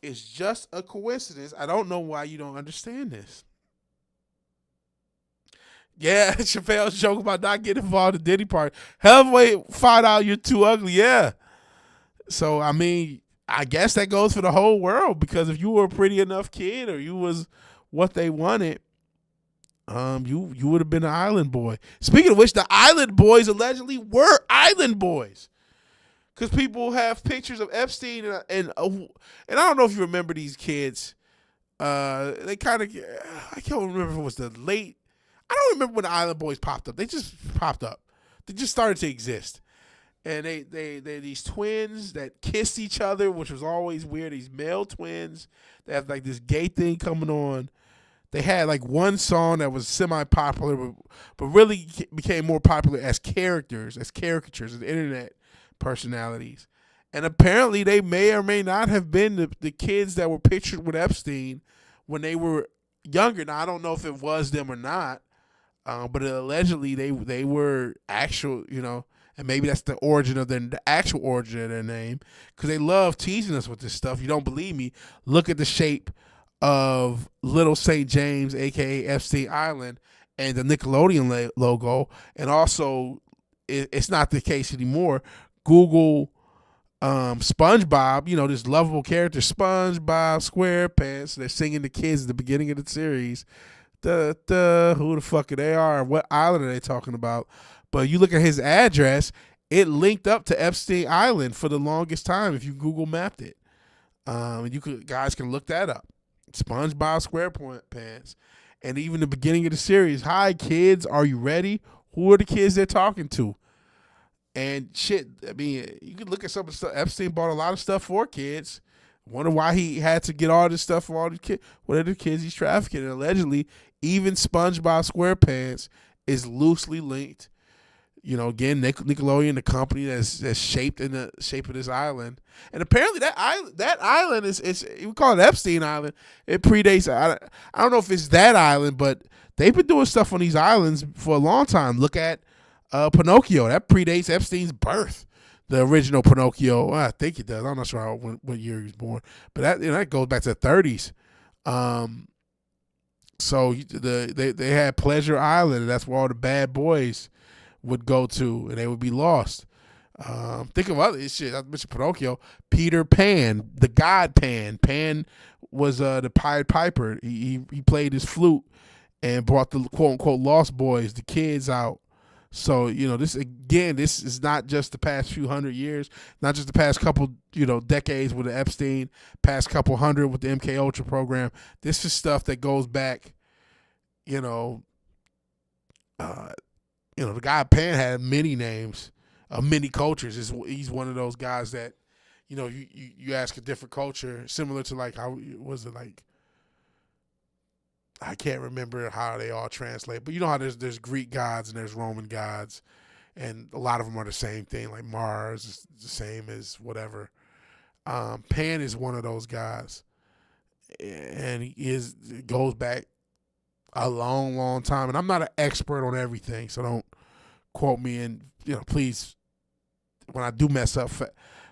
It's just a coincidence. I don't know why you don't understand this. Yeah, Chappelle's joke about not getting involved in the Diddy party. Hell of a way to find out you're too ugly. Yeah. So, I mean, I guess that goes for the whole world, because if you were a pretty enough kid or you was what they wanted, you would have been an island boy. Speaking of which, the island boys allegedly were island boys, because people have pictures of Epstein and I don't know if you remember these kids. They kind of, I can't remember if it was the late. I don't remember when the Island Boys popped up. They just popped up. They just started to exist. And they're these twins that kissed each other, which was always weird. These male twins. They have like this gay thing coming on. They had like one song that was semi-popular, but really became more popular as characters, as caricatures, as internet personalities. And apparently they may or may not have been the kids that were pictured with Epstein when they were younger. Now, I don't know if it was them or not. But allegedly they were actual, and maybe that's the actual origin of their name, because they love teasing us with this stuff. You don't believe me? Look at the shape of Little St. James, aka Epstein Island, and the Nickelodeon logo. And also, it's not the case anymore. Google SpongeBob, this lovable character, SpongeBob SquarePants. They're singing the kids at the beginning of the series. Who the fuck are they are? What island are they talking about? But you look at his address, it linked up to Epstein Island for the longest time if you Google mapped it. Guys can look that up. SpongeBob SquarePants. And even the beginning of the series, hi kids, are you ready? Who are the kids they're talking to? And shit, I mean, you could look at some of the stuff. Epstein bought a lot of stuff for kids. Wonder why he had to get all this stuff for all the kids. What are the kids he's trafficking? And allegedly, even SpongeBob SquarePants is loosely linked. Again, Nickelodeon, the company that's shaped in the shape of this island. And apparently that island is we call it Epstein Island. It predates. I don't know if it's that island, but they've been doing stuff on these islands for a long time. Look at Pinocchio. That predates Epstein's birth. The original Pinocchio, I think it does. I'm not sure what year he was born, but that goes back to the 30s. So they had Pleasure Island, and that's where all the bad boys would go to, and they would be lost. Think of other shit. I mentioned Pinocchio, Peter Pan, the God Pan. Pan was the Pied Piper. He played his flute and brought the quote unquote lost boys, the kids out. So, this is not just the past few hundred years, not just the past couple, decades with the Epstein, past couple hundred with the MK Ultra program. This is stuff that goes back, the guy Pan had many names, many cultures. He's one of those guys that, you ask a different culture, similar to like, how was it like, I can't remember how they all translate, but you know how there's Greek gods and there's Roman gods, and a lot of them are the same thing. Like Mars is the same as whatever. Pan is one of those guys, and it goes back a long, long time. And I'm not an expert on everything, so don't quote me. And please, when I do mess up,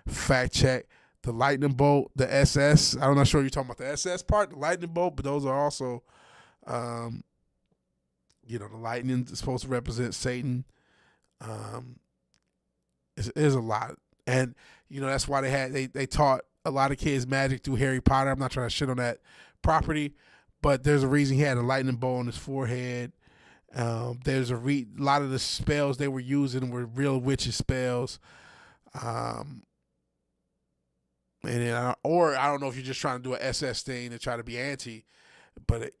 fact check. The lightning bolt, the SS. I'm not sure you're talking about the SS part, the lightning bolt, but those are also. The lightning is supposed to represent Satan. There's a lot, and that's why they taught a lot of kids magic through Harry Potter. I'm not trying to shit on that property, but there's a reason he had a lightning bolt on his forehead. There's a lot of the spells they were using were real witches spells. And then I don't know if you're just trying to do an SS thing to try to be anti, but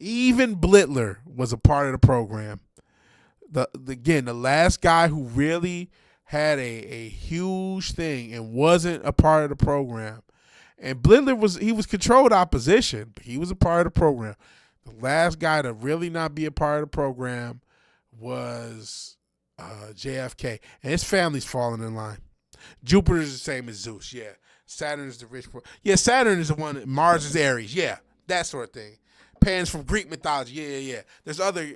even Blittler was a part of the program. The last guy who really had a huge thing and wasn't a part of the program, and Blittler was controlled opposition, but he was a part of the program. The last guy to really not be a part of the program was JFK, and his family's falling in line. Jupiter's the same as Zeus, yeah. Saturn is the rich boy. Yeah, Saturn is the one. Mars is Aries, yeah, that sort of thing. Pan's from Greek mythology, yeah. There's other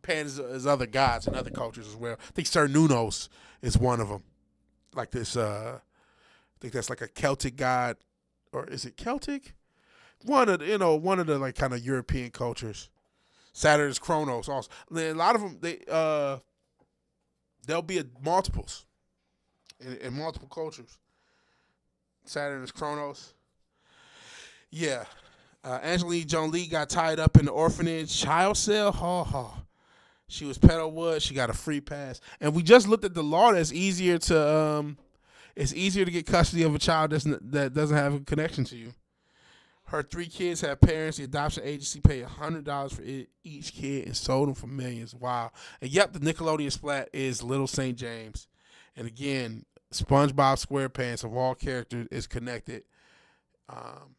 Pan is other gods and other cultures as well. I think Cernunnos is one of them. Like this, I think that's like a Celtic god, or is it Celtic? One of the like kind of European cultures. Saturn is Kronos also. A lot of them there'll be multiples in multiple cultures. Saturn is Kronos. Yeah. Angelina Jolie got tied up in the orphanage child cell. She was Petalwood. She got a free pass. And we just looked at the law. That's easier to get custody of a child that doesn't have a connection to you. Her 3 kids have parents. The adoption agency paid $100 for each kid and sold them for millions. Wow. And yep, the Nickelodeon splat is Little St. James. And again, SpongeBob SquarePants of all characters is connected. I'll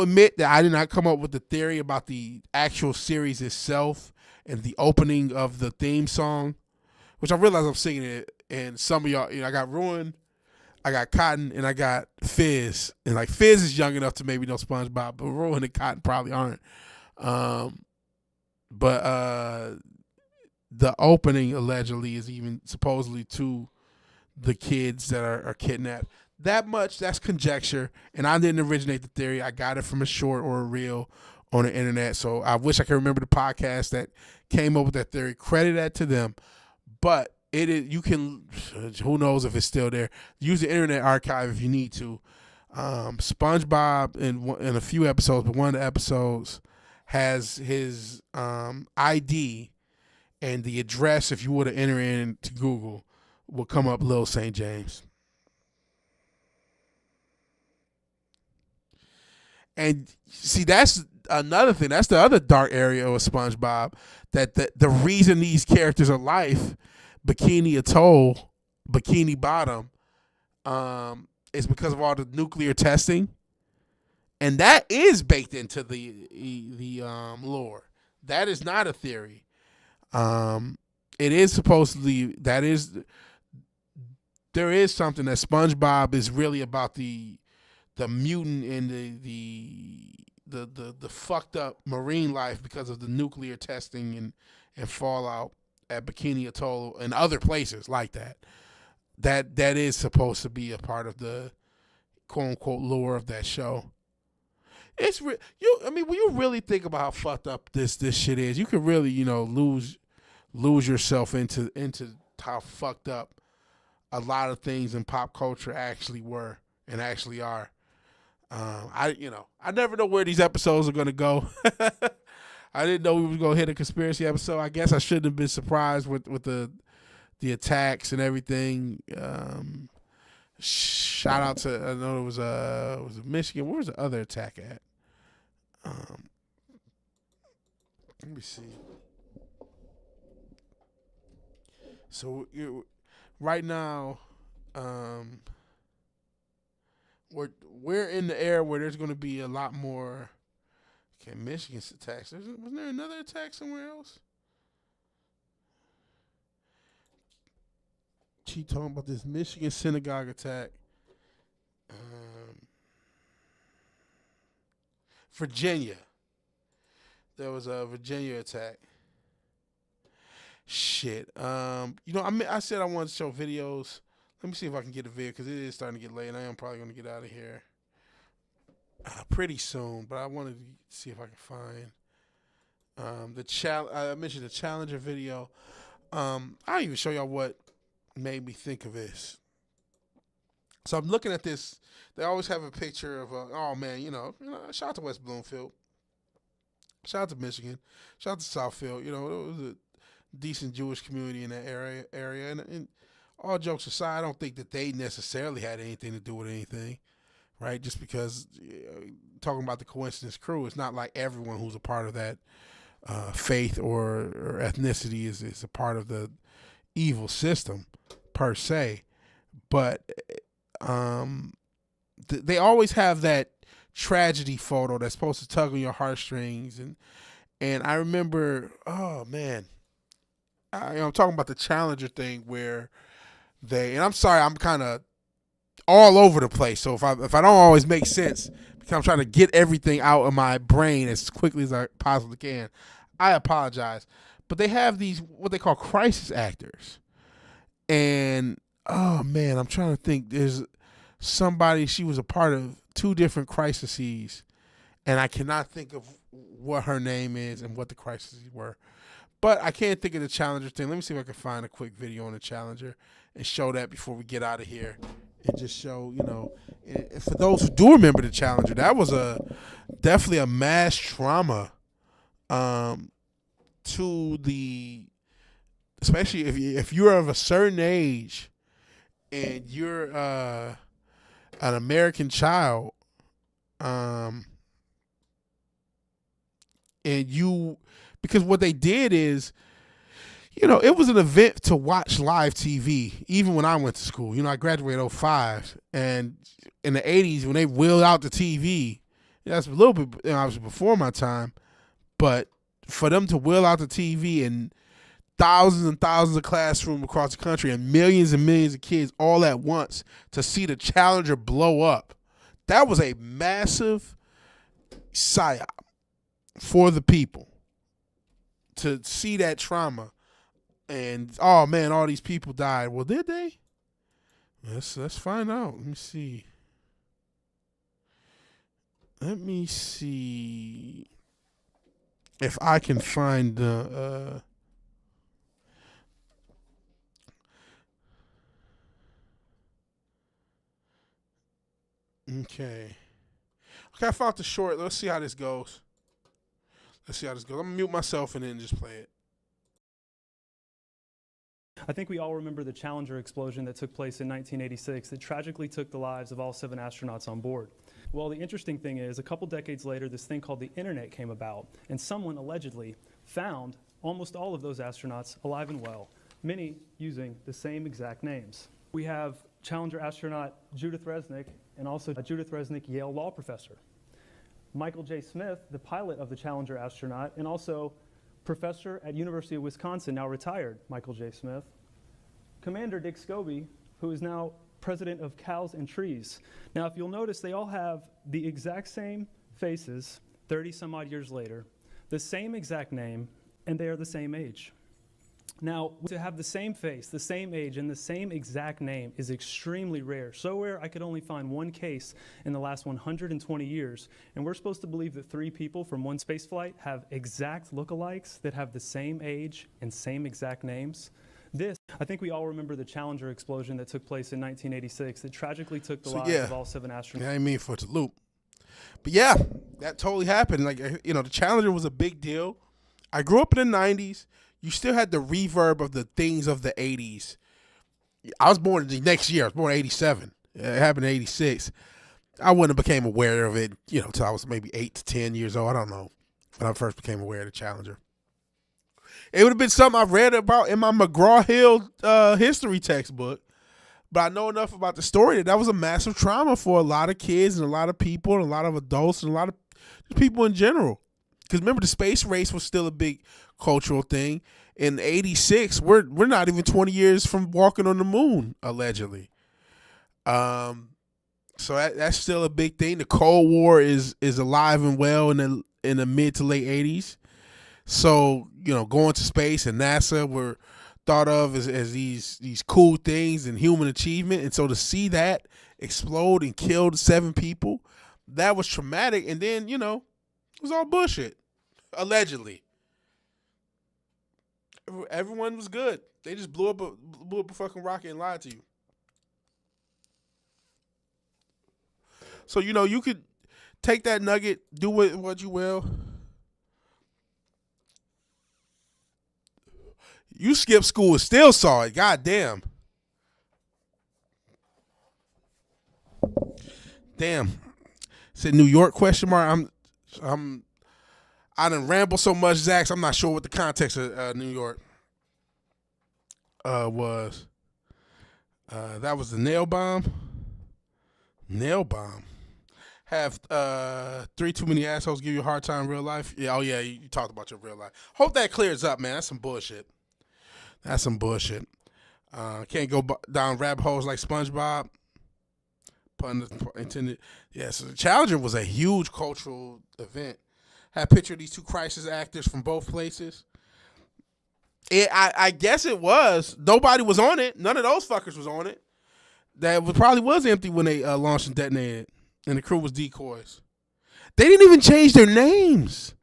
admit that I did not come up with the theory about the actual series itself and the opening of the theme song, which I realize I'm singing it, and some of y'all, I got Ruin, I got Cotton, and I got Fizz. And like Fizz is young enough to maybe know SpongeBob, but Ruin and Cotton probably aren't. But the opening allegedly is even supposedly to the kids that are kidnapped. That much, that's conjecture, and I didn't originate the theory. I got it from a short or a reel on the internet, so I wish I could remember the podcast that came up with that theory. Credit that to them. But it is, you can, who knows if it's still there. Use the Internet Archive if you need to. SpongeBob in a few episodes, but one of the episodes has his ID and the address. If you were to enter into Google, will come up Lil St. James. And see, that's another thing. That's the other dark area of SpongeBob. That the reason these characters are life, Bikini Atoll, Bikini Bottom, is because of all the nuclear testing, and that is baked into the lore. That is not a theory. It is supposedly there is something that SpongeBob is really about the mutant and the fucked up marine life because of the nuclear testing and fallout at Bikini Atoll and other places like that. That is supposed to be a part of the quote unquote lore of that show. It's when you really think about how fucked up this shit is, you could really lose yourself into how fucked up a lot of things in pop culture actually were and actually are. I never know where these episodes are going to go. I didn't know we were going to hit a conspiracy episode. I guess I shouldn't have been surprised with the attacks and everything. Shout out to, I know it was Michigan. Where was the other attack at? Let me see. So right now, we're in the era where there's going to be a lot more. Okay, Michigan's attacks. Wasn't there another attack somewhere else? She talking about this Michigan synagogue attack. Virginia. There was a Virginia attack. Shit. I said I wanted to show videos. Let me see if I can get a video because it is starting to get late and I am probably going to get out of here pretty soon. But I wanted to see if I can find I mentioned the Challenger video. I'll even show y'all what made me think of this. So I'm looking at this. They always have a picture of shout out to West Bloomfield. Shout out to Michigan. Shout out to Southfield. It was a decent Jewish community in that area. And all jokes aside, I don't think that they necessarily had anything to do with anything, right? Just because talking about the coincidence crew, it's not like everyone who's a part of that faith or ethnicity is a part of the evil system per se. But they always have that tragedy photo that's supposed to tug on your heartstrings And I remember, oh man, I'm talking about the Challenger thing where and I'm sorry, I'm kind of all over the place. So if I don't always make sense, because I'm trying to get everything out of my brain as quickly as I possibly can, I apologize. But they have these what they call crisis actors, and oh man, I'm trying to think. There's somebody, she was a part of 2 different crises, and I cannot think of what her name is and what the crises were. But I can't think of the Challenger thing. Let me see if I can find a quick video on the Challenger and show that before we get out of here. And just show, for those who do remember the Challenger, that was definitely a mass trauma to the, especially if you're of a certain age and you're an American child, and because what they did is, it was an event to watch live TV, even when I went to school. I graduated in 2005, and in the 80s, when they wheeled out the TV, that's a little bit, obviously before my time, but for them to wheel out the TV and thousands and thousands of classrooms across the country and millions of kids all at once to see the Challenger blow up, that was a massive psyop for the people to see that trauma. And oh man, all these people died. Well, did they? Let's find out. Let me see if I can find the okay, I found the short. Let's see how this goes. I'm gonna mute myself and then just play it. I think we all remember the Challenger explosion that took place in 1986 that tragically took the lives of all 7 astronauts on board. Well, the interesting thing is, a couple decades later, this thing called the internet came about, and someone allegedly found almost all of those astronauts alive and well, many using the same exact names. We have Challenger astronaut Judith Resnick, and also a Judith Resnick Yale law professor. Michael J. Smith, the pilot of the Challenger astronaut, and also professor at University of Wisconsin, now retired Michael J. Smith. Commander Dick Scobie, who is now president of Cows and Trees. Now, if you'll notice, they all have the exact same faces 30 some odd years later, the same exact name, and they are the same age. Now, to have the same face, the same age, and the same exact name is extremely rare. So rare, I could only find 1 case in the last 120 years. And we're supposed to believe that 3 people from 1 space flight have exact lookalikes that have the same age and same exact names. I think we all remember the Challenger explosion that took place in 1986 that tragically took the lives of all 7 astronauts. Yeah, I mean for it to loop. But yeah, that totally happened. Like, the Challenger was a big deal. I grew up in the 90s. You still had the reverb of the things of the 80s. I was born the next year. I was born in 87. It happened in 86. I wouldn't have became aware of it, until I was maybe 8 to 10 years old. I don't know when I first became aware of the Challenger. It would have been something I read about in my McGraw-Hill history textbook. But I know enough about the story that was a massive trauma for a lot of kids and a lot of people and a lot of adults and a lot of people in general. Because remember, the space race was still a big cultural thing. In 86, we're not even 20 years from walking on the moon, allegedly. So that's still a big thing. The Cold War is alive and well in the mid to late 80s. So, going to space and NASA were thought of as these cool things and human achievement. And so to see that explode and kill 7 people, that was traumatic. And then, it was all bullshit, allegedly. Everyone was good. They just blew up a fucking rocket and lied to you. So, you could take that nugget, do what you will. You skipped school and still saw it. God damn. Damn. Said New York question mark. I done ramble so much, Zach. I'm not sure what the context of New York was. That was the nail bomb. Nail bomb. Have three too many assholes give you a hard time in real life? Yeah, oh yeah, you talked about your real life. Hope that clears up, man. That's some bullshit. That's some bullshit. Can't go down rabbit holes like SpongeBob. Pun intended. Yeah, so the Challenger was a huge cultural event. Had a picture of these two crisis actors from both places. I guess it was. Nobody was on it. None of those fuckers was on it. Probably was empty when they launched and detonated. And the crew was decoys. They didn't even change their names.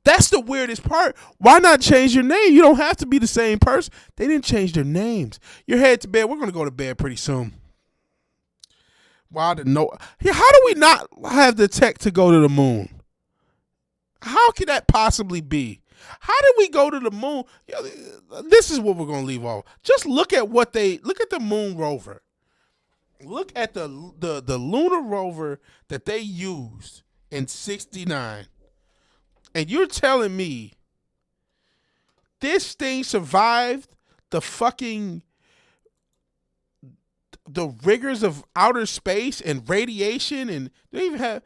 That's the weirdest part. Why not change your name? You don't have to be the same person. They didn't change their names. You're headed to bed. We're going to go to bed pretty soon. How do we not have the tech to go to the moon? How could that possibly be? How did we go to the moon? This is what we're going to leave off. Just look at the moon rover. Look at the lunar rover that they used in 1969. And you're telling me this thing survived the rigors of outer space and radiation, and they even have,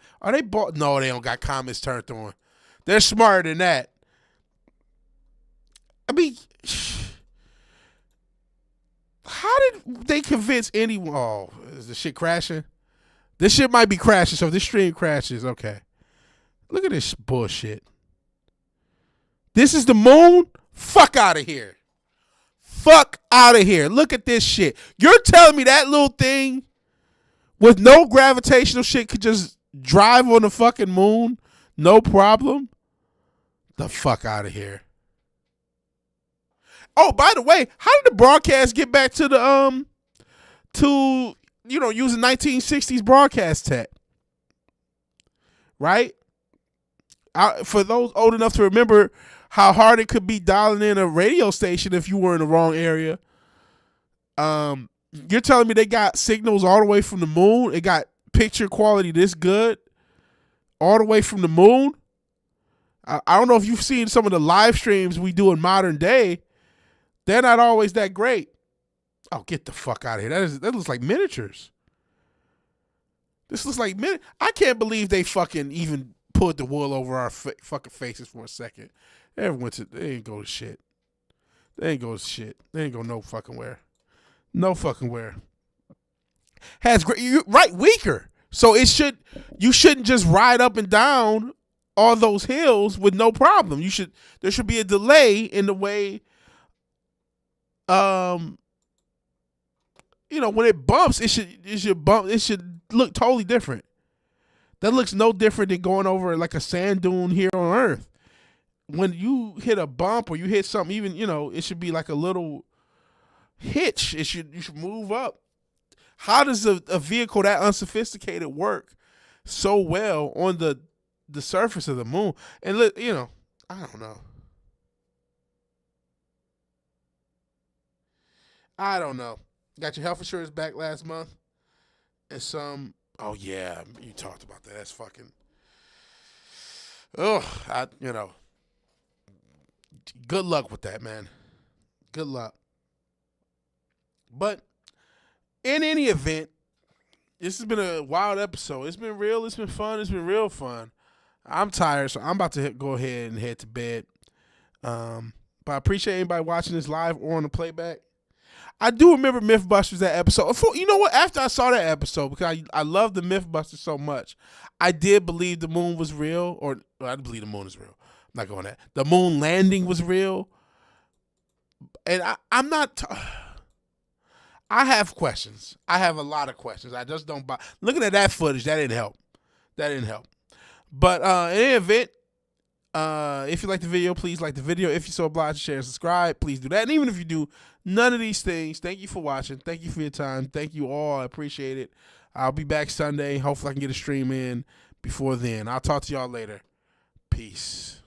no, they don't got comets turned on. They're smarter than that. I mean, how did they convince anyone? Oh, is the shit crashing? This shit might be crashing, so if this stream crashes, okay. Look at this bullshit. This is the moon? Fuck out of here. Fuck out of here. Look at this shit. You're telling me that little thing with no gravitational shit could just drive on the fucking moon? No problem? The fuck out of here. Oh, by the way, how did the broadcast get back to the using 1960s broadcast tech? Right? For those old enough to remember how hard it could be dialing in a radio station if you were in the wrong area. You're telling me they got signals all the way from the moon? It got picture quality this good all the way from the moon? I don't know if you've seen some of the live streams we do in modern day. They're not always that great. Oh, get the fuck out of here. That looks like miniatures. This looks like I can't believe they fucking even put the wool over our fucking faces for a second. They ain't go to shit. They ain't go to shit. They ain't go no fucking where. No fucking where. Has great, weaker. So you shouldn't just ride up and down all those hills with no problem. There should be a delay in the way, when it bumps, it should look totally different. That looks no different than going over like a sand dune here on Earth. When you hit a bump or you hit something, even, it should be like a little hitch. You should move up. How does a vehicle that unsophisticated work so well on the surface of the moon? And look, I don't know. I don't know. Got your health insurance back last month. And some, oh yeah, you talked about that. That's fucking, good luck with that, man. Good luck. But in any event, this has been a wild episode. It's been real. It's been fun. It's been real fun. I'm tired, so I'm about to go ahead and head to bed. But I appreciate anybody watching this live or on the playback. I do remember Mythbusters, that episode. You know what? After I saw that episode, because I love the Mythbusters so much, I did believe the moon was real. I believe the moon is real. I'm not going that. The moon landing was real. And I'm not... I have questions. I have a lot of questions. I just don't buy... Looking at that footage, that didn't help. But in any event, if you like the video, please like the video. If you're so obliged to share and subscribe, please do that. And even if you do none of these things, thank you for watching. Thank you for your time. Thank you all. I appreciate it. I'll be back Sunday. Hopefully I can get a stream in before then. I'll talk to y'all later. Peace.